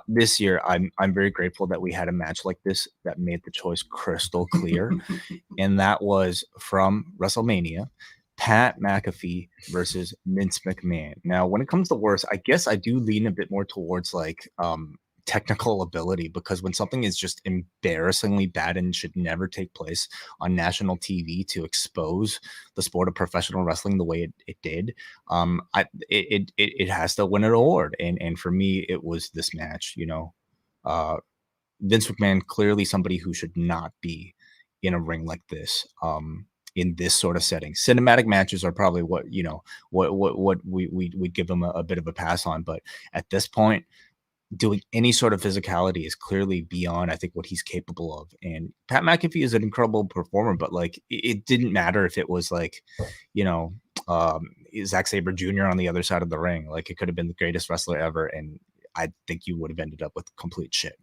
Speaker 4: This year, I'm very grateful that we had a match like this that made the choice crystal clear, and that was from WrestleMania, Pat McAfee versus Vince McMahon. Now, when it comes to worst, I guess I do lean a bit more towards like technical ability, because when something is just embarrassingly bad and should never take place on national TV to expose the sport of professional wrestling the way it did, it has to win an award. And for me, it was this match. Vince McMahon, clearly somebody who should not be in a ring like this. In this sort of setting, cinematic matches are probably what we give him a bit of a pass on, but at this point, doing any sort of physicality is clearly beyond, I think, what he's capable of. And Pat McAfee is an incredible performer, but like it didn't matter if it was like, Zack Sabre Jr. on the other side of the ring. Like it could have been the greatest wrestler ever, and I think you would have ended up with complete shit.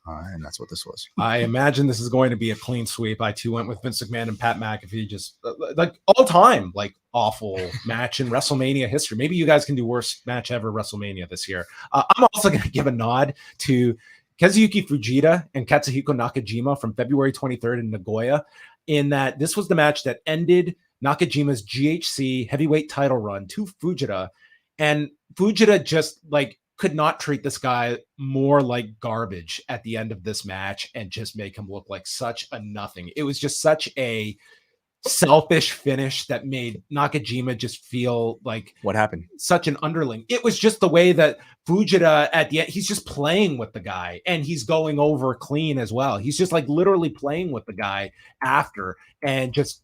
Speaker 4: And that's what this was.
Speaker 1: I imagine this is going to be a clean sweep. I too went with Vince McMahon and Pat McAfee, just like all time, like awful match in WrestleMania history. Maybe you guys can do worst match ever WrestleMania this year. I'm also going to give a nod to Kazuyuki Fujita and Katsuhiko Nakajima from February 23rd in Nagoya, in that this was the match that ended Nakajima's GHC heavyweight title run to Fujita. And Fujita just like could not treat this guy more like garbage at the end of this match and just make him look like such a nothing. It was just such a selfish finish that made Nakajima just feel like
Speaker 4: What happened?
Speaker 1: such an underling. It was just the way that Fujita at the end, he's just playing with the guy and he's going over clean as well. He's just like literally playing with the guy after and just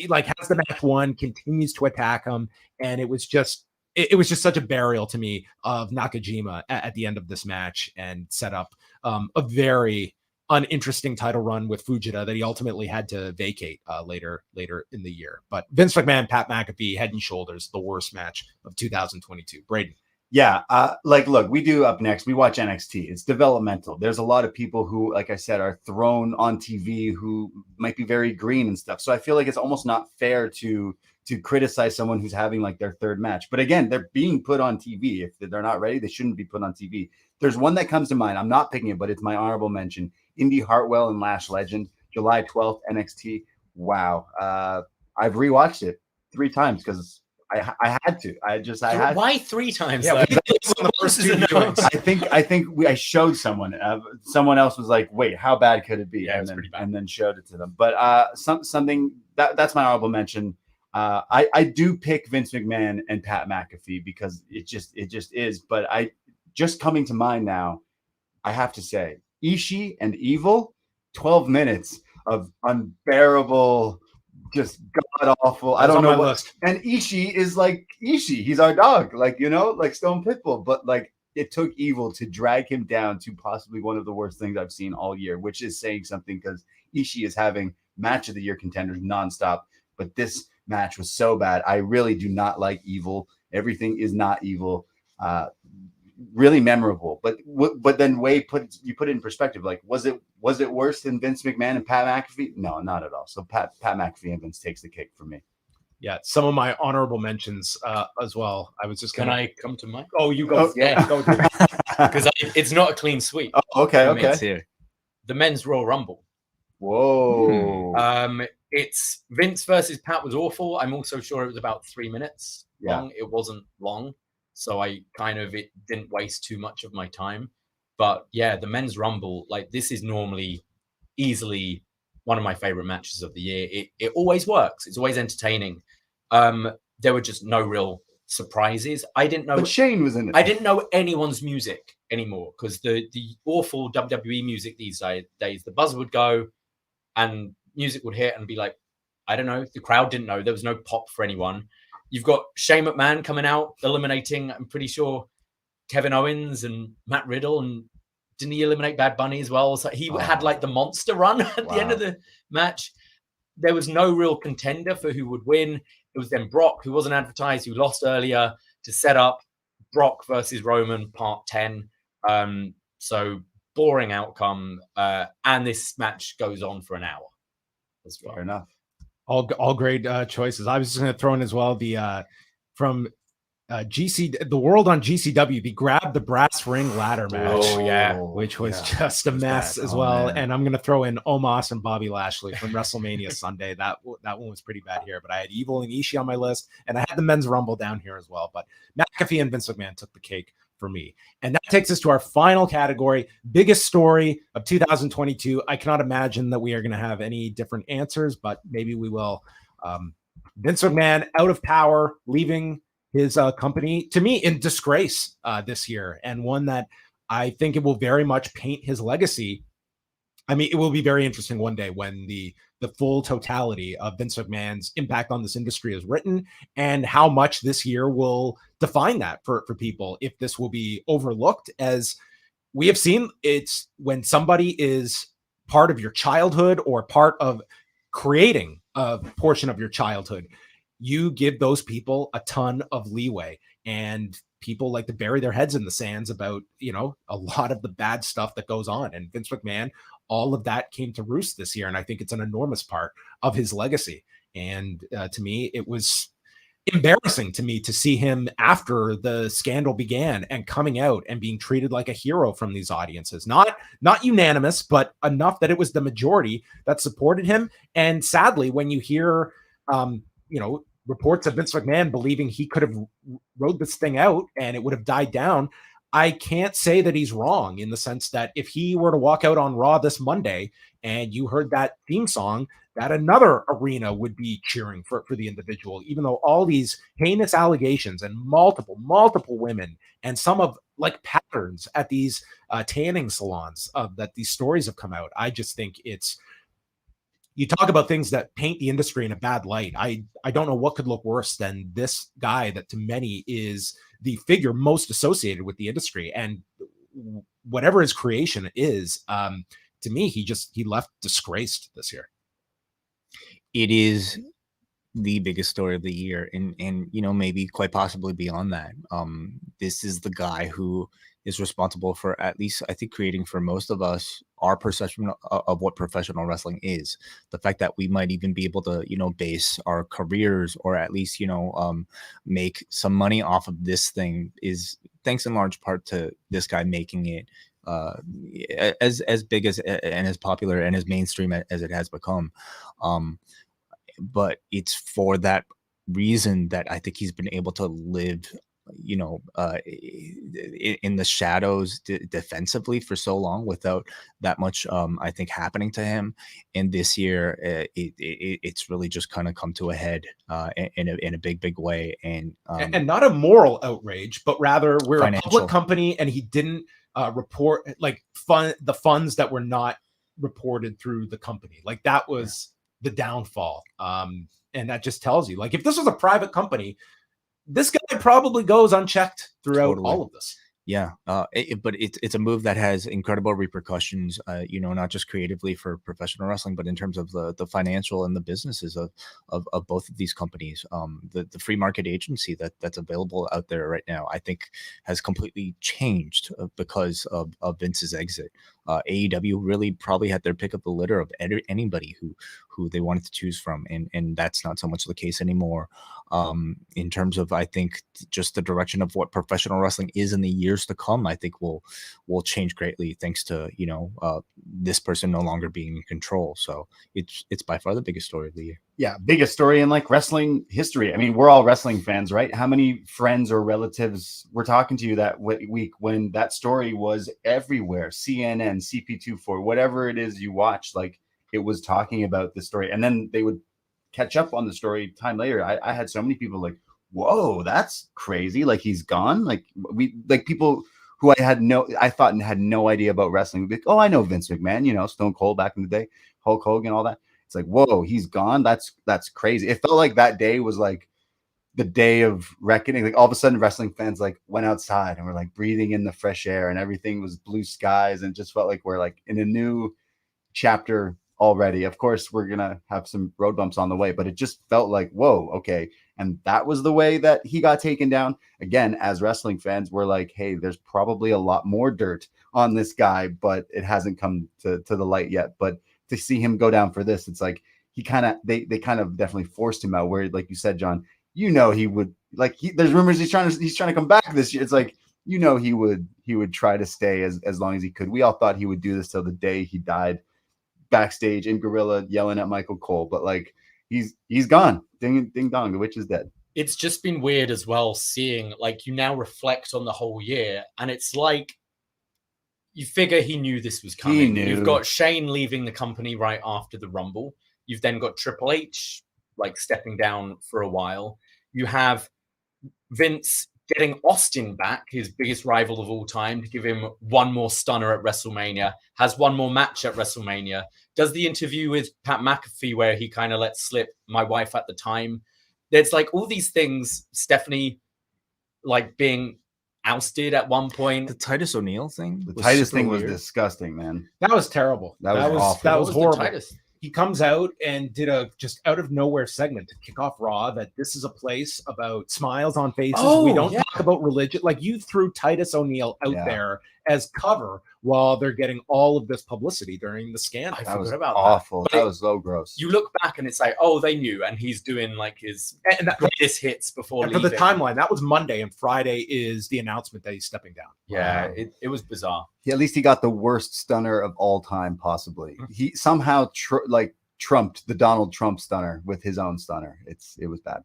Speaker 1: like has the match won, continues to attack him. And it was just such a burial to me of Nakajima at the end of this match and set up a very uninteresting title run with Fujita that he ultimately had to vacate later in the year. But Vince McMahon, Pat McAfee, head and shoulders, the worst match of 2022. Braden.
Speaker 2: Yeah, look, we do up next. We watch NXT. It's developmental. There's a lot of people who, like I said, are thrown on TV who might be very green and stuff. So I feel like it's almost not fair to criticize someone who's having like their third match. But again, they're being put on TV. If they're not ready, they shouldn't be put on TV. There's one that comes to mind. I'm not picking it, but it's my honorable mention. Indy Hartwell and Lash Legend, July 12th, NXT. Wow. I've rewatched it 3 times because I had to.
Speaker 3: Why 3 times?
Speaker 1: Yeah, the first 2 viewings.
Speaker 2: I think I showed someone. Someone else was like, "Wait, how bad could it be?"
Speaker 3: Yeah,
Speaker 2: and then showed it to them. But something that's my honorable mention. I do pick Vince McMahon and Pat McAfee because it just is. But just coming to mind now, I have to say Ishii and Evil, 12 minutes of unbearable, just god awful. I don't know what. List. And Ishii is like Ishii. He's our dog, like like Stone Pitbull. But like it took Evil to drag him down to possibly one of the worst things I've seen all year, which is saying something because Ishii is having match of the year contenders nonstop. But this match was so bad. I really do not like Evil. Everything is not Evil. Really memorable, but then put it in perspective. Like, was it worse than Vince McMahon and Pat McAfee? No, not at all. So Pat McAfee and Vince takes the cake for me.
Speaker 1: Yeah, some of my honorable mentions as well. I was just
Speaker 3: Can I come to mine?
Speaker 1: Oh, you go.
Speaker 3: Yeah, go because it's not a clean sweep.
Speaker 2: Oh, okay.
Speaker 3: Here. The men's Royal Rumble.
Speaker 2: Whoa.
Speaker 3: It's Vince versus Pat was awful. I'm also sure it was about 3 minutes long. It wasn't long. So it didn't waste too much of my time. But yeah, the men's Rumble, like this is normally easily one of my favorite matches of the year. It always works. It's always entertaining. There were just no real surprises. I didn't know.
Speaker 2: But Shane was in it.
Speaker 3: I didn't know anyone's music anymore because the awful WWE music these days, the buzzer would go and music would hit and be like, I don't know. The crowd didn't know. There was no pop for anyone. You've got Shane McMahon coming out, eliminating, I'm pretty sure, Kevin Owens and Matt Riddle. And didn't he eliminate Bad Bunny as well? So he had like the monster run at the end of the match. There was no real contender for who would win. It was then Brock, who wasn't advertised, who lost earlier, to set up Brock versus Roman part 10. So boring outcome. And this match goes on for an hour as well.
Speaker 2: Fair enough.
Speaker 1: All great choices. I was just going to throw in as well the from the World on GCW, the grab the brass ring ladder match.
Speaker 3: Oh yeah,
Speaker 1: which was just a mess as well. Man. And I'm going to throw in Omos and Bobby Lashley from WrestleMania Sunday. That one was pretty bad here. But I had Evil and Ishii on my list, and I had the men's Rumble down here as well. But McAfee and Vince McMahon took the cake for me. And that takes us to our final category, biggest story of 2022. I cannot imagine that we are going to have any different answers, but maybe we will. Vince McMahon out of power, leaving his company, to me, in disgrace this year, and one that I think it will very much paint his legacy. I mean, it will be very interesting one day when the full totality of Vince McMahon's impact on this industry is written, and how much this year will define that for people, if this will be overlooked. As we have seen, it's when somebody is part of your childhood or part of creating a portion of your childhood, you give those people a ton of leeway, and people like to bury their heads in the sands about, a lot of the bad stuff that goes on. And Vince McMahon, all of that came to roost this year. And I think it's an enormous part of his legacy. And to me, it was embarrassing to me to see him after the scandal began and coming out and being treated like a hero from these audiences. Not unanimous, but enough that it was the majority that supported him. And sadly, when you hear, reports of Vince McMahon believing he could have rode this thing out and it would have died down, I can't say that he's wrong in the sense that if he were to walk out on Raw this Monday and you heard that theme song, that another arena would be cheering for the individual, even though all these heinous allegations and multiple women and some of like patterns at these tanning salons that these stories have come out. I just think you talk about things that paint the industry in a bad light. I don't know what could look worse than this guy that to many is the figure most associated with the industry. And whatever his creation is, to me, he left disgraced this year.
Speaker 4: It is the biggest story of the year, and maybe quite possibly beyond that. This is the guy who is responsible for, at least I think, creating for most of us our perception of what professional wrestling is. The fact that we might even be able to base our careers, or at least make some money off of this thing, is thanks in large part to this guy making it as big as and as popular and as mainstream as it has become. But it's for that reason that I think he's been able to live, in the shadows defensively for so long without that much, I think, happening to him. And this year, it's really just kind of come to a head in a big way. And
Speaker 1: not a moral outrage, but rather we're
Speaker 4: financial.
Speaker 1: A public company, and he didn't report like the funds that were not reported through the company. Like that was the downfall. And that just tells you, like, if this was a private company, this guy probably goes unchecked throughout all of this.
Speaker 4: Yeah, but it's a move that has incredible repercussions, not just creatively for professional wrestling, but in terms of the financial and the businesses of both of these companies. The free market agency that's available out there right now, I think, has completely changed because of Vince's exit. AEW really probably had their pick of the litter of anybody who they wanted to choose from, and that's not so much the case anymore. In terms of, I think, just the direction of what professional wrestling is in the years to come, I think will change greatly thanks to this person no longer being in control. So it's by far the biggest story of the year.
Speaker 2: Yeah, biggest story in like wrestling history. I mean, we're all wrestling fans, right? How many friends or relatives were talking to you that week when that story was everywhere? CNN, CP24, whatever it is you watch, like it was talking about the story, and then they would catch up on the story time later. I had so many people like, whoa, that's crazy. Like he's gone. Like people who I thought had no idea about wrestling. Like, oh, I know Vince McMahon, Stone Cold back in the day, Hulk Hogan, all that. It's like, whoa, he's gone. That's crazy. It felt like that day was like the day of reckoning. Like all of a sudden wrestling fans like went outside and were like breathing in the fresh air and everything was blue skies, and just felt like we're like in a new chapter already. Of course, we're gonna have some road bumps on the way, but it just felt like, whoa, okay. And that was the way that he got taken down. Again, as wrestling fans, we're like, hey, there's probably a lot more dirt on this guy, but it hasn't come to the light yet. But to see him go down for this, it's like they kind of definitely forced him out. Where, like you said, John, he would there's rumors he's trying to come back this year. It's like, he would try to stay as long as he could. We all thought he would do this till the day he died, backstage in Gorilla yelling at Michael Cole, but like he's gone. Ding dong, the witch is dead.
Speaker 3: It's just been weird as well, seeing like you now reflect on the whole year, and it's like you figure he knew this was coming.
Speaker 2: He knew.
Speaker 3: You've got Shane leaving the company right after the Rumble. You've then got Triple H like stepping down for a while. You have Vince getting Austin back, his biggest rival of all time, to give him one more stunner at WrestleMania, has one more match at WrestleMania, does the interview with Pat McAfee where he kind of lets slip my wife at the time. There's like all these things, Stephanie like being ousted at one point.
Speaker 4: The Titus O'Neil thing?
Speaker 2: The Titus thing was disgusting, man.
Speaker 1: That was terrible.
Speaker 2: That was awful.
Speaker 1: That was horrible.
Speaker 3: Titus?
Speaker 1: He comes out and did a just out of nowhere segment to kick off Raw that this is a place about smiles on faces. We don't talk about religion. Like, you threw Titus O'Neil out there as cover while they're getting all of this publicity during the scandal.
Speaker 3: I
Speaker 2: That was
Speaker 3: forgot about
Speaker 2: awful.
Speaker 3: But
Speaker 2: That was so gross.
Speaker 3: You look back and it's like, oh, they knew, and he's doing like his greatest hits before
Speaker 1: And for
Speaker 3: leaving.
Speaker 1: the timeline, that was Monday, and Friday is the announcement that he's stepping down.
Speaker 3: Yeah, it was bizarre.
Speaker 2: At least he got the worst stunner of all time, possibly. He somehow trumped the Donald Trump stunner with his own stunner. It was bad.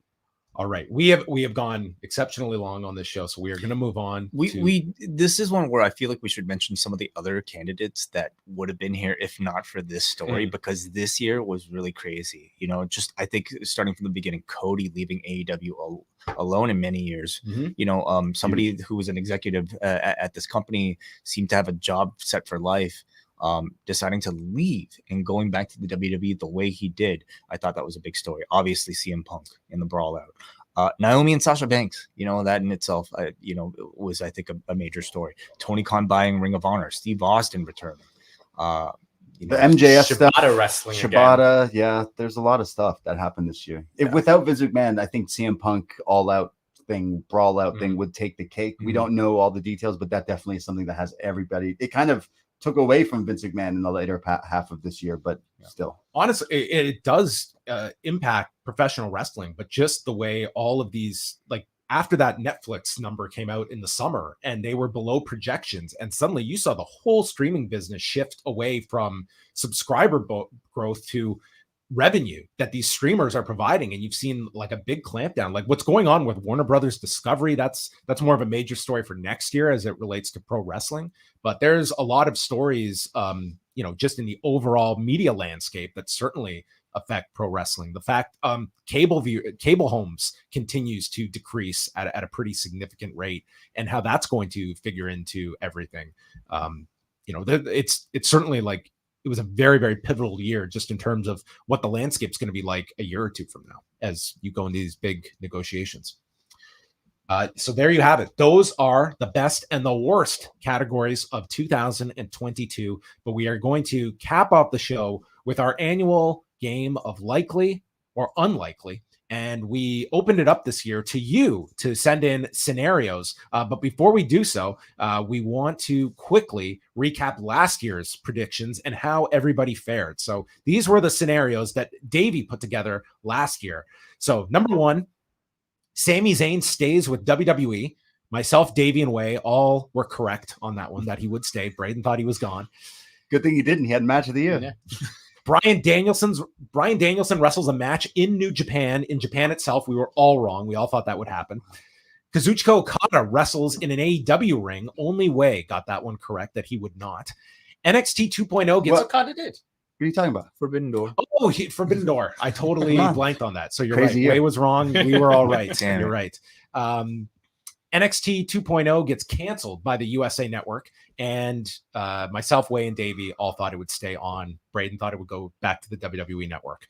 Speaker 1: All right, we have gone exceptionally long on this show, so we are going to move on.
Speaker 4: This is one where I feel like we should mention some of the other candidates that would have been here if not for this story, because this year was really crazy. You know, just I think starting from the beginning, Cody leaving AEW alone in many years. You know, somebody who was an executive at this company seemed to have a job set for life. Deciding to leave and going back to the WWE the way he did, I thought that was a big story. Obviously, CM Punk in the brawl out, Naomi and Sasha Banks, you know, that in itself, you know, was I think a major story. Tony Khan buying Ring of Honor, Steve Austin returning, you know,
Speaker 2: the MJF stuff,
Speaker 3: wrestling,
Speaker 2: Shibata, yeah. There's a lot of stuff that happened this year. Without Vince McMahon, I think CM Punk All Out thing, brawl out thing would take the cake. We don't know all the details, but that definitely is something that has everybody. It kind of took away from Vince McMahon in the later half of this year, but still.
Speaker 1: Honestly, it does impact professional wrestling, but just the way all of these, like after that Netflix number came out in the summer and they were below projections, and suddenly you saw the whole streaming business shift away from subscriber growth to revenue that these streamers are providing, and you've seen like a big clampdown. Like what's going on with Warner Brothers Discovery, that's more of a major story for next year as it relates to pro wrestling. But there's a lot of stories you know, just in the overall media landscape that certainly affect pro wrestling. The fact cable homes continues to decrease at a pretty significant rate, and how that's going to figure into everything. You know, it's certainly like it was a very, very pivotal year just in terms of what the landscape is going to be like a year or two from now as you go into these big negotiations. So there you have it. Those are the best and the worst categories of 2022. But we are going to cap off the show with our annual game of likely or unlikely. And we opened it up this year to you to send in scenarios. But before we do so, we want to quickly recap last year's predictions and how everybody fared. So these were the scenarios that Davie put together last year. So number one, Sami Zayn stays with WWE. Myself, Davie, and Wai all were correct on that one, that he would stay. Braden thought he was gone.
Speaker 2: Good thing he didn't. He had match of the year.
Speaker 1: Yeah. Bryan Danielson wrestles a match in New Japan. In Japan itself, we were all wrong. We all thought that would happen. Kazuchika Okada wrestles in an AEW ring. Only Wai got that one correct, that he would not. NXT 2.0 gets...
Speaker 3: Okada did.
Speaker 2: What are you talking about?
Speaker 4: Forbidden Door.
Speaker 1: Oh, Forbidden Door. I totally blanked on that. So you're
Speaker 2: Crazy
Speaker 1: right.
Speaker 2: year.
Speaker 1: Wai was wrong. We were all right.
Speaker 4: Damn
Speaker 1: You're
Speaker 4: it.
Speaker 1: right. NXT 2.0 gets canceled by the USA Network, and myself, Wai, and Davie all thought it would stay on. Braden thought it would go back to the WWE Network.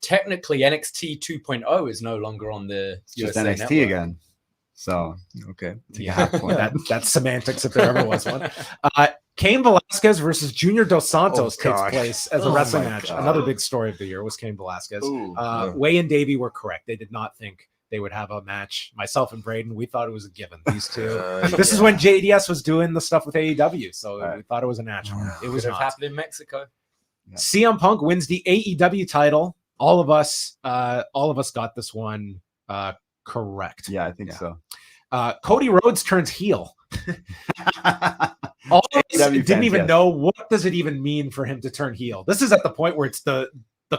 Speaker 3: Technically, NXT 2.0 is no longer on the
Speaker 2: It's just
Speaker 3: USA
Speaker 2: NXT
Speaker 3: Network.
Speaker 2: again. So
Speaker 4: Okay.
Speaker 1: Yeah, that's semantics if there ever was one. Cain Velasquez versus Junior Dos Santos takes
Speaker 4: gosh.
Speaker 1: place as a
Speaker 2: Oh
Speaker 1: wrestling
Speaker 2: my
Speaker 1: match.
Speaker 2: God.
Speaker 1: Another big story of the year was Cain Velasquez.
Speaker 2: Ooh.
Speaker 1: Wai and Davie were correct. They did not think they would have a match. Myself and Braden, we thought it was a given. These two. This is when JDS was doing the stuff with AEW, so we thought it was a natural. It was
Speaker 3: Could have
Speaker 1: not.
Speaker 3: happened in Mexico.
Speaker 2: Yeah.
Speaker 1: CM Punk wins the AEW title. All of us got this one correct.
Speaker 2: yeah, I think so.
Speaker 1: Cody Rhodes turns heel. All of us
Speaker 2: AEW
Speaker 1: didn't
Speaker 2: fans,
Speaker 1: even
Speaker 2: yes.
Speaker 1: know what does it even mean for him to turn heel. This is at the point where it's the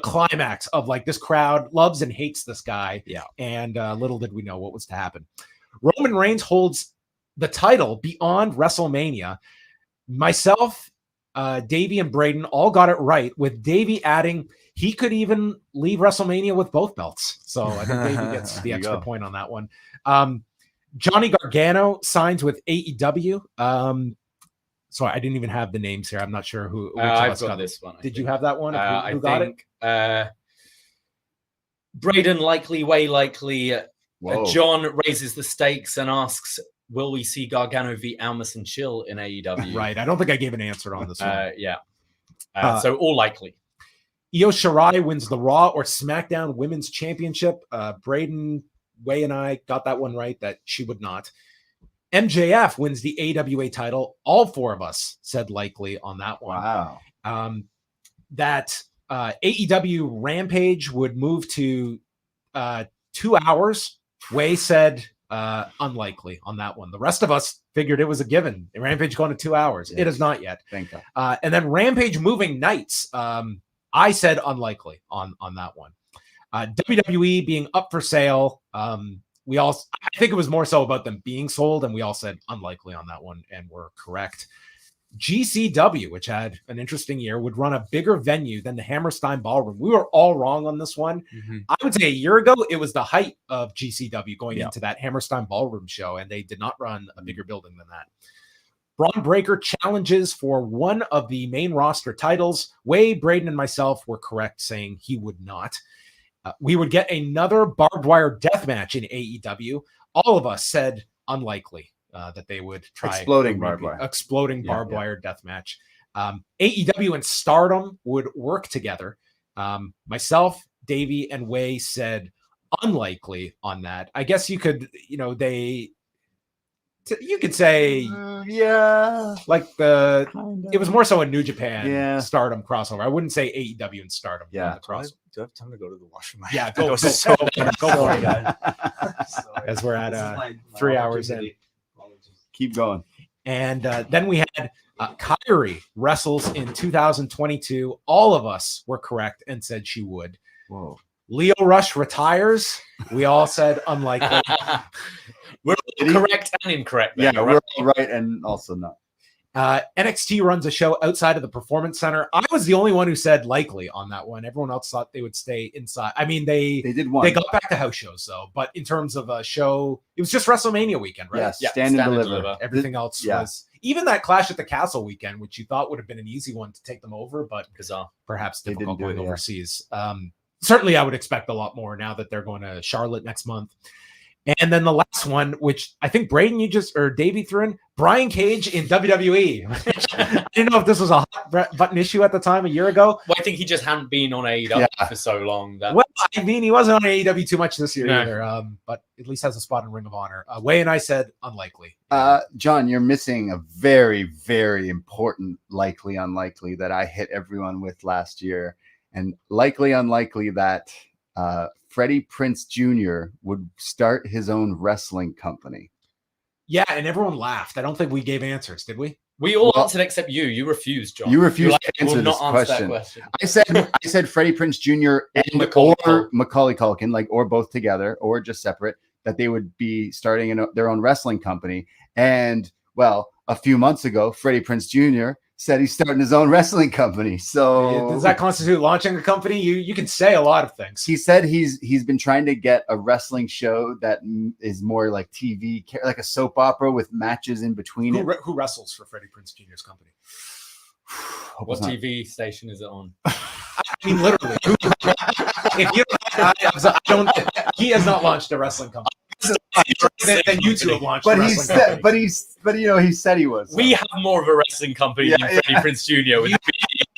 Speaker 1: climax of like this crowd loves and hates this guy.
Speaker 4: Yeah.
Speaker 1: And little did we know what was to happen. Roman Reigns holds the title beyond WrestleMania. Myself, Davie, and Braden all got it right, with Davie adding he could even leave WrestleMania with both belts. So I think Davie gets the
Speaker 2: There you
Speaker 1: extra
Speaker 2: go.
Speaker 1: point on that one. Johnny Gargano signs with AEW. Sorry, I didn't even have the names here. I'm not sure who. Which of
Speaker 3: I've
Speaker 1: us
Speaker 3: got this one.
Speaker 1: Did you have that one? Who
Speaker 3: I
Speaker 1: got it?
Speaker 3: think Braden likely, Wai likely.
Speaker 2: Whoa.
Speaker 3: John raises the stakes and asks, "Will we see Gargano v. Almas and Chill in AEW?"
Speaker 1: Right. I don't think I gave an answer on this one.
Speaker 3: Yeah. So all likely.
Speaker 1: Io Shirai wins the Raw or SmackDown Women's Championship. Braden, Wai, and I got that one right, that she would not. MJF wins the AWA title. All four of us said likely on that one.
Speaker 2: Wow.
Speaker 1: That AEW Rampage would move to 2 hours. Wai said unlikely on that one. The rest of us figured it was a given. Rampage going to 2 hours.
Speaker 2: Yes.
Speaker 1: It is not yet.
Speaker 2: Thank God.
Speaker 1: And then Rampage moving nights. I said unlikely on that one. WWE being up for sale. I think it was more so about them being sold, and we all said unlikely on that one, and we're correct. GCW, which had an interesting year, would run a bigger venue than the Hammerstein Ballroom. We were all wrong on this one. I would say a year ago, it was the height of GCW going into that Hammerstein Ballroom show, and they did not run a bigger building than that. Braun Breaker challenges for one of the main roster titles. Wai, Braden, and myself were correct saying he would not. We would get another barbed wire death match in AEW. All of us said unlikely. That they would try
Speaker 2: exploding barbed
Speaker 1: wire death match. AEW and Stardom would work together. Myself, Davey, and Wai said unlikely on that. I guess you could, you could say, like it was more so a New Japan Stardom crossover. I wouldn't say AEW and Stardom.
Speaker 2: Yeah,
Speaker 4: do I have time to go to the washroom?
Speaker 1: Yeah, go for it, guys. As we're at 3 hours in.
Speaker 2: Keep going.
Speaker 1: And then we had Kyrie wrestles in 2022. All of us were correct and said she would.
Speaker 2: Whoa.
Speaker 1: Leo Rush retires. We all said unlikely.
Speaker 3: We're correct and incorrect.
Speaker 2: Yeah, we're all right and also not.
Speaker 1: NXT runs a show outside of the Performance Center. I was the only one who said likely on that one. Everyone else thought they would stay inside. I mean, they did one. They got back to house shows though, but in terms of a show, it was just WrestleMania weekend, right?
Speaker 2: Yes, stand and deliver.
Speaker 1: Everything else was even that Clash at the Castle weekend, which you thought would have been an easy one to take them over, but perhaps difficult going overseas. Certainly, I would expect a lot more now that they're going to Charlotte next month. And then the last one, which I think Braden, Davey threw in, Brian Cage in WWE. I didn't know if this was a hot button issue at the time a year ago.
Speaker 3: Well, I think he just hadn't been on AEW for so long.
Speaker 1: Well, I mean, he wasn't on AEW too much this year either, but at least has a spot in Ring of Honor. Wai and I said unlikely.
Speaker 2: John, you're missing a very, very important likely, unlikely that I hit everyone with last year. And likely, unlikely that Freddie Prinze Jr. would start his own wrestling company.
Speaker 1: Yeah, and everyone laughed. I don't think we gave answers, did we?
Speaker 3: We all answered except you. You refused, John.
Speaker 2: You refused to answer this question. I said Freddie Prinze Jr. and Macaulay Culkin, or both together, or just separate, that they would be starting their own wrestling company. And well, a few months ago, Freddie Prinze Jr. said he's starting his own wrestling company. So
Speaker 1: does that constitute launching a company? You can say a lot of things.
Speaker 2: He said he's been trying to get a wrestling show that is more like TV, like a soap opera with matches in between.
Speaker 1: Who wrestles for Freddie Prinze Jr.'s company?
Speaker 3: What TV station is it on?
Speaker 1: I mean, literally. If you don't, he has not launched a wrestling company. Then you two have launched.
Speaker 2: But he said he was.
Speaker 3: We have more of a wrestling company than Freddie Prinze Jr.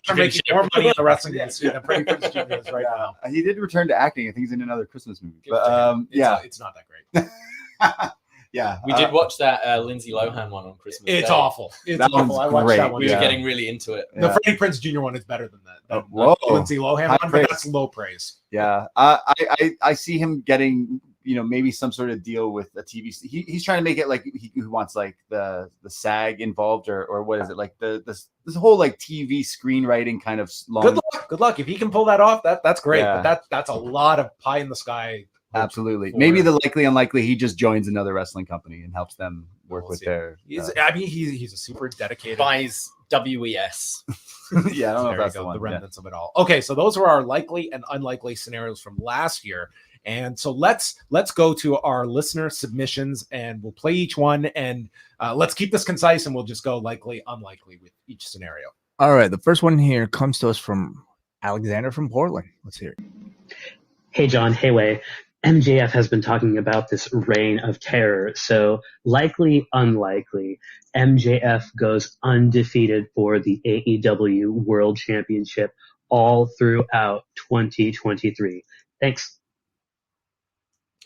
Speaker 1: You're making more money in the wrestling industry than Freddie Prinze Jr. is right now.
Speaker 2: He did return to acting. I think he's in another Christmas movie. But
Speaker 1: it's not that great.
Speaker 2: Yeah,
Speaker 3: we did watch that Lindsay Lohan one on Christmas.
Speaker 1: It's
Speaker 3: Day.
Speaker 1: awful. It's awful. I watched that one.
Speaker 3: We were getting really into it.
Speaker 1: The Freddie Prinze Jr. one is better than that. The Lindsay Lohan one, but that's low praise.
Speaker 2: Yeah, I see him getting maybe some sort of deal with a TV. He's trying to make it like he wants like the SAG involved or what is it like this whole like TV screenwriting kind of long.
Speaker 1: Good luck. If he can pull that off, that's great. Yeah. But that's a lot of pie in the sky.
Speaker 2: Absolutely. Maybe the likely unlikely he just joins another wrestling company and helps them work with their.
Speaker 1: He's a super dedicated.
Speaker 3: Buys WES.
Speaker 2: Yeah, I don't know if that's the
Speaker 1: remnants of it all. Okay, so those were our likely and unlikely scenarios from last year. And so let's go to our listener submissions and we'll play each one and let's keep this concise and we'll just go likely, unlikely with each scenario.
Speaker 4: All right. The first one here comes to us from Alexander from Portland. Let's hear it.
Speaker 5: Hey, John. Hey, Wai. MJF has been talking about this reign of terror. So likely, unlikely, MJF goes undefeated for the AEW World Championship all throughout 2023. Thanks.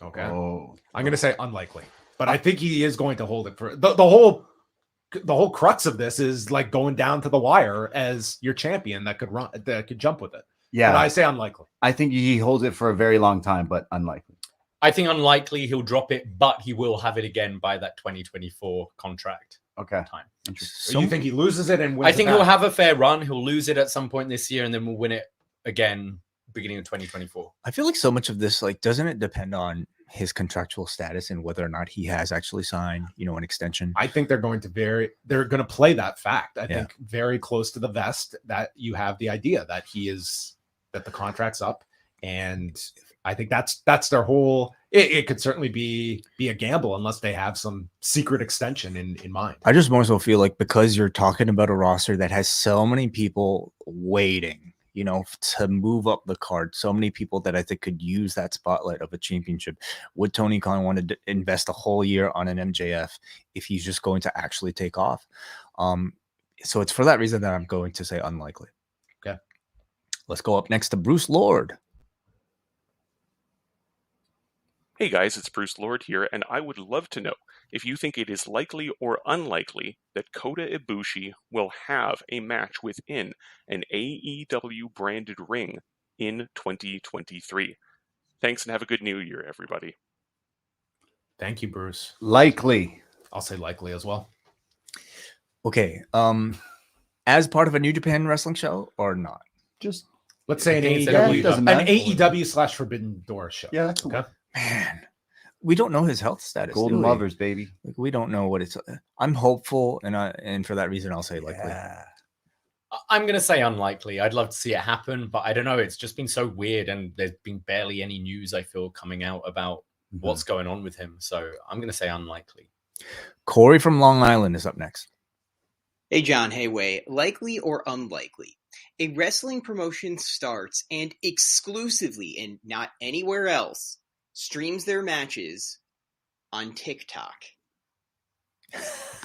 Speaker 1: Okay. I'm going to say unlikely, but I think he is going to hold it for the whole crux of this is like going down to the wire as your champion that could jump with it.
Speaker 2: Yeah.
Speaker 1: But I say unlikely.
Speaker 2: I think he holds it for a very long time, but unlikely.
Speaker 3: I think unlikely he'll drop it, but he will have it again by that 2024 contract.
Speaker 2: Okay.
Speaker 3: Time.
Speaker 1: So you think he loses it and wins
Speaker 3: I think he'll have a fair run. He'll lose it at some point this year and then we'll win it again beginning of 2024.
Speaker 4: I feel like so much of this, like, doesn't it depend on his contractual status and whether or not he has actually signed, an extension?
Speaker 1: I think they're going to play that fact. I think very close to the vest that you have the idea that that the contract's up, and I think that's their whole. It could certainly be a gamble unless they have some secret extension in mind.
Speaker 4: I just more so feel like because you're talking about a roster that has so many people waiting, to move up the card, so many people that I think could use that spotlight of a championship. Would Tony Khan want to invest a whole year on an MJF if he's just going to actually take off? So it's for that reason that I'm going to say unlikely.
Speaker 1: Okay.
Speaker 4: Let's go up next to Bruce Lord.
Speaker 6: Hey guys, it's Bruce Lord here, and I would love to know if you think it is likely or unlikely that Kota Ibushi will have a match within an AEW branded ring in 2023. Thanks and have a good new year, everybody.
Speaker 1: Thank you, Bruce.
Speaker 2: Likely.
Speaker 1: I'll say likely as well.
Speaker 4: Okay. As part of a New Japan Wrestling show or not?
Speaker 2: Just
Speaker 1: let's say an
Speaker 2: it doesn't matter.
Speaker 1: AEW / Forbidden Door show.
Speaker 2: Yeah, that's cool.
Speaker 1: Okay.
Speaker 4: Man, we don't know his health status.
Speaker 2: Golden Lovers, baby.
Speaker 4: Like, we don't know what it's. I'm hopeful, and for that reason, I'll say likely.
Speaker 2: Yeah.
Speaker 3: I'm going to say unlikely. I'd love to see it happen, but I don't know. It's just been so weird, and there's been barely any news, I feel, coming out about what's going on with him. So I'm going to say unlikely.
Speaker 4: Corey from Long Island is up next.
Speaker 7: Hey, John. Hey, Wai. Likely or unlikely? A wrestling promotion starts and exclusively, and not anywhere else, streams their matches on TikTok.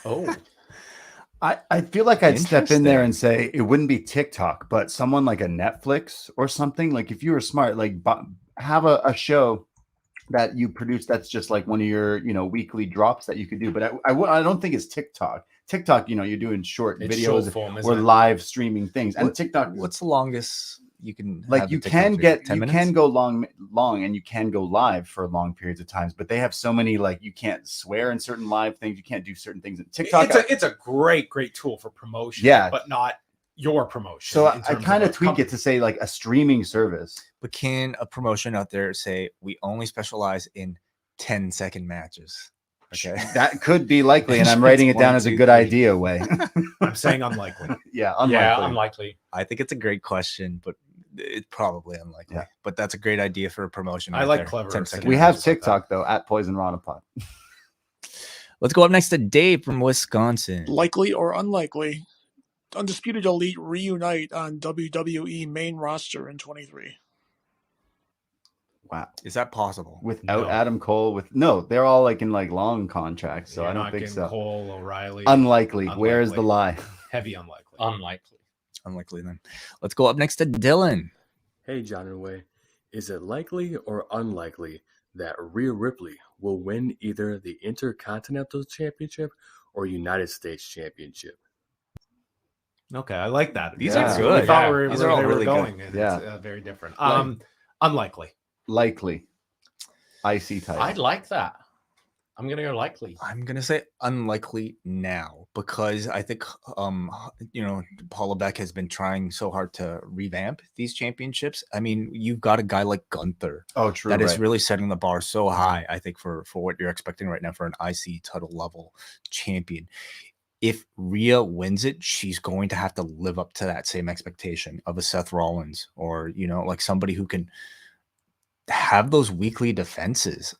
Speaker 3: Oh.
Speaker 2: I feel like I'd step in there and say it wouldn't be TikTok, but someone like a Netflix or something. Like if you were smart, like have a show that you produce that's just like one of your weekly drops that you could do. But I don't think it's TikTok. TikTok, you're doing short videos
Speaker 3: short form,
Speaker 2: or live streaming things. And TikTok,
Speaker 4: what's the longest you can
Speaker 2: like you can go long and you can go live for long periods of times, but they have so many, like, you can't swear in certain live things, you can't do certain things in TikTok.
Speaker 1: It's a great tool for promotion, but not your promotion.
Speaker 2: So I kind of tweak it to say like a streaming service.
Speaker 4: But can a promotion out there say we only specialize in 10-second matches? Okay,
Speaker 2: that could be likely, and I'm writing it down as a good idea. Way
Speaker 1: I'm saying unlikely.
Speaker 3: Unlikely.
Speaker 4: I think it's a great question, but it's probably unlikely. Yeah. But that's a great idea for a promotion.
Speaker 1: I like clever.
Speaker 2: We have TikTok though at Poisonrana Pod.
Speaker 4: Let's go up next to Dave from Wisconsin.
Speaker 8: Likely or unlikely, Undisputed Elite reunite on WWE main roster in 23.
Speaker 2: Wow,
Speaker 4: is that possible
Speaker 2: without Adam Cole? They're all like in like long contracts, so I don't think so.
Speaker 1: Cole, O'Reilly,
Speaker 2: unlikely. Where is the lie?
Speaker 1: Heavy unlikely.
Speaker 4: Unlikely. Then let's go up next to Dylan.
Speaker 9: Hey, John and Wai, is it likely or unlikely that Rhea Ripley will win either the Intercontinental Championship or United States Championship?
Speaker 1: Okay, I like that.
Speaker 4: These are good.
Speaker 1: We thought
Speaker 4: these are all really
Speaker 1: going,
Speaker 4: good.
Speaker 1: And it's very different. Unlikely.
Speaker 2: Likely. IC title.
Speaker 3: I'd like that. I'm going to go likely.
Speaker 4: I'm going to say unlikely now because I think, Paula Beck has been trying so hard to revamp these championships. I mean, you've got a guy like Gunther.
Speaker 2: Oh, true.
Speaker 4: That is really setting the bar so high, I think, for what you're expecting right now for an IC title level champion. If Rhea wins it, she's going to have to live up to that same expectation of a Seth Rollins or, like somebody who can have those weekly defenses.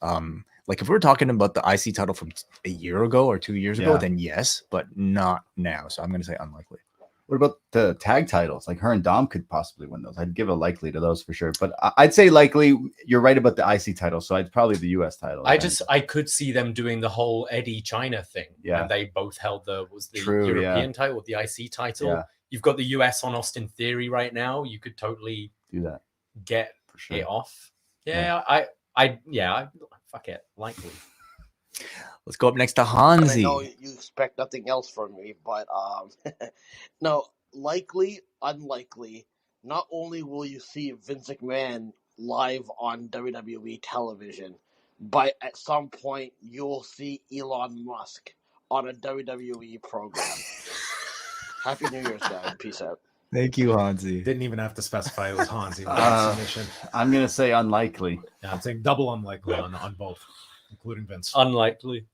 Speaker 4: Like if we're talking about the IC title from a year ago or 2 years ago, then yes, but not now. So I'm going to say unlikely.
Speaker 2: What about the tag titles? Like her and Dom could possibly win those. I'd give a likely to those for sure. But I'd say likely. You're right about the IC title. So I'd probably the US title.
Speaker 3: I could see them doing the whole Eddie China thing.
Speaker 2: Yeah.
Speaker 3: And they both held the European title with the IC title. Yeah. You've got the US on Austin Theory right now. You could totally
Speaker 2: do that.
Speaker 3: Get it off. Yeah, fuck it. Likely.
Speaker 4: Let's go up next to Hansi.
Speaker 10: I know you expect nothing else from me, but no, likely, unlikely. Not only will you see Vince McMahon live on WWE television, but at some point you'll see Elon Musk on a WWE program. Happy New Year's, guys. Peace out.
Speaker 4: Thank you, Hansi.
Speaker 1: Didn't even have to specify it was Hansi. With that submission.
Speaker 2: I'm gonna say unlikely.
Speaker 1: Yeah, I'm saying double unlikely on both, including Vince.
Speaker 3: Unlikely.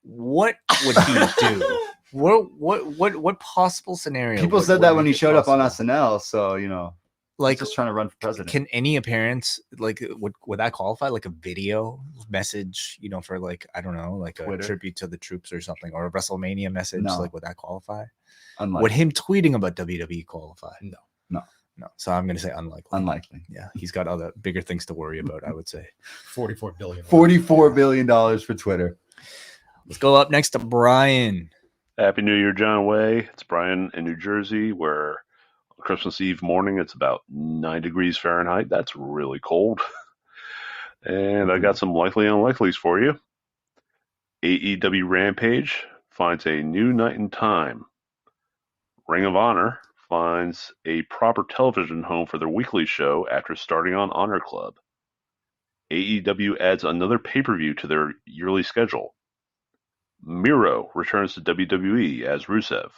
Speaker 4: What would he do? What possible scenario?
Speaker 2: People
Speaker 4: would-
Speaker 2: said
Speaker 4: would
Speaker 2: that when
Speaker 4: make
Speaker 2: he
Speaker 4: it
Speaker 2: showed up on
Speaker 4: possible?
Speaker 2: SNL. So you know,
Speaker 4: Like,
Speaker 2: just trying to run for president.
Speaker 4: can any appearance like would that qualify? Like a video message, you know, for like I don't know, like a
Speaker 2: Twitter?
Speaker 4: tribute to the troops or something, or a WrestleMania message?
Speaker 2: No.
Speaker 4: Like, would that qualify?
Speaker 2: Unlikely.
Speaker 4: Would him tweeting about WWE qualify?
Speaker 1: No.
Speaker 4: No. So I'm gonna say unlikely.
Speaker 2: Unlikely.
Speaker 4: Yeah, he's got other bigger things to worry about, I would say.
Speaker 1: 44 billion.
Speaker 2: $44 billion for Twitter.
Speaker 4: Let's go up next to Brian.
Speaker 11: Happy New Year, John Way. It's Brian in New Jersey, where on Christmas Eve morning it's about 9 degrees Fahrenheit. That's really cold. And I got some likely unlikelies for you. AEW Rampage finds a new night and time. Ring of Honor finds a proper television home for their weekly show after starting on Honor Club. AEW adds another pay-per-view to their yearly schedule. Miro returns to WWE as Rusev.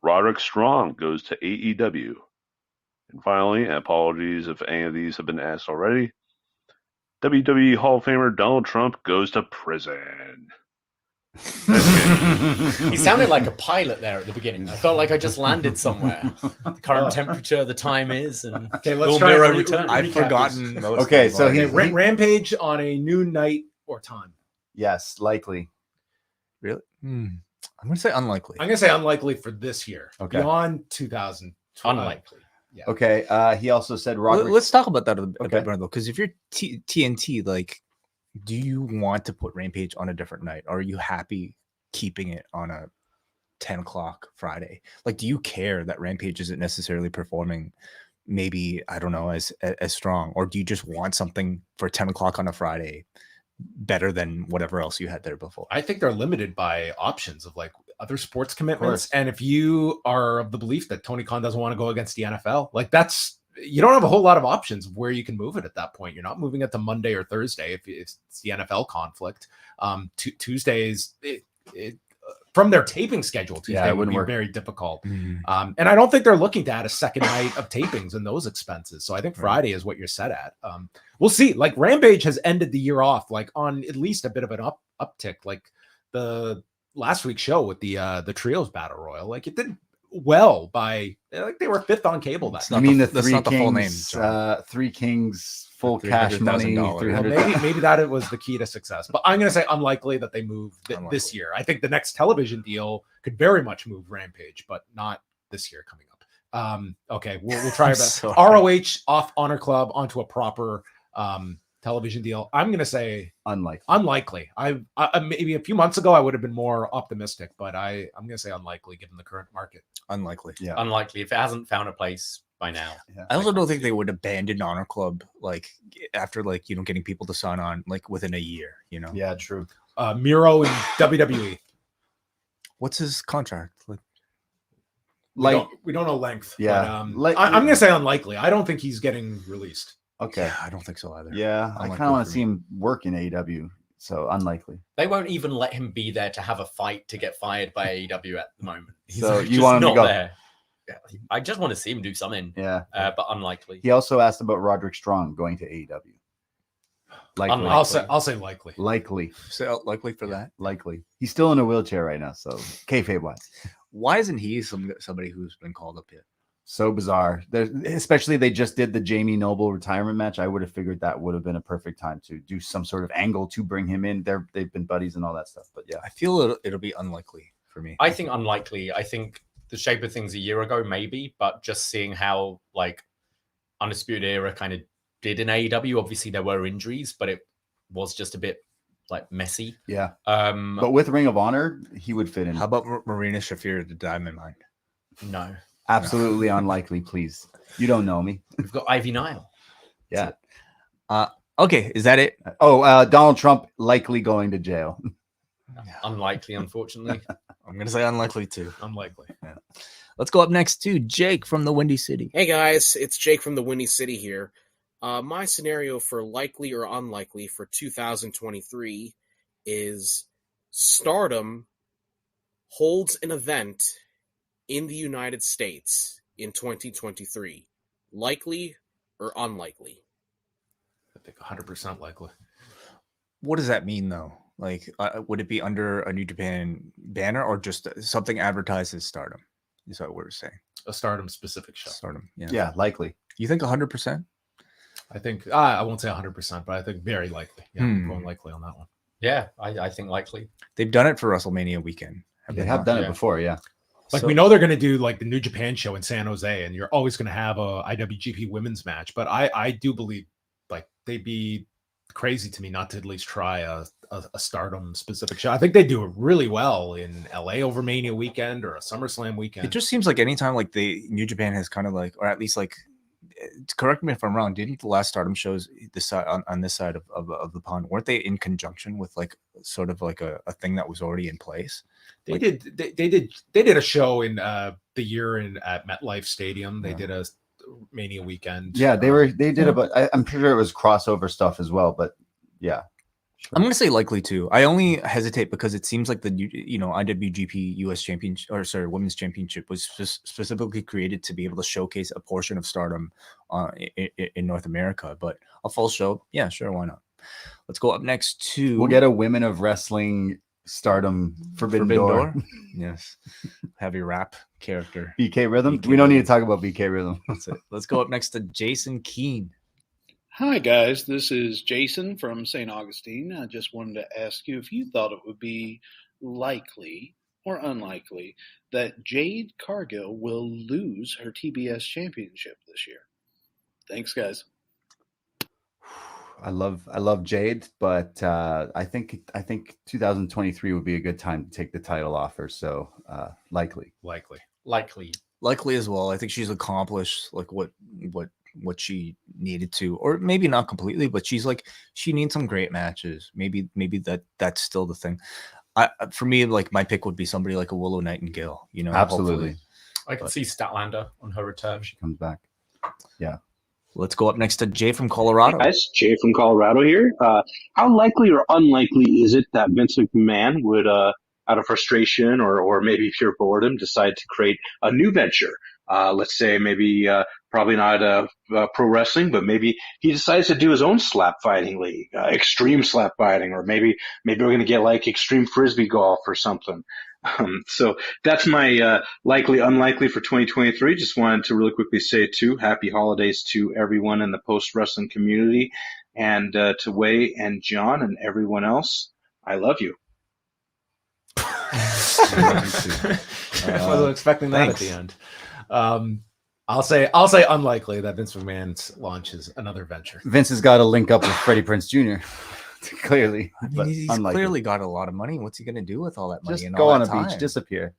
Speaker 11: Roderick Strong goes to AEW. And finally, and apologies if any of these have been asked already, WWE Hall of Famer Donald Trump goes to prison.
Speaker 3: He sounded like a pilot there at the beginning. I felt like I just landed somewhere. The current temperature, the time is, and
Speaker 1: Okay, let's
Speaker 3: will
Speaker 1: try
Speaker 3: Miro
Speaker 1: and
Speaker 3: return.
Speaker 4: I've
Speaker 1: recap
Speaker 4: forgotten
Speaker 1: this.
Speaker 4: most.
Speaker 2: Okay,
Speaker 4: of
Speaker 2: so
Speaker 4: them
Speaker 2: he-
Speaker 4: already.
Speaker 1: Rampage on a new night or time.
Speaker 2: Yes, likely.
Speaker 4: Really? I'm gonna say unlikely.
Speaker 1: I'm gonna say unlikely for this year.
Speaker 2: Okay.
Speaker 1: Beyond 2000.
Speaker 3: Unlikely.
Speaker 1: Yeah.
Speaker 2: Okay. He also said Roderick.
Speaker 4: Let's talk about that a
Speaker 2: Okay.
Speaker 4: bit more though, because if you're TNT, like, do you want to put Rampage on a different night? Or are you happy keeping it on a 10 o'clock Friday? Like, do you care that Rampage isn't necessarily performing maybe, I don't know, as strong? Or do you just want something for 10 o'clock on a Friday better than whatever else you had there before?
Speaker 1: I think they're limited by options of like other sports commitments.
Speaker 2: course.
Speaker 1: And if you are of the belief that Tony Khan doesn't want to go against the NFL, like that's, you don't have a whole lot of options of where you can move it at that point. You're not moving it to Monday or Thursday if it's the NFL conflict. Tuesdays, from their taping schedule, Tuesday
Speaker 2: it
Speaker 1: would
Speaker 2: wouldn't
Speaker 1: be
Speaker 2: work.
Speaker 1: very difficult.
Speaker 4: Mhm.
Speaker 1: And I don't think they're looking to add a second night of tapings and those expenses. So I think
Speaker 4: Right.
Speaker 1: Friday is what you're set at. We'll see. Like Rampage has ended the year off like on at least a bit of an uptick. Like the last week's show with the trios battle royal, like it did well by like they were fifth on cable that
Speaker 4: It's
Speaker 1: night.
Speaker 4: not
Speaker 2: You mean the
Speaker 4: that's
Speaker 2: Three
Speaker 4: not the full name,
Speaker 2: Kings?
Speaker 4: John.
Speaker 2: Three Kings full cash money.
Speaker 4: $300,000.
Speaker 1: Well,
Speaker 2: 300.
Speaker 1: maybe that it was the key to success, but I'm going to say unlikely that they move this
Speaker 4: Unlikely.
Speaker 1: year. I think the next television deal could very much move Rampage, but not this year coming up. Okay, we'll try
Speaker 4: I'm
Speaker 1: our best.
Speaker 4: sorry.
Speaker 1: ROH off Honor Club onto a proper television deal. I'm going to say
Speaker 2: Unlikely.
Speaker 1: unlikely. I maybe a few months ago I would have been more optimistic, but I'm going to say unlikely given the current market.
Speaker 4: Unlikely.
Speaker 2: Yeah.
Speaker 3: Unlikely if it hasn't found a place by now.
Speaker 4: I also don't think they would abandon Honor Club like after like, you know, getting people to sign on like within a year, you know.
Speaker 2: Yeah, true.
Speaker 1: Miro and WWE.
Speaker 4: What's his contract? Like,
Speaker 1: We don't know length.
Speaker 2: Yeah.
Speaker 1: But, I'm going to say unlikely. I don't think he's getting released.
Speaker 2: Okay.
Speaker 4: yeah, I don't think so either.
Speaker 2: Yeah, I
Speaker 4: Unlikely
Speaker 2: kind of want
Speaker 4: for
Speaker 2: to see
Speaker 4: me.
Speaker 2: him work in AEW. So unlikely.
Speaker 3: They won't even let him be there to have a fight to get fired by AEW at the moment. He's
Speaker 2: So
Speaker 3: just
Speaker 2: you want him to
Speaker 3: not
Speaker 2: go?
Speaker 3: there. Yeah, I just want to see him do something,
Speaker 2: Yeah.
Speaker 3: but unlikely.
Speaker 2: He also asked about Roderick Strong going to AEW. Likely.
Speaker 3: Unlikely.
Speaker 1: I'll say likely.
Speaker 2: Likely.
Speaker 4: So likely for that.
Speaker 2: Likely. He's still in a wheelchair right now. So kayfabe wise.
Speaker 4: Why isn't he somebody who's been called up yet?
Speaker 2: So bizarre. Especially they just did the Jamie Noble retirement match. I would have figured that would have been a perfect time to do some sort of angle to bring him in. They've been buddies and all that stuff. But yeah.
Speaker 4: I feel it'll be unlikely for me.
Speaker 3: I think unlikely. I think the shape of things a year ago, maybe, but just seeing how like Undisputed Era kind of did in AEW. Obviously, there were injuries, but it was just a bit like messy.
Speaker 2: Yeah.
Speaker 3: But
Speaker 2: But with Ring of Honor, he would fit in.
Speaker 4: How about Marina Shafir to Diamond Mine?
Speaker 3: no,
Speaker 2: Absolutely unlikely, please. You don't know me.
Speaker 3: we've got Ivy Nile.
Speaker 2: Yeah.
Speaker 4: Okay, is that it?
Speaker 2: Oh, Donald Trump likely going to jail.
Speaker 3: Unlikely, unfortunately.
Speaker 4: I'm gonna say unlikely too.
Speaker 1: Unlikely.
Speaker 4: Let's go up next to Jake from the Windy City.
Speaker 12: Hey guys, it's Jake from the Windy City here. My scenario for likely or unlikely for 2023 is Stardom holds an event in the United States in 2023? Likely or unlikely?
Speaker 1: I think 100% likely.
Speaker 4: What does that mean, though? Like, would it be under a New Japan banner or just something advertised as Stardom? Is that what we're saying?
Speaker 1: A Stardom specific show.
Speaker 4: Stardom, yeah.
Speaker 2: Yeah, likely.
Speaker 4: You think 100%?
Speaker 1: I think I won't say 100%, but I think very likely. Yeah, I'm going likely on that one.
Speaker 3: Yeah, I think likely.
Speaker 4: They've done it for WrestleMania weekend.
Speaker 2: They have done it before, yeah.
Speaker 1: Like, we know they're going to do like the New Japan show in San Jose, and you're always going to have a IWGP women's match. But I do believe like they'd be crazy to me not to at least try a Stardom specific show. I think they do it really well in LA over Mania weekend or a SummerSlam weekend.
Speaker 4: It just seems like anytime like the New Japan has kind of like, or at least like, correct me if I'm wrong, didn't the last Stardom shows this side on this side of the pond, weren't they in conjunction with like sort of like a thing that was already in place?
Speaker 1: They did a show in the year at MetLife Stadium. They did a Mania weekend.
Speaker 2: Yeah, they did but I'm pretty sure it was crossover stuff as well. But yeah, sure.
Speaker 4: I'm going to say likely too. I only hesitate because it seems like the IWGP US Championship, or sorry, Women's Championship was specifically created to be able to showcase a portion of Stardom in North America. But a full show, yeah, sure, why not? Let's go up next to.
Speaker 2: We'll get a Women of Wrestling Stardom Forbidden Door.
Speaker 4: Yes, heavy rap character.
Speaker 2: BK Rhythm. We don't need to talk about BK Rhythm.
Speaker 4: That's it. Let's go up next to Jason Keene.
Speaker 13: Hi, guys. This is Jason from St. Augustine. I just wanted to ask you if you thought it would be likely or unlikely that Jade Cargill will lose her TBS championship this year. Thanks, guys.
Speaker 2: I love Jade, but I think 2023 would be a good time to take the title off her. So likely
Speaker 4: as well. I think she's accomplished like what she needed to, or maybe not completely, but she needs some great matches. Maybe that's still the thing. For me, like my pick would be somebody like a Willow Nightingale. You know,
Speaker 2: absolutely.
Speaker 3: I can see Statlander on her return.
Speaker 2: She comes back. Yeah.
Speaker 4: Let's go up next to Jay from Colorado.
Speaker 14: Hey guys, Jay from Colorado here. How likely or unlikely is it that Vince McMahon would, out of frustration or maybe pure boredom, decide to create a new venture? Let's say maybe probably not pro wrestling, but maybe he decides to do his own slap fighting league, extreme slap fighting, or maybe we're going to get like extreme frisbee golf or something. So that's my likely, unlikely for 2023. Just wanted to really quickly say too, happy holidays to everyone in the post wrestling community, and to Wai and John and everyone else. I love you.
Speaker 1: I wasn't expecting that at the end. I'll say unlikely that Vince McMahon launches another venture.
Speaker 2: Vince has got to link up with Freddie Prinze Jr. Clearly,
Speaker 4: I mean, he's clearly got a lot of money. What's he going to do with all that money?
Speaker 2: Just
Speaker 4: and
Speaker 2: go
Speaker 4: all
Speaker 2: on
Speaker 4: that
Speaker 2: a
Speaker 4: time?
Speaker 2: beach, disappear.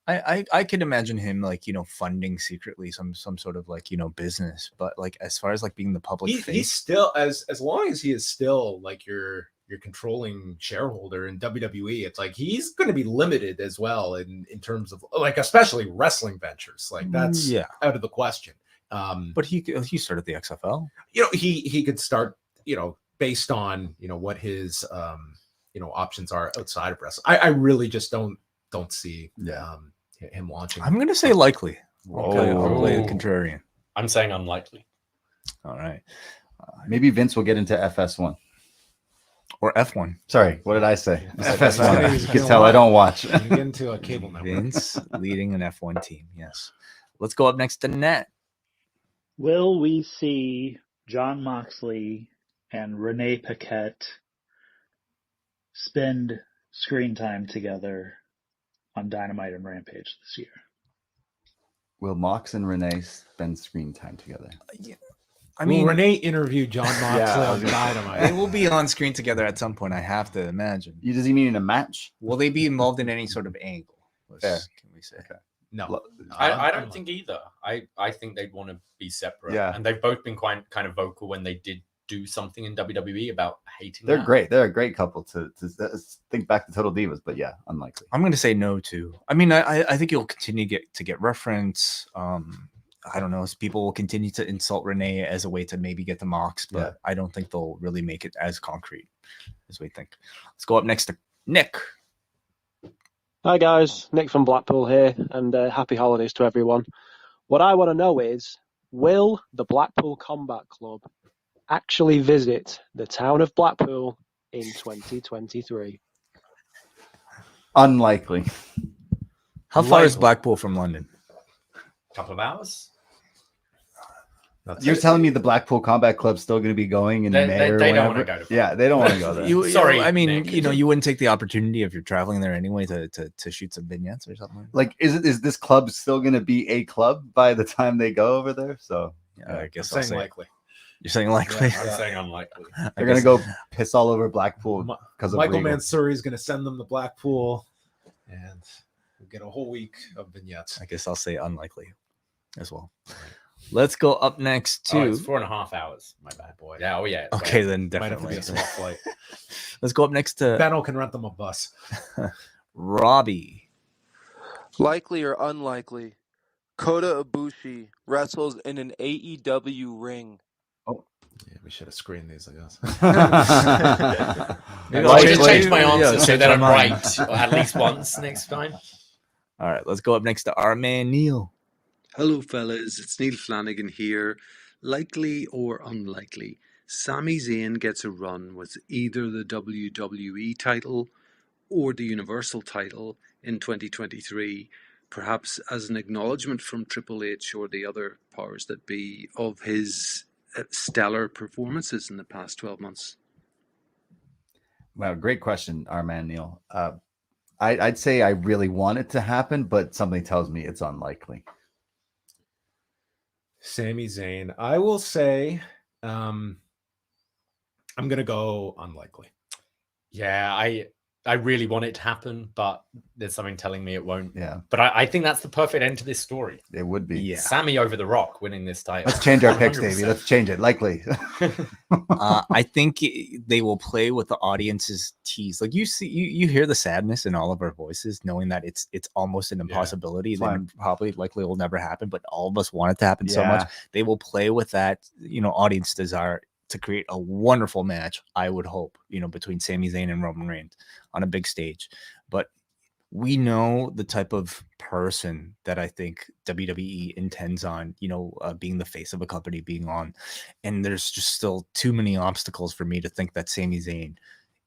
Speaker 4: I could imagine him like, you know, funding secretly some sort of like, you know, business, but like as far as like being the public face,
Speaker 1: he's still as long as he is still like your controlling shareholder in WWE, it's like he's going to be limited as well in terms of like especially wrestling ventures. Like that's out of the question.
Speaker 4: But he started the XFL.
Speaker 1: You know, he could start, you know, based on, you know, what his you know, options are outside of wrestling. I really just don't see him launching.
Speaker 4: I'm going to say likely. I'll play the contrarian.
Speaker 3: I'm saying unlikely.
Speaker 4: All right.
Speaker 2: Maybe Vince will get into FS1
Speaker 4: or F1.
Speaker 2: Sorry, what did I say? FS1. You can tell I don't watch.
Speaker 1: You get into a cable network.
Speaker 4: Vince leading an F1 team. Yes. Let's go up next to Nat.
Speaker 15: Will we see Jon Moxley and Renee Paquette spend screen time together on Dynamite and Rampage this year?
Speaker 2: Will Mox and Renee spend screen time together?
Speaker 4: I mean,
Speaker 1: Renee interviewed Jon Moxley on Dynamite.
Speaker 4: They will be on screen together at some point, I have to imagine.
Speaker 2: Does he mean in a match?
Speaker 4: Will they be involved in any sort of angle? Can we say?
Speaker 2: Okay.
Speaker 1: No.
Speaker 3: I don't think either. I think they'd want to be separate.
Speaker 2: Yeah.
Speaker 3: And they've both been quite kind of vocal when they did do something in WWE about hating
Speaker 2: They're
Speaker 3: that.
Speaker 2: great. They're a great couple to think back to Total Divas, but yeah, unlikely.
Speaker 4: I'm going to say no too. I mean, I think you'll continue to get reference. I don't know. People will continue to insult Renee as a way to maybe get the Mox, but I don't think they'll really make it as concrete as we think. Let's go up next to Nick.
Speaker 16: Hi guys, Nick from Blackpool here, and happy holidays to everyone. What I want to know is, will the Blackpool Combat Club actually visit the town of Blackpool in 2023?
Speaker 2: Unlikely.
Speaker 4: How far is Blackpool from London?
Speaker 3: Couple of hours.
Speaker 2: You're telling me the Blackpool Combat Club's still going to be going in May or
Speaker 3: they
Speaker 2: whenever?
Speaker 3: don't want to go to.
Speaker 2: Yeah, they don't want to go there.
Speaker 3: Sorry,
Speaker 4: I mean,
Speaker 3: Nick.
Speaker 4: you wouldn't take the opportunity if you're traveling there anyway to shoot some vignettes or something.
Speaker 2: Like, is this club still going to be a club by the time they go over there? So
Speaker 4: I guess
Speaker 1: I'm
Speaker 4: I'll
Speaker 1: saying
Speaker 4: say
Speaker 1: likely.
Speaker 4: You're saying likely.
Speaker 1: Yeah,
Speaker 3: I'm saying unlikely.
Speaker 2: They're going to go piss all over Blackpool because of
Speaker 1: Michael
Speaker 2: legal.
Speaker 1: Mansouri is going to send them to Blackpool, and we'll get a whole week of vignettes.
Speaker 4: I guess I'll say unlikely as well. Let's go up next to.
Speaker 3: It's 4.5 hours. My bad, boy. Yeah. Oh yeah.
Speaker 4: Okay, then
Speaker 1: Might have to be
Speaker 4: definitely.
Speaker 1: a small flight.
Speaker 4: Let's go up next to
Speaker 1: Benno can rent them a bus.
Speaker 4: Robbie.
Speaker 17: Likely or unlikely, Kota Ibushi wrestles in an AEW ring.
Speaker 1: Yeah, we should have screened these, I guess.
Speaker 3: Maybe I should change my answer so
Speaker 4: change
Speaker 3: that
Speaker 4: my
Speaker 3: I'm
Speaker 4: mind.
Speaker 3: right or at least once next time.
Speaker 4: All right, let's go up next to our man Neil.
Speaker 18: Hello, fellas. It's Neil Flanagan here. Likely or unlikely, Sami Zayn gets a run with either the WWE title or the Universal title in 2023, perhaps as an acknowledgement from Triple H or the other powers that be of his stellar performances in the past 12 months.
Speaker 2: Wow, great question, our man Neil. I'd say I really want it to happen, but something tells me it's unlikely.
Speaker 1: Sami Zayn. I will say I'm going to go unlikely.
Speaker 3: Yeah, I really want it to happen, but there's something telling me it won't.
Speaker 2: Yeah.
Speaker 3: But I think that's the perfect end to this story.
Speaker 2: It would be.
Speaker 4: Yeah.
Speaker 3: Sammy over The Rock winning this title.
Speaker 2: Let's change our picks,
Speaker 3: 100%.
Speaker 2: Davey. Let's change it. Likely.
Speaker 4: I think they will play with the audience's tease. Like you see, you hear the sadness in all of our voices, knowing that it's almost an impossibility.
Speaker 2: Fine.
Speaker 4: That probably likely will never happen, but all of us want it to happen so much. They will play with that, audience desire to create a wonderful match. I would hope, between Sami Zayn and Roman Reigns on a big stage. But we know the type of person that I think WWE intends on, being the face of a company, being on. And there's just still too many obstacles for me to think that Sami Zayn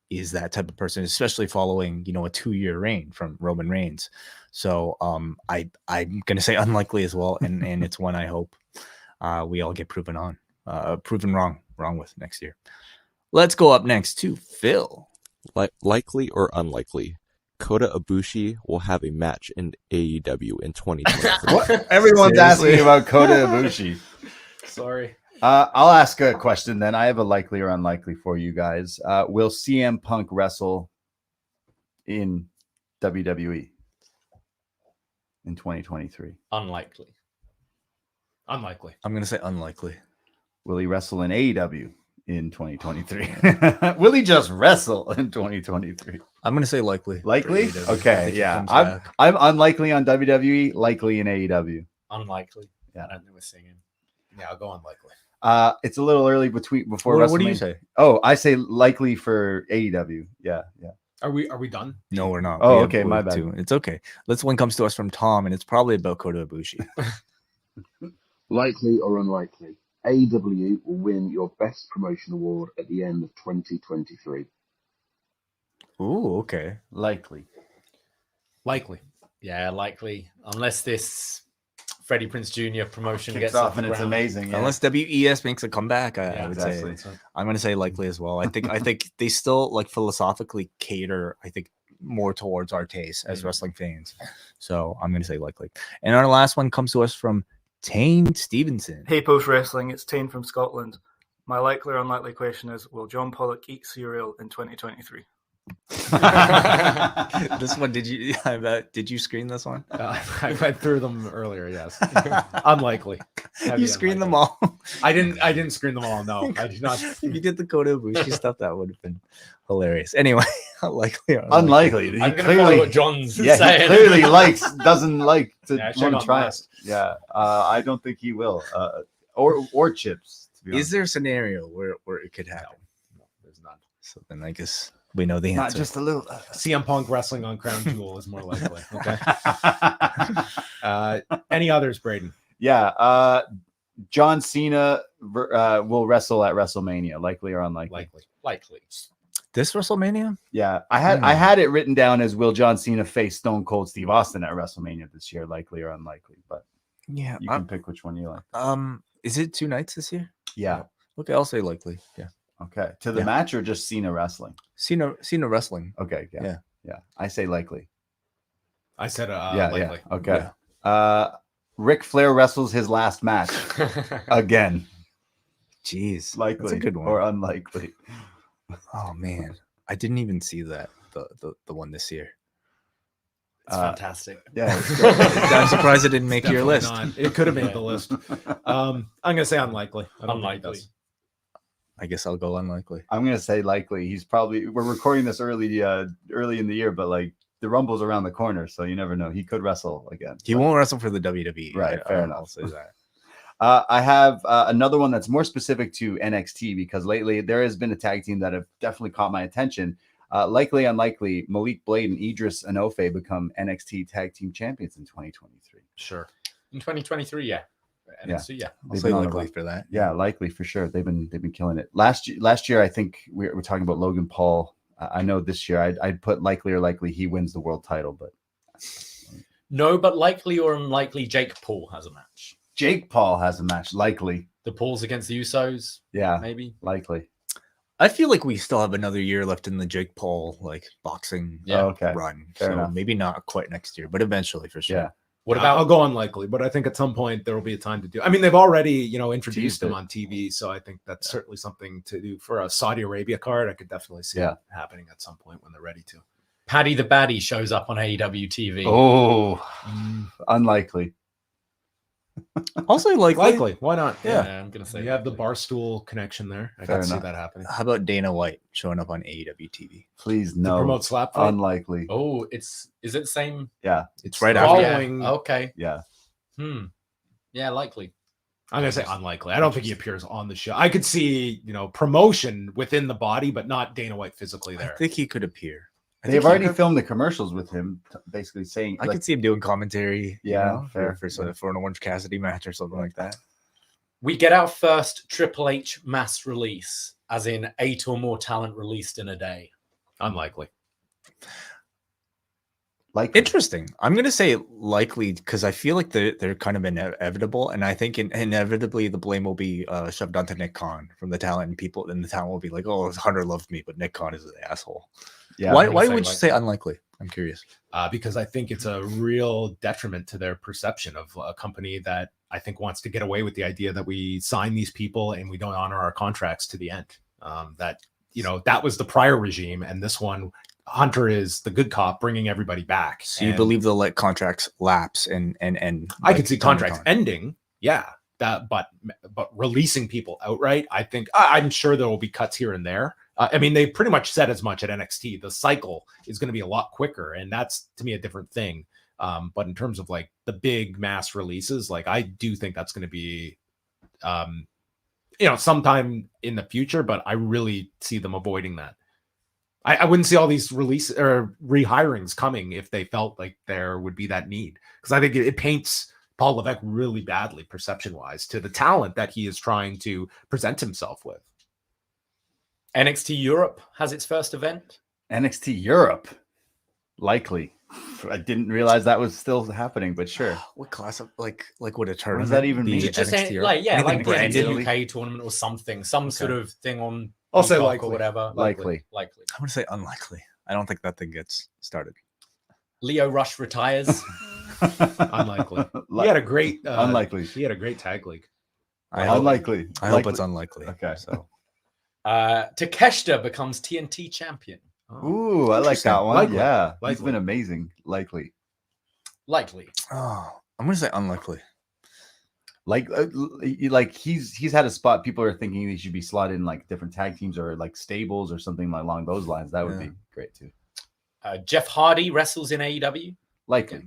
Speaker 4: is that type of person, especially following, a 2-year reign from Roman Reigns. So I'm going to say unlikely as well. And it's one I hope we all get proven wrong with next year. Let's go up next to Phil.
Speaker 19: Likely or unlikely, Kota Ibushi will have a match in AEW in 2023.
Speaker 2: What? Everyone's asking about Kota Ibushi.
Speaker 1: Sorry.
Speaker 2: I'll ask a question then. I have a likely or unlikely for you guys. Will CM Punk wrestle in WWE in 2023?
Speaker 3: Unlikely.
Speaker 4: I'm going to say unlikely.
Speaker 2: Will he wrestle in AEW in 2023? Will he just wrestle in 2023?
Speaker 4: I'm going to say likely.
Speaker 2: Likely?
Speaker 4: AEW.
Speaker 2: Okay, yeah. I'm unlikely on WWE, likely in AEW.
Speaker 3: Unlikely.
Speaker 2: Yeah.
Speaker 3: I don't think we're singing.
Speaker 1: Yeah, I'll go unlikely.
Speaker 2: It's a little early before
Speaker 4: What do you say?
Speaker 2: Oh, I say likely for AEW. Yeah.
Speaker 1: Are we done?
Speaker 4: No, we're not.
Speaker 2: Oh,
Speaker 4: We have
Speaker 2: okay, my bad.
Speaker 4: two. It's okay. This one comes to us from Tom, and it's probably about Kota Ibushi.
Speaker 20: Likely or unlikely, AEW will win your Best Promotion Award at the end of 2023.
Speaker 4: Ooh, okay.
Speaker 2: Likely.
Speaker 3: Yeah, likely. Unless this Freddie Prinze Jr. promotion
Speaker 2: Kicks
Speaker 3: gets
Speaker 2: off
Speaker 3: off
Speaker 2: and
Speaker 3: the
Speaker 2: it's
Speaker 3: ground.
Speaker 2: amazing. Yeah.
Speaker 4: Unless WES makes a comeback, I would
Speaker 2: exactly.
Speaker 4: say I'm going to say likely as well. I think they still philosophically cater, I think, more towards our taste as wrestling fans. So I'm going to say likely. And our last one comes to us from Tane Stevenson.
Speaker 21: Hey, Post Wrestling, it's Tane from Scotland. My likely or unlikely question is, will John Pollock eat cereal in 2023?
Speaker 4: This one, did you screen this one?
Speaker 1: I went through them earlier. Yes, unlikely.
Speaker 4: You screened them all.
Speaker 1: I didn't screen them all. No, I did not.
Speaker 4: If you did the Kota Ibushi stuff, that would have been hilarious. Anyway, likely or
Speaker 2: unlikely. He
Speaker 3: I'm
Speaker 2: clearly
Speaker 3: follow what John's saying.
Speaker 2: He clearly doesn't like to
Speaker 1: check
Speaker 2: want
Speaker 1: on
Speaker 2: to try it.
Speaker 1: last.
Speaker 2: Yeah, I don't think he will. Or chips. To be honest.
Speaker 4: Is there a scenario where it could happen?
Speaker 1: No, there's none.
Speaker 4: So then I guess we know the answer.
Speaker 2: Not just a little.
Speaker 1: CM Punk wrestling on Crown Jewel is more likely. Okay. Any others, Braden?
Speaker 2: Yeah. John Cena will wrestle at WrestleMania, likely or unlikely.
Speaker 3: Likely.
Speaker 4: This WrestleMania?
Speaker 2: Yeah, I had it written down as will John Cena face Stone Cold Steve Austin at WrestleMania this year, likely or unlikely. But
Speaker 4: yeah,
Speaker 2: you can pick which one you like.
Speaker 4: Is it 2 nights this year?
Speaker 2: Yeah.
Speaker 4: Okay, I'll say likely. Yeah.
Speaker 2: Okay. To the match or just Cena wrestling?
Speaker 4: Cena wrestling.
Speaker 2: Okay. Yeah. I say likely.
Speaker 1: I said
Speaker 2: Yeah.
Speaker 1: likely.
Speaker 2: Okay. Ric Flair wrestles his last match again.
Speaker 4: Jeez,
Speaker 2: likely
Speaker 4: that's a good one.
Speaker 2: or unlikely.
Speaker 4: Oh man, I didn't even see that the one this year.
Speaker 3: It's fantastic.
Speaker 2: Yeah,
Speaker 4: I'm surprised it didn't make your list.
Speaker 1: It could have made the list. I'm gonna say unlikely.
Speaker 3: Unlikely.
Speaker 4: I guess I'll go unlikely.
Speaker 2: I'm gonna say likely. He's probably. We're recording this early in the year, but like the Rumble's around the corner, so you never know. He could wrestle again.
Speaker 4: He won't wrestle for the WWE.
Speaker 2: Right. Fair enough.
Speaker 4: I'll say that.
Speaker 2: I have another one that's more specific to NXT because lately there has been a tag team that have definitely caught my attention. Likely, unlikely, Malik Blade and Idris Enofe become NXT Tag Team Champions in 2023.
Speaker 1: Sure.
Speaker 3: In 2023, yeah. NXT, yeah.
Speaker 4: I'll say likely for that.
Speaker 2: Yeah, likely for sure. They've been killing it. Last year, I think we're talking about Logan Paul. I know this year I'd put likely or likely he wins the world title, but
Speaker 3: no, but likely or unlikely, Jake Paul has a match.
Speaker 2: Jake Paul has a match, likely.
Speaker 3: The Pauls against the Usos,
Speaker 2: yeah,
Speaker 3: maybe,
Speaker 2: likely.
Speaker 4: I feel like we still have another year left in the Jake Paul boxing run.
Speaker 2: Fair
Speaker 4: so
Speaker 2: enough.
Speaker 4: Maybe not quite next year, but eventually for sure.
Speaker 2: Yeah.
Speaker 1: What about? I'll go unlikely, but I think at some point there will be a time to do. I mean, they've already introduced him on TV, so I think that's certainly something to do for a Saudi Arabia card. I could definitely see it happening at some point when they're ready to.
Speaker 3: Paddy the Baddie shows up on AEW TV.
Speaker 2: Oh, unlikely.
Speaker 4: Also
Speaker 1: likely. Why not?
Speaker 3: Yeah, I'm gonna say
Speaker 1: you have the Barstool connection there. I
Speaker 2: Fair
Speaker 1: can see
Speaker 2: enough.
Speaker 1: that happening.
Speaker 4: How about Dana White showing up on AEW TV?
Speaker 2: Please no.
Speaker 1: To promote slap fight?
Speaker 2: Unlikely.
Speaker 3: Oh, is it the same?
Speaker 2: Yeah,
Speaker 4: it's right after.
Speaker 3: Yeah. Okay.
Speaker 2: Yeah.
Speaker 3: Yeah, likely.
Speaker 1: I'm gonna say unlikely. I don't think he appears on the show. I could see promotion within the body, but not Dana White physically there.
Speaker 4: I think he could appear.
Speaker 2: They've already filmed the commercials with him, basically saying.
Speaker 4: I could see him doing commentary.
Speaker 2: Yeah, fair.
Speaker 4: For an Orange Cassidy match or something like that.
Speaker 3: We get our first Triple H mass release, as in 8 or more talent released in a day.
Speaker 1: Unlikely.
Speaker 4: Interesting. I'm going to say likely because I feel like they're kind of inevitable, and I think inevitably the blame will be shoved onto Nick Khan from the talent, and people in the talent will be like, "Oh, Hunter loved me, but Nick Khan is an asshole."
Speaker 2: Yeah.
Speaker 4: Why would you say unlikely? I'm curious.
Speaker 1: Because I think it's a real detriment to their perception of a company that I think wants to get away with the idea that we sign these people and we don't honor our contracts to the end. That was the prior regime, and this one. Hunter is the good cop bringing everybody back.
Speaker 4: So you believe they'll let contracts lapse and
Speaker 1: I could see contracts ending. Yeah. But releasing people outright, I think I'm sure there will be cuts here and there. I mean, they pretty much said as much at NXT. The cycle is going to be a lot quicker, and that's to me a different thing. But in terms of like the big mass releases, like I do think that's going to be sometime in the future, but I really see them avoiding that. I wouldn't see all these release or rehirings coming if they felt like there would be that need, because I think it paints Paul Levesque really badly perception-wise to the talent that he is trying to present himself with.
Speaker 3: NXT Europe has its first event.
Speaker 2: NXT Europe, likely. I didn't realize that was still happening, but sure.
Speaker 4: What class of like would a tournament?
Speaker 2: What does that even mean?
Speaker 3: Just like the UK tournament or something, sort of thing on.
Speaker 1: I'll say likely
Speaker 3: or whatever.
Speaker 2: Likely.
Speaker 4: I'm going to say unlikely. I don't think that thing gets started.
Speaker 3: Leo Rush retires.
Speaker 1: Unlikely. He had a great
Speaker 2: unlikely.
Speaker 1: He had a great tag league.
Speaker 2: Unlikely.
Speaker 4: I hope it's unlikely.
Speaker 2: Okay.
Speaker 4: So
Speaker 3: Takeshita becomes TNT champion.
Speaker 2: Ooh, I like that one.
Speaker 1: Likely.
Speaker 2: Yeah.
Speaker 1: Likely.
Speaker 2: He's been amazing. Likely.
Speaker 4: Oh, I'm going to say unlikely.
Speaker 2: Like he's had a spot. People are thinking he should be slotted in like different tag teams or like stables or something along those lines. That would be great too.
Speaker 3: Jeff Hardy wrestles in AEW.
Speaker 2: Likely.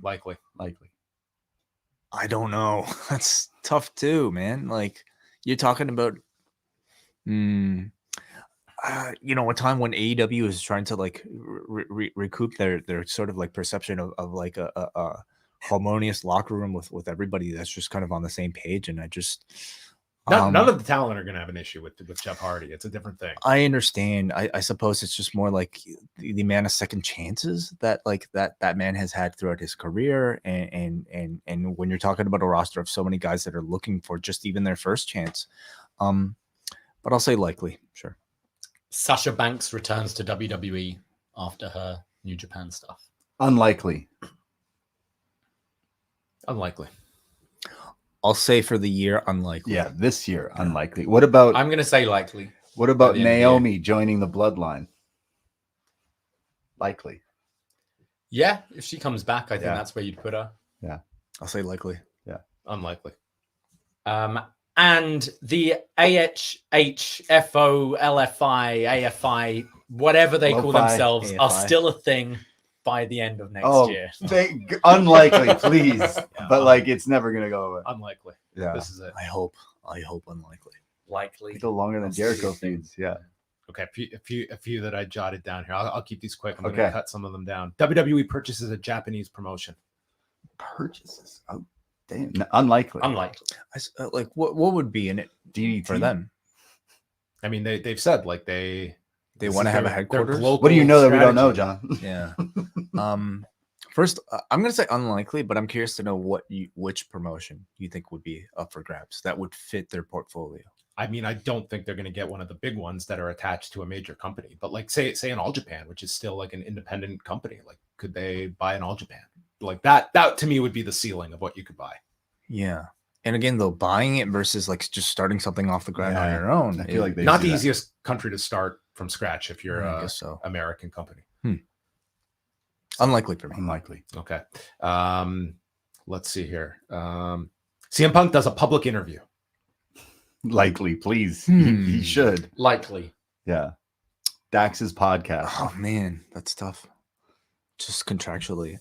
Speaker 4: I don't know. That's tough too, man. Like you're talking about, a time when AEW is trying to like recoup their sort of like perception of like a harmonious locker room with everybody that's just kind of on the same page. And I just
Speaker 1: None of the talent are going to have an issue with Jeff Hardy. It's a different thing.
Speaker 4: I understand. I suppose it's just more like the amount of second chances that that man has had throughout his career, and when you're talking about a roster of so many guys that are looking for just even their first chance, but I'll say likely, sure.
Speaker 3: Sasha Banks returns to WWE after her New Japan stuff.
Speaker 2: Unlikely.
Speaker 1: Unlikely.
Speaker 4: I'll say for the year, unlikely.
Speaker 2: Yeah, this year, unlikely. What about?
Speaker 3: I'm going to say likely.
Speaker 2: What about Naomi joining the Bloodline? Likely.
Speaker 3: Yeah, if she comes back, I think that's where you'd put her.
Speaker 2: Yeah,
Speaker 4: I'll say likely.
Speaker 2: Yeah,
Speaker 1: unlikely.
Speaker 3: And the AHFO, LFI, AFI, whatever they call themselves,
Speaker 2: AFI.
Speaker 3: are still a thing by the end of next year.
Speaker 2: Unlikely, please. But like, it's never gonna go away.
Speaker 1: Unlikely.
Speaker 2: Yeah,
Speaker 1: this is it.
Speaker 4: I hope unlikely.
Speaker 3: Likely.
Speaker 2: Still longer than Jericho feuds. Yeah.
Speaker 1: Okay, a few that I jotted down here. I'll keep these quick. I'm going
Speaker 2: Okay.
Speaker 1: to cut some of them down. WWE purchases a Japanese promotion.
Speaker 2: Purchases. Oh, damn. Unlikely.
Speaker 3: Unlikely.
Speaker 4: Like what would be in it
Speaker 2: DDT
Speaker 4: for them?
Speaker 1: I mean, they've said like they
Speaker 4: want to have a headquarters.
Speaker 2: What do you know that we don't know, John?
Speaker 4: Yeah. First, I'm going to say unlikely, but I'm curious to know which promotion you think would be up for grabs that would fit their portfolio.
Speaker 1: I mean, I don't think they're going to get one of the big ones that are attached to a major company. But like, say in All Japan, which is still like an independent company, like could they buy an All Japan? Like that to me would be the ceiling of what you could buy.
Speaker 4: Yeah. And again, though, buying it versus like just starting something off the ground on your own.
Speaker 2: I feel like
Speaker 1: not the easiest country to start from scratch if you're
Speaker 4: I
Speaker 1: a
Speaker 4: guess so.
Speaker 1: American company.
Speaker 4: Unlikely for me.
Speaker 2: Unlikely.
Speaker 1: Okay. Let's see here. CM Punk does a public interview.
Speaker 2: Likely, please. He should.
Speaker 3: Likely.
Speaker 2: Yeah. Dax's podcast.
Speaker 4: Oh man, that's tough. Just contractually.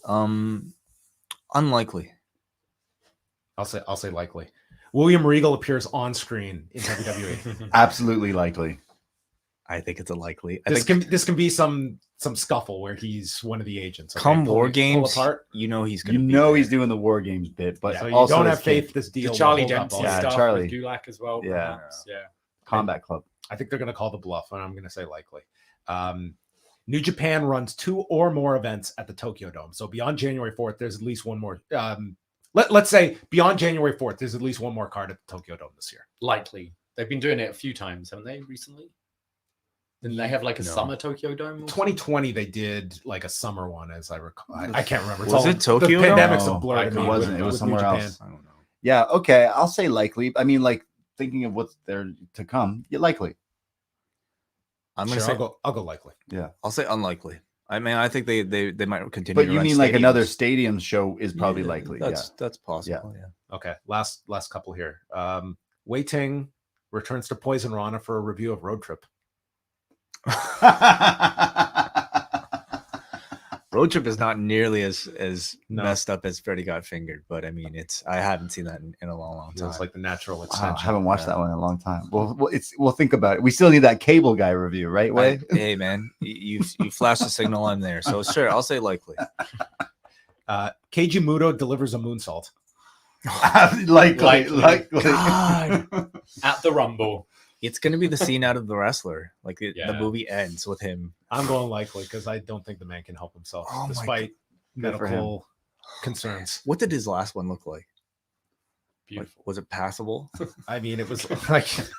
Speaker 4: Unlikely.
Speaker 1: I'll say likely. William Regal appears on screen in WWE.
Speaker 2: Absolutely likely.
Speaker 4: I think it's a likely.
Speaker 1: This can be some scuffle where he's one of the agents. Okay?
Speaker 4: Come War
Speaker 1: Pull
Speaker 4: Games,
Speaker 1: apart.
Speaker 4: you know he's
Speaker 2: You
Speaker 4: going to
Speaker 2: know he's doing the War Games bit, but
Speaker 1: So you
Speaker 2: also
Speaker 1: don't
Speaker 2: his
Speaker 1: have faith
Speaker 2: kid.
Speaker 1: this deal.
Speaker 3: The Charlie
Speaker 1: will hold up
Speaker 3: Dempsey
Speaker 1: all
Speaker 3: stuff
Speaker 2: Charlie.
Speaker 3: with Gulak as well.
Speaker 2: Yeah.
Speaker 3: Perhaps. Yeah.
Speaker 2: Combat Club.
Speaker 1: I think they're going to call the bluff, and I'm going to say likely. New Japan runs 2 or more events at the Tokyo Dome. So beyond January 4th, there's at least one more. Let's say beyond January 4th, there's at least one more card at the Tokyo Dome this year.
Speaker 3: Likely. They've been doing it a few times, haven't they, recently? Didn't they have like a
Speaker 1: No.
Speaker 3: summer Tokyo Dome?
Speaker 1: 2020, they did like a summer one, as I recall. I can't remember. It's
Speaker 4: Was
Speaker 1: all-
Speaker 4: it Tokyo
Speaker 1: The
Speaker 4: Dome?
Speaker 1: pandemic's a
Speaker 2: No,
Speaker 1: blur to
Speaker 2: it
Speaker 1: me
Speaker 2: wasn't.
Speaker 1: with-
Speaker 2: It was
Speaker 1: with New
Speaker 2: somewhere
Speaker 1: Japan.
Speaker 2: else. I don't know. Yeah. Okay. I'll say likely. I mean, like thinking of what's there to come. Yeah, likely.
Speaker 4: I'm going to
Speaker 1: Sure,
Speaker 4: say
Speaker 1: I'll go likely.
Speaker 2: Yeah.
Speaker 4: I'll say unlikely. I mean, I think they might continue.
Speaker 2: But
Speaker 4: to
Speaker 2: you
Speaker 4: run
Speaker 2: mean like
Speaker 4: stadiums.
Speaker 2: another stadium show is probably
Speaker 4: Yeah,
Speaker 2: likely.
Speaker 4: That's possible. Yeah.
Speaker 1: Okay, last couple here. Wai Ting returns to Poisonrana for a review of Road Trip.
Speaker 4: Road Trip is not nearly as
Speaker 1: No.
Speaker 4: messed up as Freddy Got Fingered, but I mean, I haven't seen that in a long time.
Speaker 1: It's like the natural
Speaker 2: Wow,
Speaker 1: extension.
Speaker 2: I haven't watched that one in a long time. We'll think about it. We still need that Cable Guy review, right? Way.
Speaker 4: Hey man, you flashed the signal. I'm there, so sure, I'll say likely.
Speaker 1: Keiji Muto delivers a moonsault.
Speaker 2: likely.
Speaker 4: God.
Speaker 3: At the Rumble.
Speaker 4: It's gonna be the scene out of The Wrestler. Like the
Speaker 1: Yeah.
Speaker 4: movie ends with him.
Speaker 1: I'm going likely because I don't think the man can help himself,
Speaker 4: Oh my
Speaker 1: despite
Speaker 2: Good for him.
Speaker 1: medical concerns.
Speaker 4: What did his last one look like?
Speaker 3: Beautiful.
Speaker 4: Was it passable?
Speaker 1: I mean, it was like his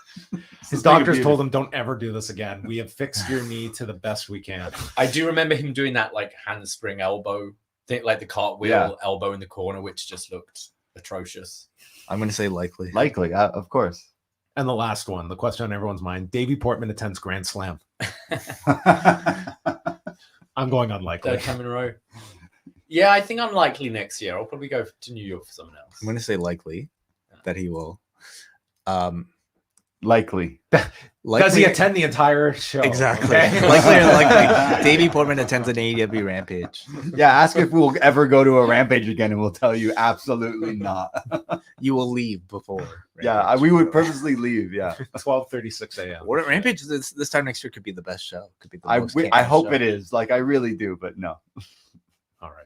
Speaker 2: It's
Speaker 1: doctors
Speaker 2: like a
Speaker 1: told him, "Don't ever do this again. We have fixed your knee to the best we can."
Speaker 3: I do remember him doing that like handspring elbow thing, like the cartwheel
Speaker 2: Yeah.
Speaker 3: elbow in the corner, which just looked atrocious.
Speaker 4: I'm gonna say likely.
Speaker 2: Likely, of course.
Speaker 1: And the last one, the question on everyone's mind: Davie Portman attends Grand Slam. I'm going unlikely.
Speaker 3: Third time in a row. Yeah, I think unlikely next year. I'll probably go to New York for someone else.
Speaker 4: I'm gonna say likely that he will.
Speaker 2: Likely.
Speaker 1: Does he attend the entire show?
Speaker 4: Exactly.
Speaker 1: Okay.
Speaker 4: Likely or unlikely. Davie Portman attends an AEW Rampage.
Speaker 2: Yeah, ask if we'll ever go to a Rampage again, and we'll tell you absolutely not.
Speaker 4: You will leave before.
Speaker 2: Yeah, we would purposely leave. Yeah,
Speaker 1: 12:36 a.m.
Speaker 4: What Rampage this time next year could be the best show. Could be the most
Speaker 2: I
Speaker 4: canceled
Speaker 2: hope
Speaker 4: show.
Speaker 2: it is. Like I really do, but no.
Speaker 1: All right.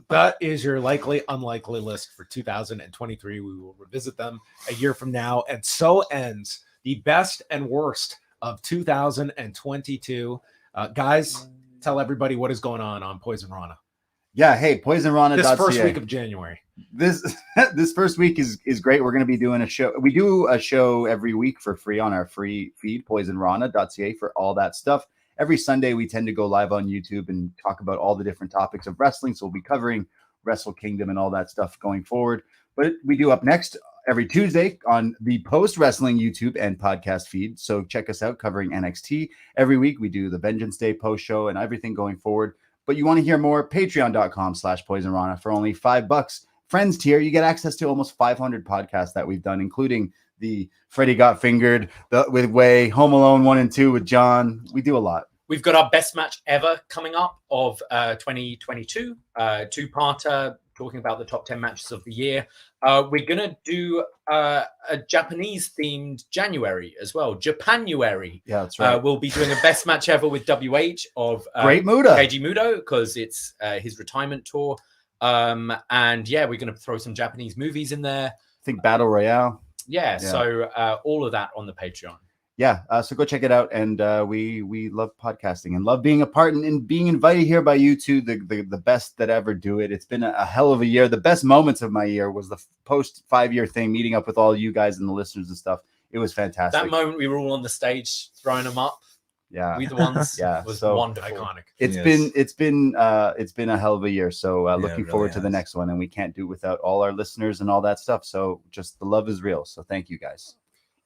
Speaker 1: That is your likely, unlikely list for 2023. We will revisit them a year from now. And so ends the best and worst of 2022. Guys, tell everybody what is going on Poisonrana.
Speaker 2: Yeah, hey, Poisonrana.
Speaker 1: This first week of January.
Speaker 2: This first week is great. We're going to be doing a show. We do a show every week for free on our free feed, poisonrana.ca, for all that stuff. Every Sunday, we tend to go live on YouTube and talk about all the different topics of wrestling. So we'll be covering Wrestle Kingdom and all that stuff going forward. But we do up next every Tuesday on the Post Wrestling YouTube and podcast feed. So check us out covering NXT. Every week, we do the Vengeance Day post show and everything going forward. But you want to hear more? Patreon.com/PoisonRana for only $5. Friends tier, you get access to almost 500 podcasts that we've done, including the Freddie Got Fingered with Way, Home Alone 1 and 2 with John. We do a lot.
Speaker 3: We've got our best match ever coming up of 2022, two-parter, talking about the top 10 matches of the year. We're going to do a Japanese-themed January as well, Japanuary.
Speaker 2: Yeah, that's right.
Speaker 3: We'll be doing a best match ever with WH of
Speaker 2: Great Muda.
Speaker 3: Keiji Muto, because it's his retirement tour. And yeah, we're going to throw some Japanese movies in there.
Speaker 2: I think Battle Royale.
Speaker 3: Yeah. So all of that on the Patreon.
Speaker 2: Yeah, so go check it out. And we love podcasting and love being a part and being invited here by you two, the best that ever do it. It's been a hell of a year. The best moments of my year was the post 5-year thing, meeting up with all you guys and the listeners and stuff. It was fantastic.
Speaker 3: That moment we were all on the stage throwing them up.
Speaker 2: Yeah,
Speaker 3: we the ones.
Speaker 2: Yeah,
Speaker 3: was
Speaker 2: so
Speaker 3: wonderful,
Speaker 1: iconic.
Speaker 2: It's been a hell of a year. So looking forward to the next one, and we can't do without all our listeners and all that stuff. So just the love is real. So thank you guys.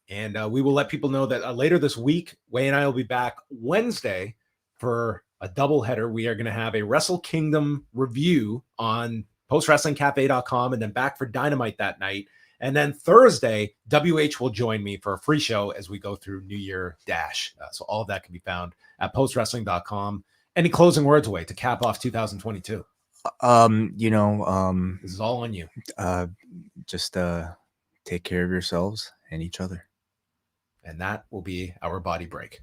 Speaker 1: And we will let people know that later this week, Way and I will be back Wednesday for a doubleheader. We are going to have a Wrestle Kingdom review on postwrestlingcafe.com and then back for Dynamite that night. And then Thursday, WH will join me for a free show as we go through New Year Dash. So all of that can be found at postwrestling.com. Any closing words, Way, to cap off 2022? This is all on you.
Speaker 4: Just take care of yourselves and each other.
Speaker 1: And that will be our body break.